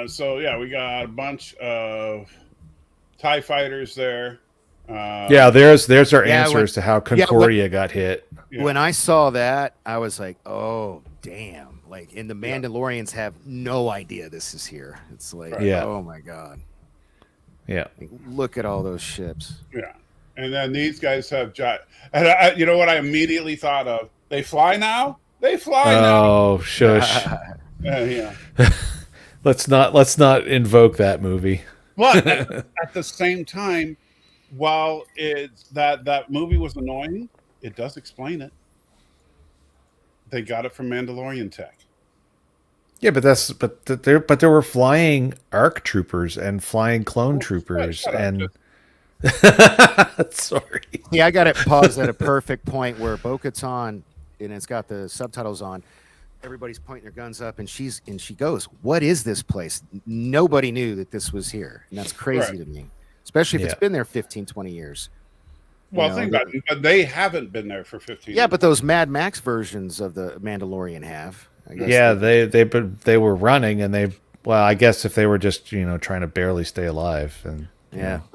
So yeah, we got a bunch of TIE fighters there. There's our answer as to how Concordia got hit. Yeah. When I saw that, I was like, oh, damn. Like, and the Mandalorians have no idea this is here. It's like, oh my God. Yeah. Like, look at all those ships. Yeah. And then these guys have and you know what I immediately thought of? They fly now? They fly now. Oh, shush. Yeah. Let's not invoke that movie. But at the same time, while it's that movie was annoying, it does explain it. They got it from Mandalorian tech. Yeah, but there were flying ARC troopers and flying clone troopers and sorry. Yeah, I got it paused at a perfect point where Bo-Katan, and it's got the subtitles on. Everybody's pointing their guns up, and she goes, "What is this place?" Nobody knew that this was here, and that's crazy to me, especially if it's been there 15, 20 years. Well, think about it, but they haven't been there for 15 years. Yeah, but those Mad Max versions of the Mandalorian have. I guess yeah, they were running, and I guess if they were just trying to barely stay alive, and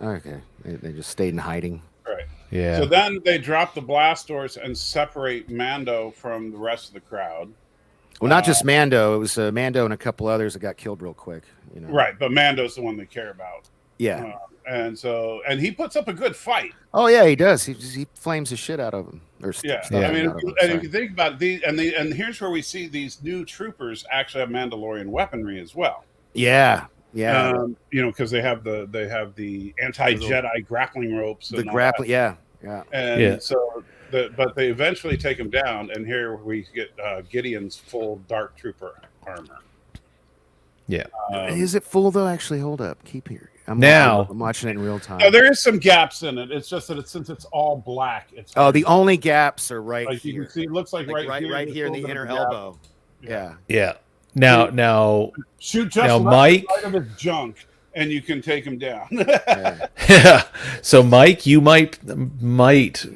okay, they just stayed in hiding. Right. Yeah. So then they drop the blast doors and separate Mando from the rest of the crowd. Well, not just Mando. It was Mando and a couple others that got killed real quick. Right, but Mando's the one they care about. Yeah. And he puts up a good fight. Oh yeah, he does. He flames the shit out of him. I mean, if you think about these, and here's where we see these new troopers actually have Mandalorian weaponry as well. Yeah. Because they have the anti-Jedi grappling ropes. The grappling, yeah. And so, but they eventually take him down, and here we get Gideon's full Dark Trooper armor. Yeah. Is it full though? Actually, hold up. Keep here. I'm watching it in real time. No, there is some gaps in it. It's just that since it's all black, it's the only gaps are right here. You can see, it looks like right here in the inner elbow. Yeah. Yeah. Now shoot just now, Mike, right of his junk, and you can take him down. Yeah. So, Mike, you might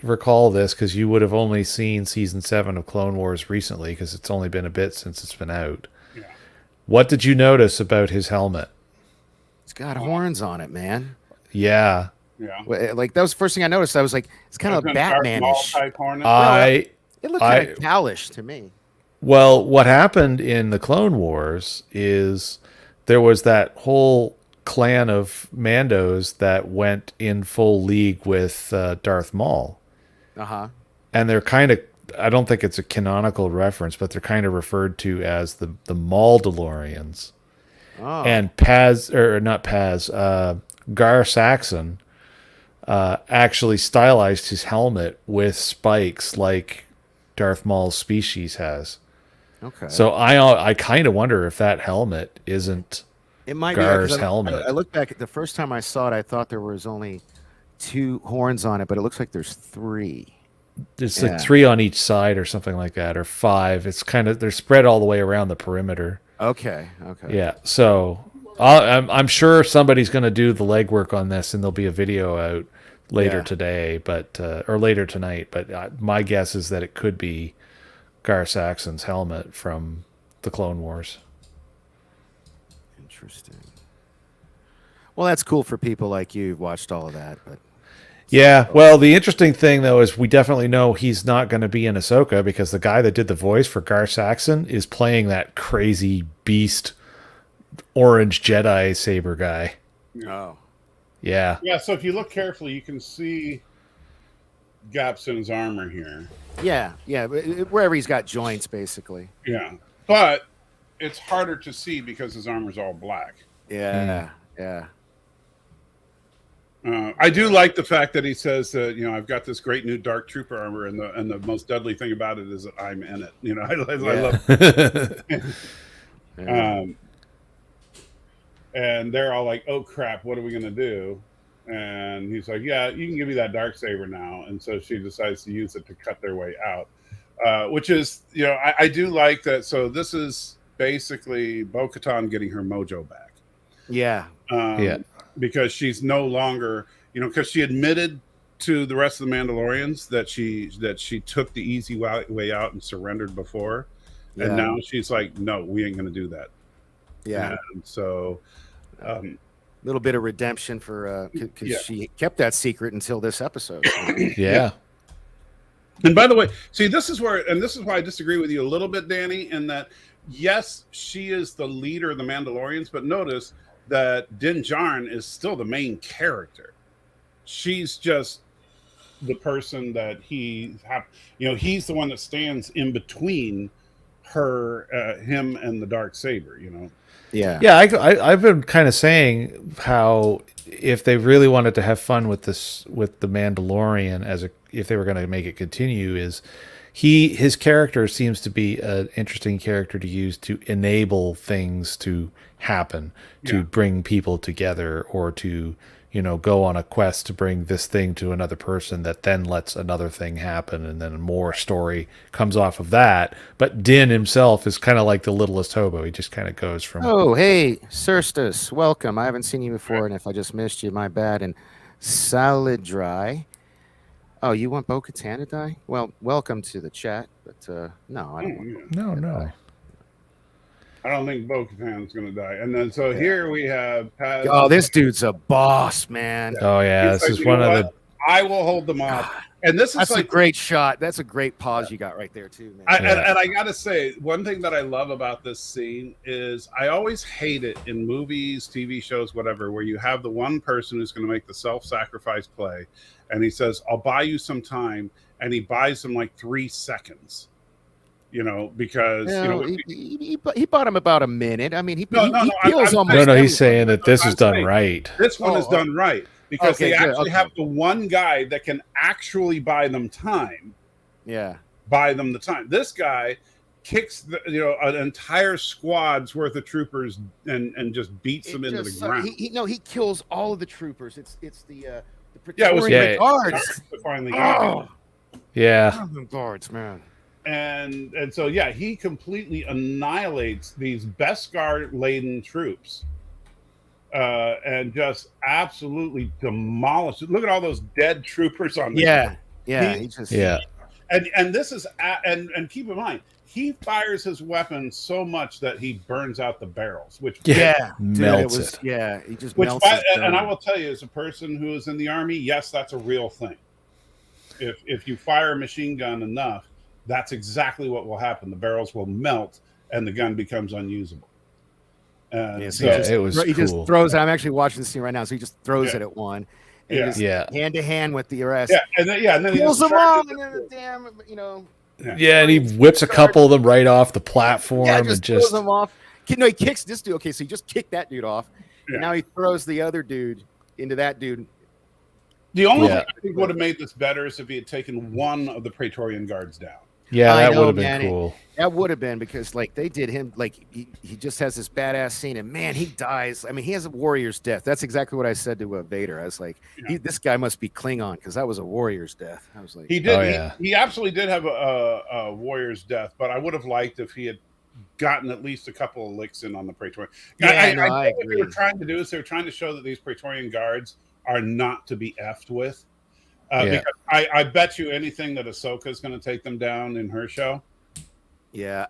recall this because you would have only seen season 7 of Clone Wars recently because it's only been a bit since it's been out. Yeah. What did you notice about his helmet? It's got horns on it, man. Yeah. Yeah. Like that was the first thing I noticed. I was like, it's kind of That's a Darth Maul Batman-ish. type Hornet. It looked kind of cowish to me. Well, what happened in the Clone Wars is there was that whole clan of Mandos that went in full league with Darth Maul. Uh-huh. And they're kind of, I don't think it's a canonical reference, but they're kind of referred to as the Mandalorians. Oh. And Gar Saxon actually stylized his helmet with spikes like Darth Maul's species has. Okay. So I kind of wonder if that helmet isn't It might Gar's be helmet. I looked back at the first time I saw it, I thought there was only 2 horns on it, but it looks like there's 3. It's like 3 on each side or something like that, or 5. It's kind of, they're spread all the way around the perimeter. Okay. Yeah. So I'm sure somebody's going to do the legwork on this, and there'll be a video out later today, but or later tonight. But my guess is that it could be Gar Saxon's helmet from the Clone Wars. Interesting. Well, that's cool for people like you who've watched all of that, but yeah, well, the interesting thing, though, is we definitely know he's not going to be in Ahsoka because the guy that did the voice for Gar Saxon is playing that crazy beast orange Jedi saber guy. Oh. Yeah. Yeah, so if you look carefully, you can see gaps in his armor here. Yeah, wherever he's got joints, basically. Yeah, but it's harder to see because his armor's all black. Yeah. I do like the fact that he says that, I've got this great new Dark Trooper armor, and the most deadly thing about it is that I'm in it. I love it. And they're all like, "Oh crap, what are we gonna do?" And he's like, "Yeah, you can give me that dark saber now." And so she decides to use it to cut their way out, which is, I do like that. So this is basically Bo-Katan getting her mojo back. Yeah. Because she's no longer, because she admitted to the rest of the Mandalorians that she took the easy way out and surrendered before, and now she's like, "No, we ain't gonna do that." Yeah. And so, a little bit of redemption for because she kept that secret until this episode. Yeah. And by the way, see, this is why I disagree with you a little bit, Danny, in that yes, she is the leader of the Mandalorians, but notice that Din Djarin is still the main character. She's just the person that he's the one that stands in between him and the dark saber. Yeah. I've been kind of saying how if they really wanted to have fun with the Mandalorian if they were going to make it continue, is his character seems to be an interesting character to use to enable things to happen, to bring people together, or to go on a quest to bring this thing to another person that then lets another thing happen, and then more story comes off of that. But Din himself is kind of like the littlest hobo. He just kind of goes from... Oh, hey, Sirstus, welcome. I haven't seen you before, and if I just missed you, my bad. And Salad Dry. Oh, you want Bo-Katan to die? Well, welcome to the chat, but no, I don't want No. I don't think Bo-Katan's going to die. And then so here we have Paz. Oh, this dude's a boss, man. Oh yeah, He's this like, is one of the... I will hold them off. And this is That's like a great shot. That's a great pause you got right there too, man. And I gotta say, one thing that I love about this scene is I always hate it in movies, TV shows, whatever, where you have the one person who's going to make the self-sacrifice play, and he says, "I'll buy you some time," and he buys him like 3 seconds. Because he bought him about a minute. I mean, he he's saying that this is done right. This one is done right. Because Okay, they good, actually have the one guy that can actually buy them time. Yeah. Buy them the time. This guy kicks an entire squad's worth of troopers and just beats them into the ground. He kills all of the troopers. It's the Praetorian guards. Finally got Guards, man. And so he completely annihilates these Beskar laden troops. And just absolutely demolished it. Look at all those dead troopers on the Yeah. and this is and keep in mind, he fires his weapon so much that he burns out the barrels, which Yeah, melts dude, it. Yeah, he just which melts. and I will tell you, as a person who is in the Army, yes, that's a real thing. If you fire a machine gun enough, that's exactly what will happen. The barrels will melt and the gun becomes unusable. Yeah, So it was he just cool. throws. I'm actually watching the scene right now, so he just throws Yeah. it at one. And Yeah. just Yeah. hand to hand with the rest. yeah, and then he Kills just them all, charges and then the damn, you know. Yeah, and he whips a couple of them right off the platform Yeah, and just just throws them off. No, he kicks this dude. Okay, so he just kicked that dude off. Yeah. And now he throws the other dude into that dude. The only Yeah. thing I think would have made this better is if he had taken one of the Praetorian guards down. yeah, I that know, would have been man, cool. That would have been because like they did him like he just has this badass scene and man he dies. I mean he has a warrior's death. That's exactly what I said to Vader. I was like, this guy must be Klingon because that was a warrior's death. I was like, He did. Oh, yeah. He absolutely did have a warrior's death, but I would have liked if he had gotten at least a couple of licks in on the Praetorian. Yeah, I no, I think what they were agree. trying to do is they were trying to show that these Praetorian guards are not to be effed with. Yeah. Because I bet you anything that Ahsoka is going to take them down in her show. yeah,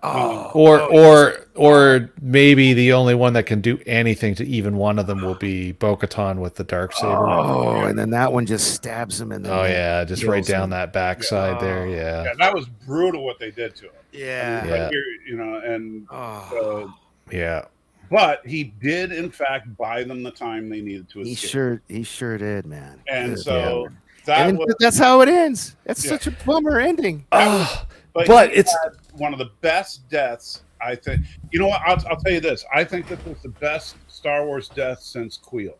Or maybe the only one that can do anything to even one of them will be Bo-Katan with the Darksaber. oh, and then that one just stabs him and then Oh yeah, just right kills down him. that backside there. Yeah, Yeah. that was brutal what they did to him. Yeah. Yeah. You know, and Oh, Yeah. but he did in fact buy them the time they needed to he escape. sure did, man. And Good. so that And was that's how it ends. That's Yeah. such a bummer ending. But he it's had one of the best deaths, I think. You know what? I'll tell you this. I think this was the best Star Wars death since Queel.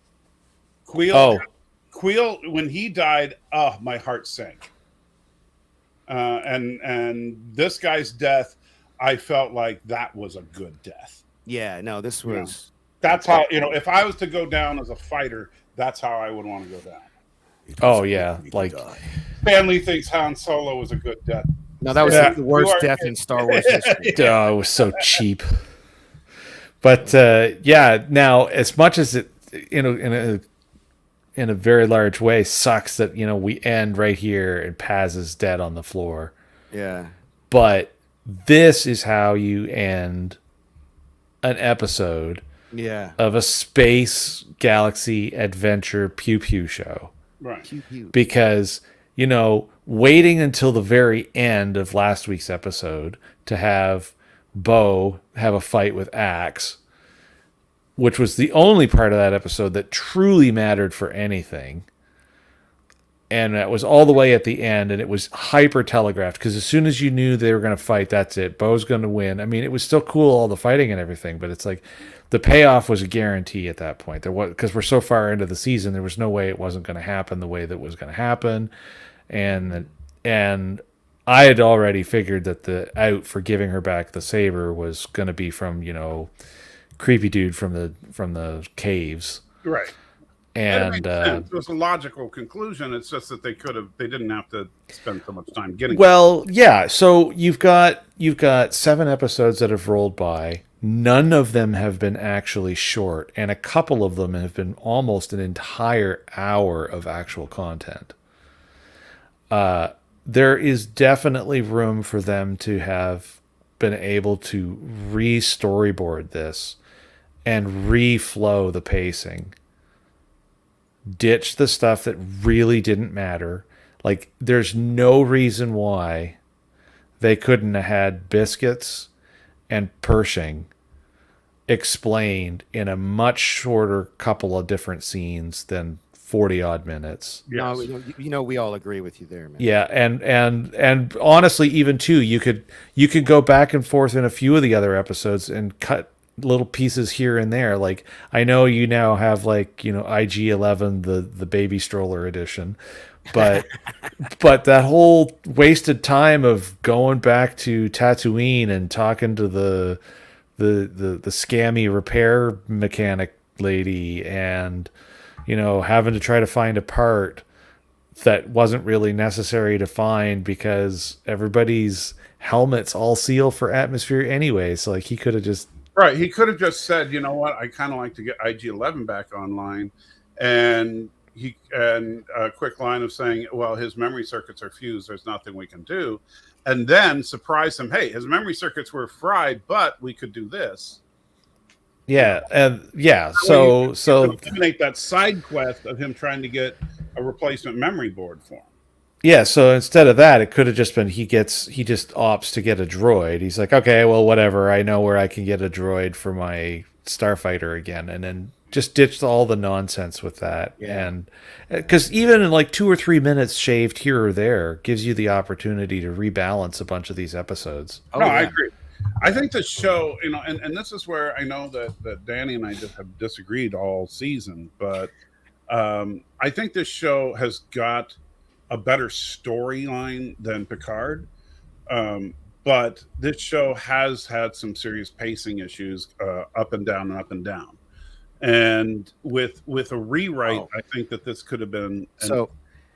Queel, when he died, my heart sank. And this guy's death, I felt like that was a good death. Yeah, no, this was. That's how, if I was to go down as a fighter, that's how I would want to go down. oh yeah, like Stanley thinks Han Solo was a good death. No, that was Yeah. the worst You are- death in Star Wars history. oh, it was so cheap. But yeah, now as much as it in a very large way sucks that we end right here and Paz is dead on the floor. Yeah. But this is how you end an episode Yeah. of a space galaxy adventure pew pew show. Right. Pew, pew. Because, waiting until the very end of last week's episode to have Bo have a fight with Axe, which was the only part of that episode that truly mattered for anything. And that was all the way at the end, and it was hyper telegraphed because as soon as you knew they were going to fight, that's it. Bo's going to win. I mean, it was still cool, all the fighting and everything, but it's like the payoff was a guarantee at that point. There was, because we're so far into the season, there was no way it wasn't going to happen the way that was going to happen, and I had already figured that the out for giving her back the saber was going to be from creepy dude from the caves. Right. And It was a logical conclusion. It's just that they didn't have to spend so much time getting. well, yeah. So you've got 7 episodes that have rolled by. None of them have been actually short, and a couple of them have been almost an entire hour of actual content. There is definitely room for them to have been able to re-storyboard this and re-flow the pacing. Ditch the stuff that really didn't matter. Like, there's no reason why they couldn't have had Biscuits and Pershing explained in a much shorter couple of different scenes than 40 odd minutes. Yes. No, we all agree with you there, man. Yeah, and honestly, even too, you could go back and forth in a few of the other episodes and cut little pieces here and there. Like, I know you now have IG-11, the baby stroller edition, but that whole wasted time of going back to Tatooine and talking to the scammy repair mechanic lady and having to try to find a part that wasn't really necessary to find because everybody's helmets all seal for atmosphere anyway. So he could have just Right. He could have just said, you know what, I kind of like to get IG-11 back online and and a quick line of saying, well, his memory circuits are fused, there's nothing we can do, and then surprise him, hey, his memory circuits were fried, but we could do this. Yeah, and yeah, So so eliminate that side quest of him trying to get a replacement memory board for him. yeah, so instead of that, it could have just been he just opts to get a droid. He's like, okay, well, whatever. I know where I can get a droid for my starfighter again, and then just ditched all the nonsense with that. Yeah. And because even in like 2 or 3 minutes shaved here or there gives you the opportunity to rebalance a bunch of these episodes. Oh, No, yeah. I agree. I think the show, and this is where I know that Danny and I just have disagreed all season, but I think this show has got a better storyline than Picard. But this show has had some serious pacing issues, up and down and up and down. And with a rewrite, I think that this could have been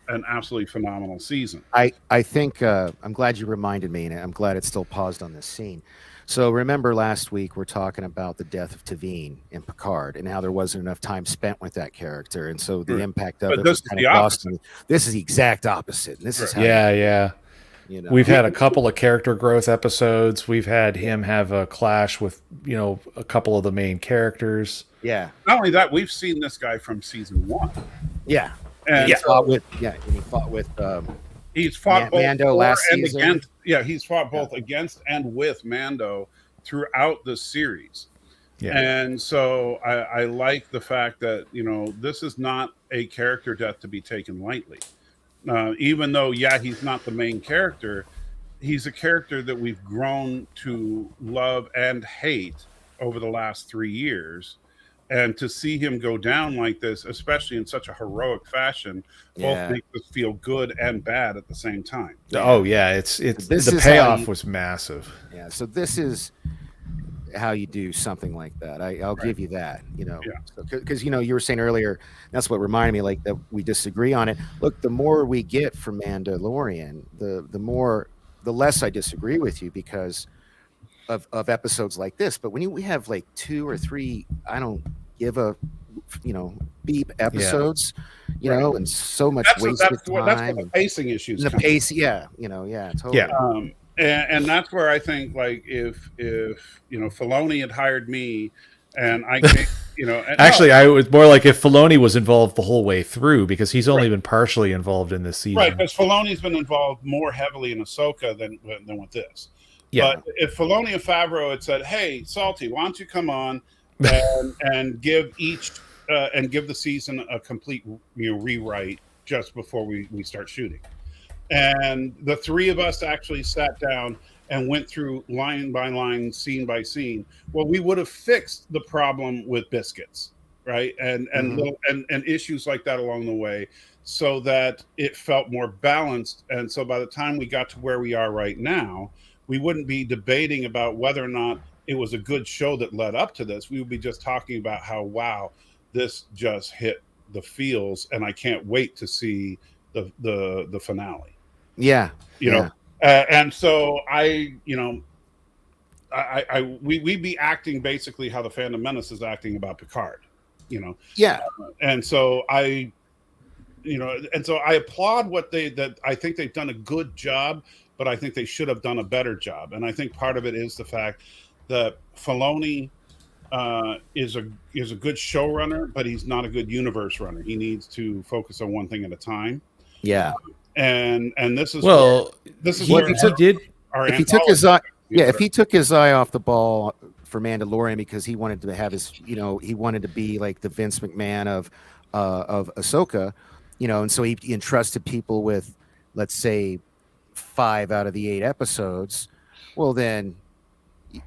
an absolutely phenomenal season. I think I'm glad you reminded me, and I'm glad it's still paused on this scene. So remember last week we're talking about the death of Tavine in Picard and how there wasn't enough time spent with that character, and so the impact of But it this was is kind the of lost. opposite. This is the exact opposite. And this is how Yeah. you know. We've had a couple of character growth episodes. We've had him have a clash with, a couple of the main characters. Yeah, Not only that, we've seen this guy from season 1. yeah. And He fought with and he fought with he's fought both Mando for last and season. against. Yeah, he's fought both against and with Mando throughout the series. Yeah. And so I like the fact that, this is not a character death to be taken lightly. Even though, he's not the main character, he's a character that we've grown to love and hate over the last 3 years. And to see him go down like this, especially in such a heroic fashion, both makes us feel good and bad at the same time. Oh yeah, it's This the is how payoff you- was massive. Yeah, so this is how you do something like that. I'll give you that, because you were saying earlier, that's what reminded me, like, that we disagree on it. Look, the more we get from Mandalorian, the less I disagree with you because of episodes like this. But when we have like 2 or 3, I don't give a beep episodes, and so much wasted That's time. where the pacing issues And the come. pace, totally. Yeah. And that's where I think, like, if Filoni had hired me, and I can't, Actually, I was more like if Filoni was involved the whole way through, because he's only been partially involved in this season. right, because Filoni's been involved more heavily in Ahsoka than with this. Yeah. But if Filoni and Favreau had said, "Hey, Salty, why don't you come on and give the season a complete rewrite just before we start shooting," and the 3 of us actually sat down and went through line by line, scene by scene, well, we would have fixed the problem with biscuits, right, and issues like that along the way, so that it felt more balanced. And so by the time we got to where we are right now, we wouldn't be debating about whether or not it was a good show that led up to this. We would be just talking about how, wow, this just hit the feels, and I can't wait to see the finale. Yeah. And so we'd be acting basically how the Phantom Menace is acting about Picard, Yeah. and so I applaud that I think they've done a good job, but I think they should have done a better job. And I think part of it is the fact that Filoni is a good showrunner, but he's not a good universe runner. He needs to focus on one thing at a time. Yeah. And this is Well, this is he where did. If he took his eye, if he took his eye off the ball for Mandalorian because he wanted to have his, he wanted to be like the Vince McMahon of Ahsoka, and so he entrusted people with, let's say, 5 out of the 8 episodes. Well, then,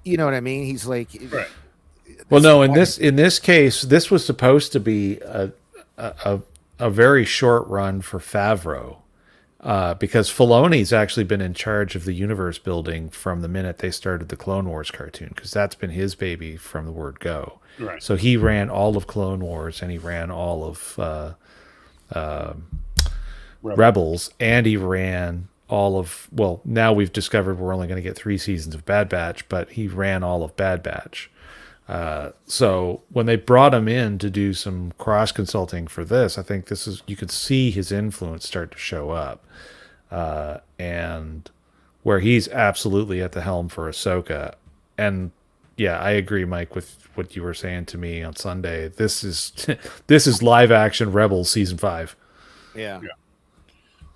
you know what I mean? He's like, right. Well, no, in this case, this was supposed to be a very short run for Favreau. Because Filoni's actually been in charge of the universe building from the minute they started the Clone Wars cartoon, because that's been his baby from the word go. Right. So he ran all of Clone Wars, and he ran all of Rebels, and he ran all of, well, now we've discovered we're only going to get 3 seasons of Bad Batch, but he ran all of Bad Batch. So when they brought him in to do some cross consulting for this, I think you could see his influence start to show up, and where he's absolutely at the helm for Ahsoka. And yeah, I agree, Mike, with what you were saying to me on Sunday. This is this is live action Rebels season 5. Yeah.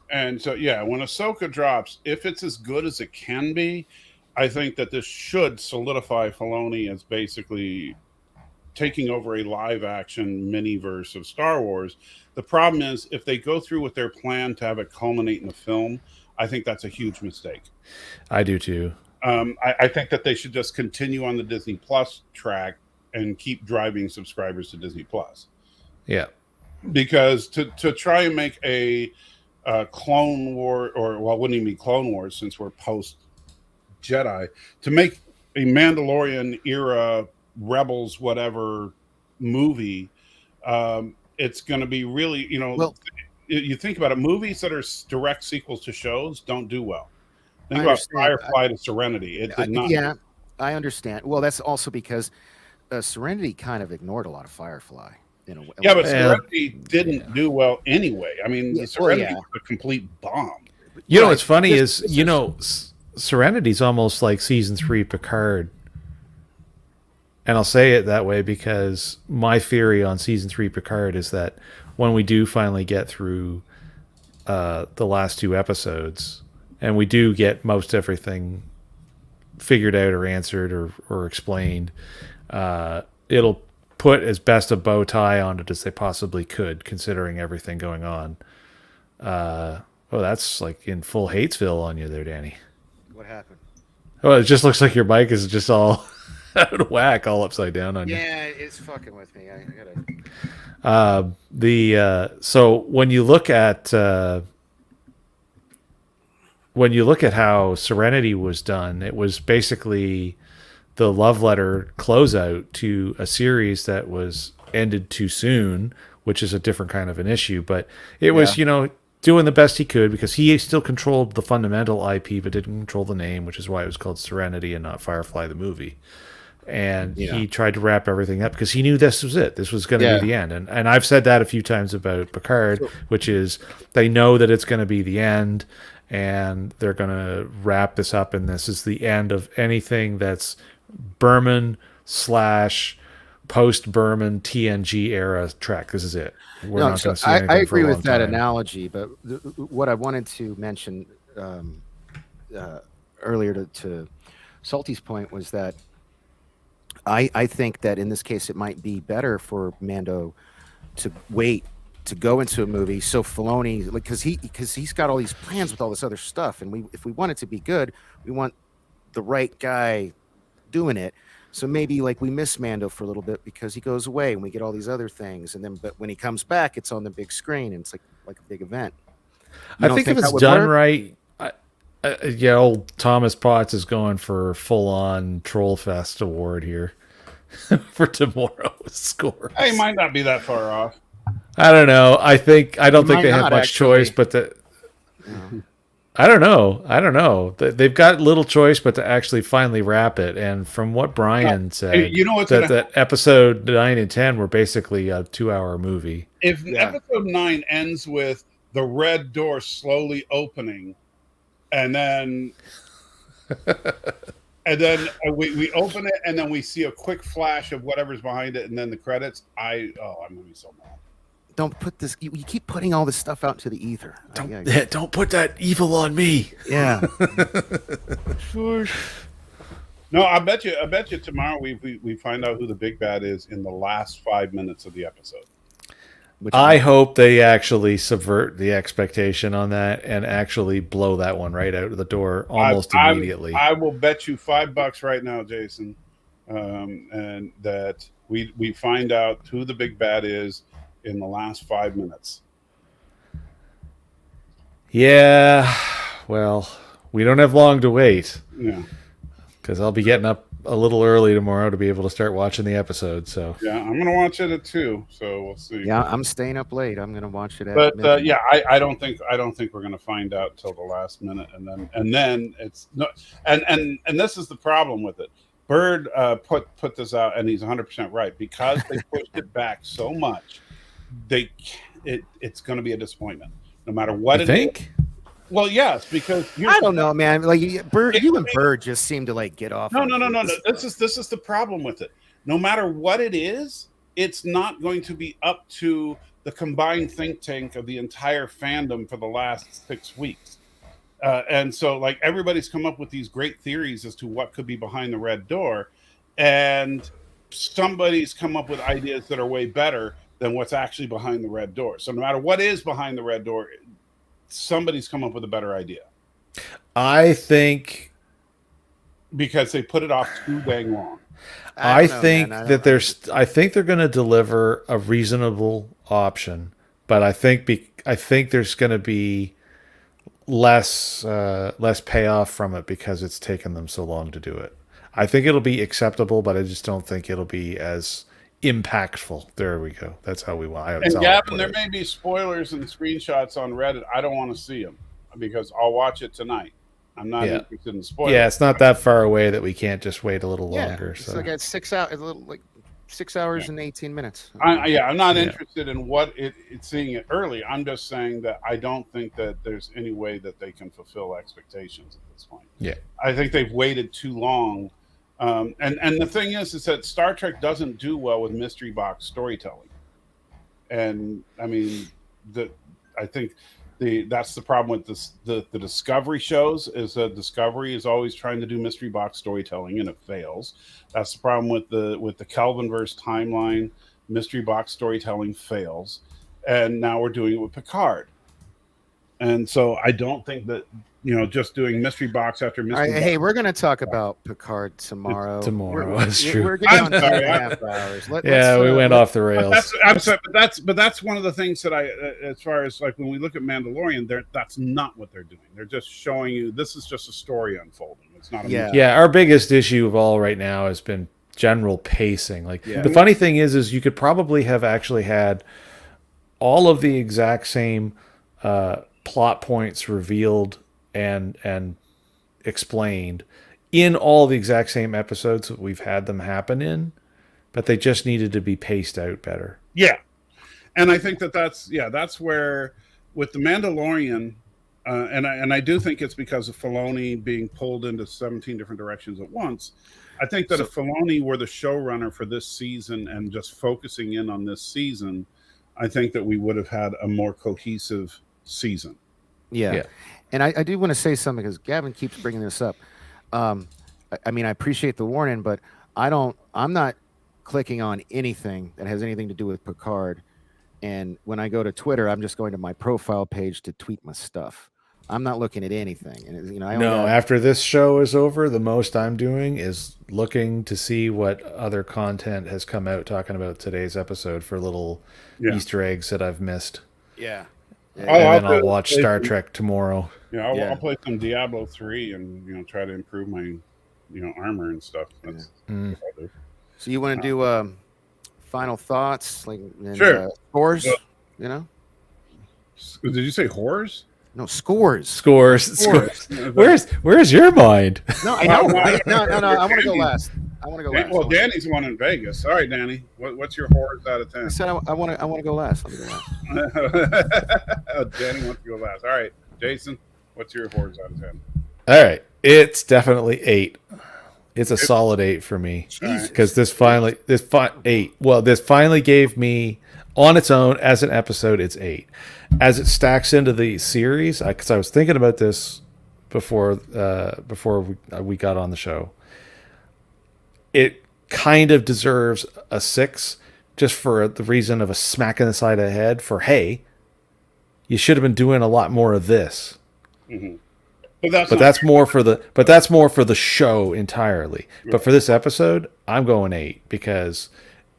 And so, yeah, when Ahsoka drops, if it's as good as it can be, I think that this should solidify Filoni as basically taking over a live action mini-verse of Star Wars. The problem is, if they go through with their plan to have it culminate in a film, I think that's a huge mistake. I do too. I think that they should just continue on the Disney Plus track and keep driving subscribers to Disney Plus. Yeah. Because to try and make a Clone War, or well, it wouldn't even be Clone Wars since we're post Jedi, to make a Mandalorian era Rebels whatever movie, it's going to be really, you think about it, movies that are direct sequels to shows don't do well. Think about Firefly to Serenity. It did not. Yeah, I understand. Well, that's also because Serenity kind of ignored a lot of Firefly. Yeah, but Serenity didn't do well anyway. I mean, Serenity was a complete bomb. What's funny is, Serenity's almost like season 3 Picard. And I'll say it that way because my theory on season 3 Picard is that when we do finally get through the last 2 episodes, and we do get most everything figured out or answered or explained, it'll put as best a bow tie on it as they possibly could, considering everything going on. That's like in full Hatesville on you there, Danny. What happened? Oh, it just looks like your mic is just all out of whack, all upside down on you. Yeah, it's fucking with me. I gotta. So when you look at how Serenity was done, it was basically the love letter closeout to a series that was ended too soon, which is a different kind of an issue. But it was, doing the best he could because he still controlled the fundamental IP, but didn't control the name, which is why it was called Serenity and not Firefly the movie. And he tried to wrap everything up because he knew this was it. This was going to be the end. And I've said that a few times about Picard, which is they know that it's going to be the end, and they're going to wrap this up, and this is the end of anything that's Berman / post-Berman TNG era Trek. This is it. We're not going to see anything I agree for a with that long time. analogy, but what I wanted to mention earlier to Salty's point was that I think that in this case it might be better for Mando to wait to go into a movie so Filoni, because he's got all these plans with all this other stuff, and if we want it to be good, we want the right guy doing it. So maybe like we miss Mando for a little bit because he goes away and we get all these other things, and then but when he comes back, it's on the big screen and it's like a big event. I think if it's done right, old Thomas Potts is going for full-on Troll Fest award here for tomorrow's score. He might not be that far off. I don't know. I don't think they have much choice, but I don't know. They've got little choice but to actually finally wrap it. And from what Brian said, that episode 9 and 10 were basically a 2-hour movie. If episode 9 ends with the red door slowly opening, and then we open it, and then we see a quick flash of whatever's behind it, and then the credits, I'm gonna be so mad. Don't put this. You keep putting all this stuff out to the ether. Don't put that evil on me. Yeah. No, I bet you tomorrow we find out who the big bad is in the last 5 minutes of the episode. I hope they actually subvert the expectation on that and actually blow that one right out of the door almost immediately. I will bet you $5 right now, Jason, and that we find out who the big bad is in the last 5 minutes. Yeah, well, we don't have long to wait. Yeah, because I'll be getting up a little early tomorrow to be able to start watching the episode. So yeah, I'm gonna watch it at 2. So we'll see. Yeah, I'm staying up late. I'm gonna watch it. But I don't think we're gonna find out till the last minute, and then it's no, and this is the problem with it. Bird put this out, and he's 100% right, because they pushed it back so much. It's going to be a disappointment, no matter what You it think? is. Well, yes, because I don't know, man. Like Bird, you and Bird just seem to like get off. No. on This is the problem with it. No matter what it is, it's not going to be up to the combined think tank of the entire fandom for the last 6 weeks. And so, like, everybody's come up with these great theories as to what could be behind the red door, and somebody's come up with ideas that are way better than what's actually behind the red door. So no matter what is behind the red door, somebody's come up with a better idea, I think because they put it off too dang long. I think they're going to deliver a reasonable option, but I think there's going to be less payoff from it because it's taken them so long to do it. I think it'll be acceptable, but I just don't think it'll be as impactful. There we go. That's how we want. And Gavin, there may be spoilers and screenshots on Reddit. I don't want to see them because I'll watch it tonight. I'm not interested in spoilers. Yeah, it's not that far away that we can't just wait a little longer. It's So like at 6 hours, a little like 6 hours and 18 minutes. I'm not interested in what it's seeing it early. I'm just saying that I don't think that there's any way that they can fulfill expectations at this point. Yeah, I think they've waited too long. And the thing is that Star Trek doesn't do well with mystery box storytelling. And I mean, I think that's the problem with the Discovery shows, is that Discovery is always trying to do mystery box storytelling and it fails. That's the problem with the Kelvinverse timeline. Mystery box storytelling fails, and now we're doing it with Picard. And so I don't think that, just doing mystery box after mystery box. Hey, we're going to talk about Picard tomorrow. That's true. We're getting on sorry. 2.5 hours. We went off the rails. I'm sorry, but that's one of the things that as far as like when we look at Mandalorian, that's not what they're doing. They're just showing you this is just a story unfolding. It's not. Our biggest issue of all right now has been general pacing. Like the funny thing is you could probably have actually had all of the exact same plot points revealed and explained in all the exact same episodes that we've had them happen in, but they just needed to be paced out better. Yeah, and I think that's where with the Mandalorian, and I do think it's because of Filoni being pulled into 17 different directions at once. I think that if Filoni were the showrunner for this season and just focusing in on this season, I think that we would have had a more cohesive season. Yeah. And I do want to say something because Gavin keeps bringing this up. I mean, I appreciate the warning, but I'm not clicking on anything that has anything to do with Picard. And when I go to Twitter, I'm just going to my profile page to tweet my stuff. I'm not looking at anything. And After this show is over, the most I'm doing is looking to see what other content has come out talking about today's episode for little Easter eggs that I've missed. Yeah. And then I'll watch Star Trek tomorrow. Yeah, I'll play some Diablo 3 and try to improve my armor and stuff. That's what I do. So you want to do final thoughts, sure, scores? Did you say horrors? No, scores. Scores. Where's your mind? No, I know. No. I want to go last. Last. Well, Danny's the one in Vegas. Sorry, Danny. What's your horrors out of 10? I said I want to go last. Let me go last. Danny wants to go last. All right, Jason. What's your horrors out of 10? All right, it's definitely 8. It's a solid 8 for me because this finally gave me on its own as an episode. It's 8 as it stacks into the series. Because I was thinking about this before we got on the show. It kind of deserves a 6 just for the reason of a smack in the side of the head for, hey, you should have been doing a lot more of this. Mm-hmm. But that's more for the show entirely. Right. But for this episode, I'm going 8 because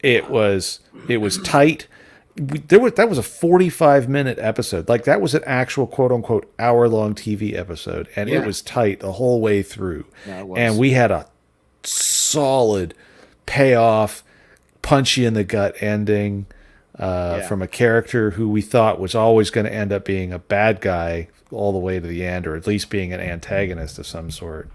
it was tight. That was a 45-minute episode. Like that was an actual quote unquote hour-long TV episode, and it was tight the whole way through. Yeah, and we had a solid payoff, punch you in the gut ending from a character who we thought was always going to end up being a bad guy all the way to the end, or at least being an antagonist of some sort.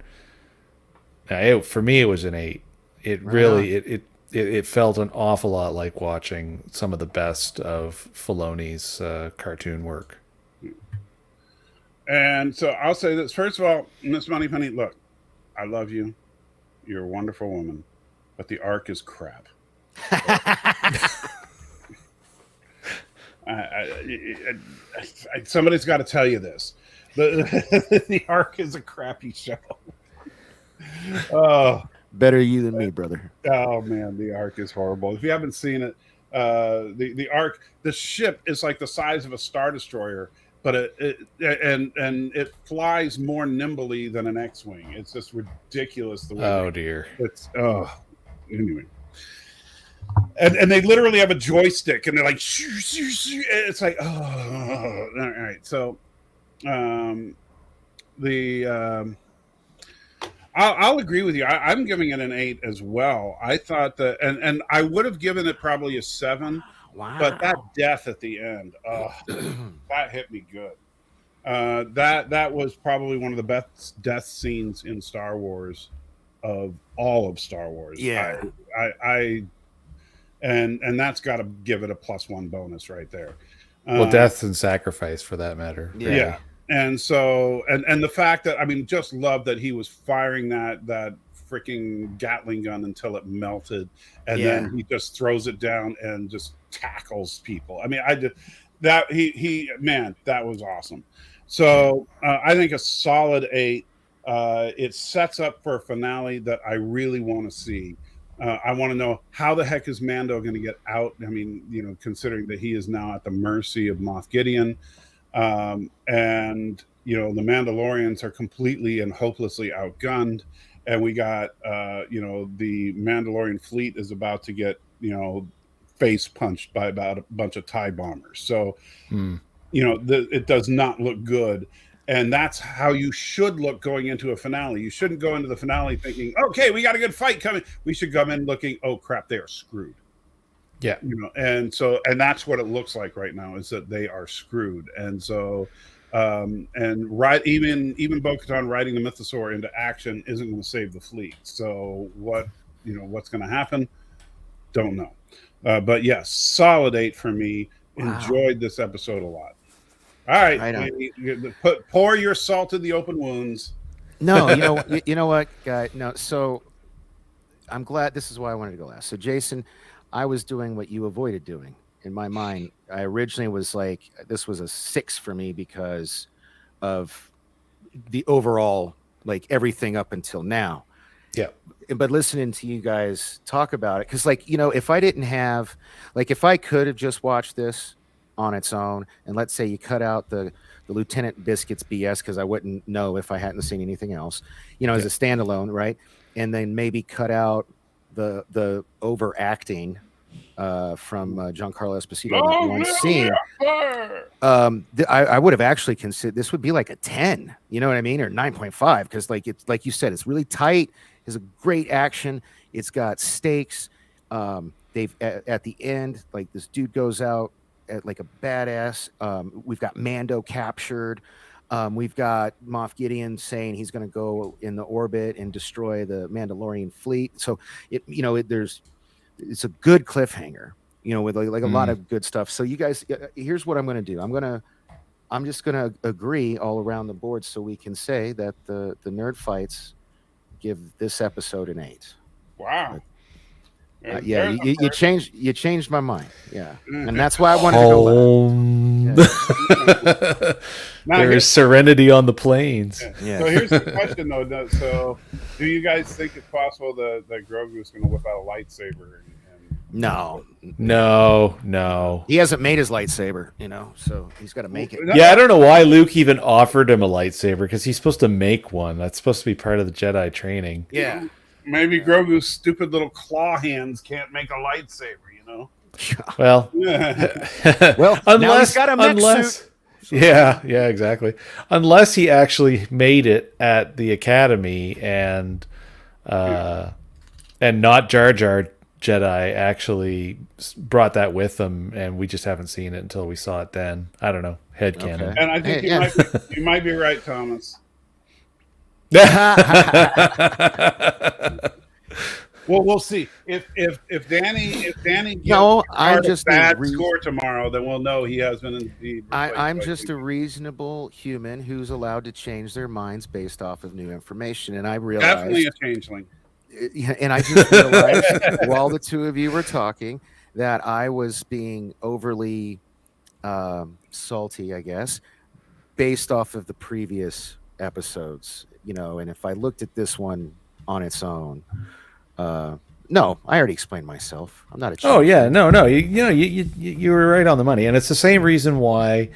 For me, it was an 8. It Right really it felt an awful lot like watching some of the best of Filoni's cartoon work. And so I'll say this. First of all, Miss Moneypenny, look, I love you. You're a wonderful woman, but the arc is crap. Somebody's got to tell you this. The arc is a crappy show. Oh, Better you than me, brother. oh man, the arc is horrible. If you haven't seen it, the arc, the ship is like the size of a Star Destroyer, but it flies more nimbly than an X-wing. It's just ridiculous the way. Oh dear. It's anyway. And they literally have a joystick, and they're like, it's like, oh, all right. So, I'll agree with you. I'm giving it an 8 as well. I thought that, and I would have given it probably a 7. Wow. But that death at the end, that hit me good. That was probably one of the best death scenes in Star Wars, of all of Star Wars. Yeah. And that's got to give it a +1 bonus right there. Well, death and sacrifice, for that matter. Yeah. And so, and the fact that, I mean, just love that he was firing that freaking Gatling gun until it melted, and then he just throws it down and just tackles people. I mean, I did that. Man, that was awesome. So I think a solid 8. It sets up for a finale that I really want to see. I want to know, how the heck is Mando going to get out? I mean, considering that he is now at the mercy of Moff Gideon. And the Mandalorians are completely and hopelessly outgunned, and we got the Mandalorian fleet is about to get face punched by about a bunch of TIE bombers. So it does not look good, and that's how you should look going into a finale. You shouldn't go into the finale thinking, okay, we got a good fight coming. We should come in looking, oh crap, they are screwed. Yeah. And that's what it looks like right now, is that they are screwed. And so, even Bo-Katan riding the Mythosaur into action isn't going to save the fleet. So what's going to happen? Don't know. But yes, solid 8 for me. Wow. Enjoyed this episode a lot. All right. Pour your salt in the open wounds. No, you know what, guy? No, so I'm glad. This is why I wanted to go last. So Jason, I was doing what you avoided doing in my mind. I originally was like, this was a 6 for me because of the overall, like, everything up until now. Yeah. But listening to you guys talk about it, because if I didn't have, if I could have just watched this on its own, and let's say you cut out the Lieutenant Biscuits BS, because I wouldn't know if I hadn't seen anything else, as a standalone, right? And then maybe cut out the overacting from Giancarlo Esposito in that one scene. I would have actually considered this would be like a 10, you know what I mean, or 9.5, because it's like you said, it's really tight. It's a great action. It's got stakes. They've at the end, like, this dude goes out at like a badass. We've got Mando captured. We've got Moff Gideon saying he's going to go in the orbit and destroy the Mandalorian fleet. So it's a good cliffhanger, with like a lot of good stuff. So you guys, here's what I'm going to do. I'm just going to agree all around the board, so we can say that the Nerd Fights give this episode an 8. Wow. You changed my mind. Yeah. And that's why I wanted to go last. There is serenity on the plains. Yeah. So here's the question, though. So, do you guys think it's possible that Grogu is going to whip out a lightsaber? No. No. He hasn't made his lightsaber, so he's got to make it. Yeah, I don't know why Luke even offered him a lightsaber, because he's supposed to make one. That's supposed to be part of the Jedi training. Yeah. Maybe Grogu's stupid little claw hands can't make a lightsaber, Well, well, now he's got a mech suit. Yeah, exactly. Unless he actually made it at the Academy and not Jar Jar Jedi actually brought that with them, and we just haven't seen it until we saw it then. I don't know. Headcanon. And I think you might be right, Thomas. Well, we'll see. If Danny gives No, I'm Picard just a a bad re- score tomorrow, then we'll know he has been indeed. I'm just a reasonable human who's allowed to change their minds based off of new information, and I Definitely realized, a changeling. and I just realized while the two of you were talking that I was being overly salty, I guess, based off of the previous episodes, and if I looked at this one on its own, no, I already explained myself. I'm not a Oh yeah, changeling. no, you were right on the money, and it's the same reason why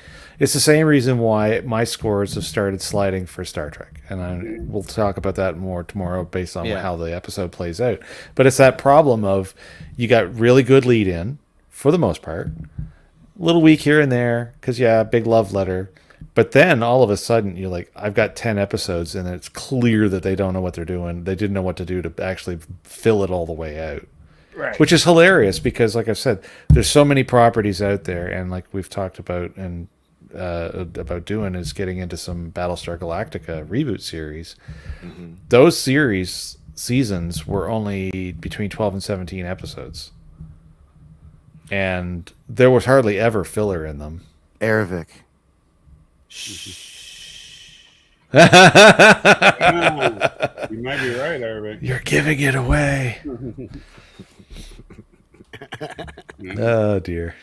my scores have started sliding for Star Trek, and we'll talk about that more tomorrow based on Yeah. how the episode plays out. But it's that problem of you got really good lead in for the most part, a little weak here and there because big love letter. But then all of a sudden you're like, I've got 10 episodes and it's clear that they don't know what they're doing. They didn't know what to do to actually fill it all the way out. Right. Which is hilarious because, like I said, there's so many properties out there, and like we've talked about and about doing is getting into some Battlestar Galactica reboot series. Mm-hmm. Those seasons were only between 12 and 17 episodes, and there was hardly ever filler in them. Erevik. You might be right, Eric. You're giving it away. Oh dear.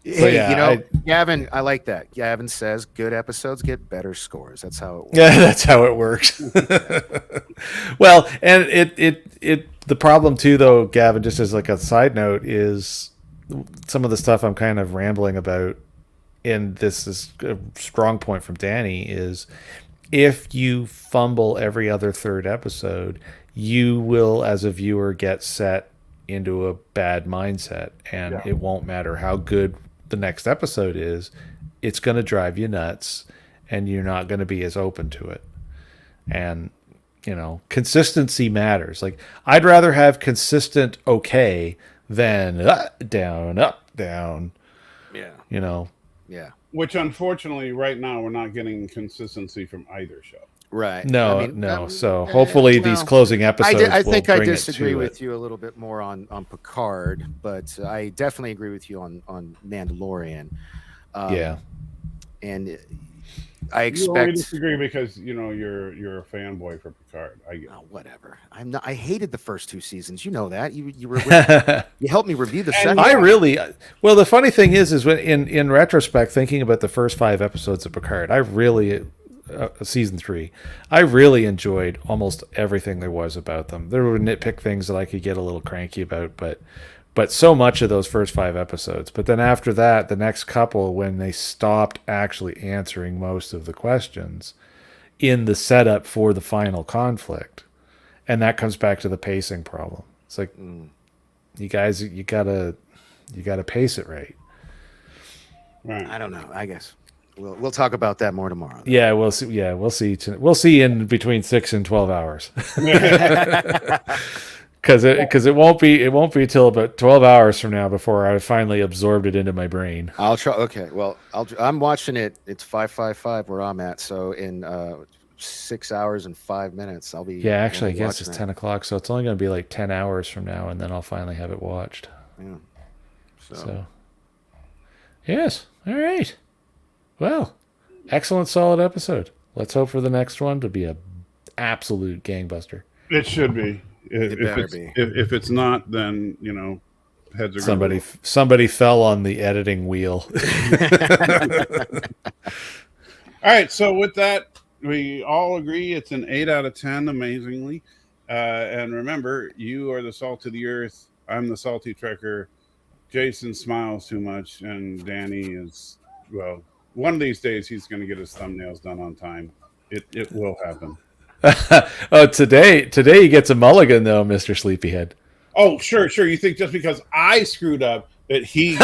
Hey, Gavin, I like that. Gavin says good episodes get better scores. That's how it works. Yeah, that's how it works. Well, and it the problem too, though, Gavin, just as like a side note, is some of the stuff I'm kind of rambling about. And this is a strong point from Danny is if you fumble every other third episode, you will, as a viewer, get set into a bad mindset, and it won't matter how good the next episode is. It's going to drive you nuts, and you're not going to be as open to it. And consistency matters. Like, I'd rather have consistent okay than down, up, down. Yeah. Yeah. Which, unfortunately, right now we're not getting consistency from either show. Right. No. So hopefully these closing episodes. I think I will bring disagree it to with you a little bit more on Picard, but I definitely agree with you on Mandalorian. And I You only expect. disagree because you're a fanboy for Picard. I get it. Whatever. I'm not. I hated the first two seasons. You know that. You you helped me review the second. Well, the funny thing is when in retrospect, thinking about the first 5 episodes of Picard, I really season 3, I really enjoyed almost everything there was about them. There were nitpick things that I could get a little cranky about, but so much of those first 5 episodes. But then after that, the next couple, when they stopped actually answering most of the questions in the setup for the final conflict, and that comes back to the pacing problem. It's like, you guys, you gotta pace it right. Right. I don't know. I guess we'll talk about that more tomorrow. Yeah, we'll see. Yeah, we'll see. We'll see in between 6 and 12 hours. Because it won't be till about 12 hours from now before I finally absorbed it into my brain. I'll try. Okay. Well, I'm watching it. It's 5:55 where I'm at. So in 6 hours and 5 minutes, I'll be. Yeah, actually, I guess it's watching 10 o'clock, so it's only going to be like 10 hours from now, and then I'll finally have it watched. Yeah. So. Yes. All right. Well, excellent, solid episode. Let's hope for the next one to be a absolute gangbuster. It should be. It better be. If it's not, then heads are somebody fell on the editing wheel. All right. So with that, we all agree it's an 8 out of 10. Amazingly, and remember, you are the salt of the earth. I'm the salty trekker. Jason smiles too much, and Danny is, well, one of these days he's going to get his thumbnails done on time. It will happen. Oh, today he gets a mulligan though, Mr. Sleepyhead. Oh, sure. You think just because I screwed up that he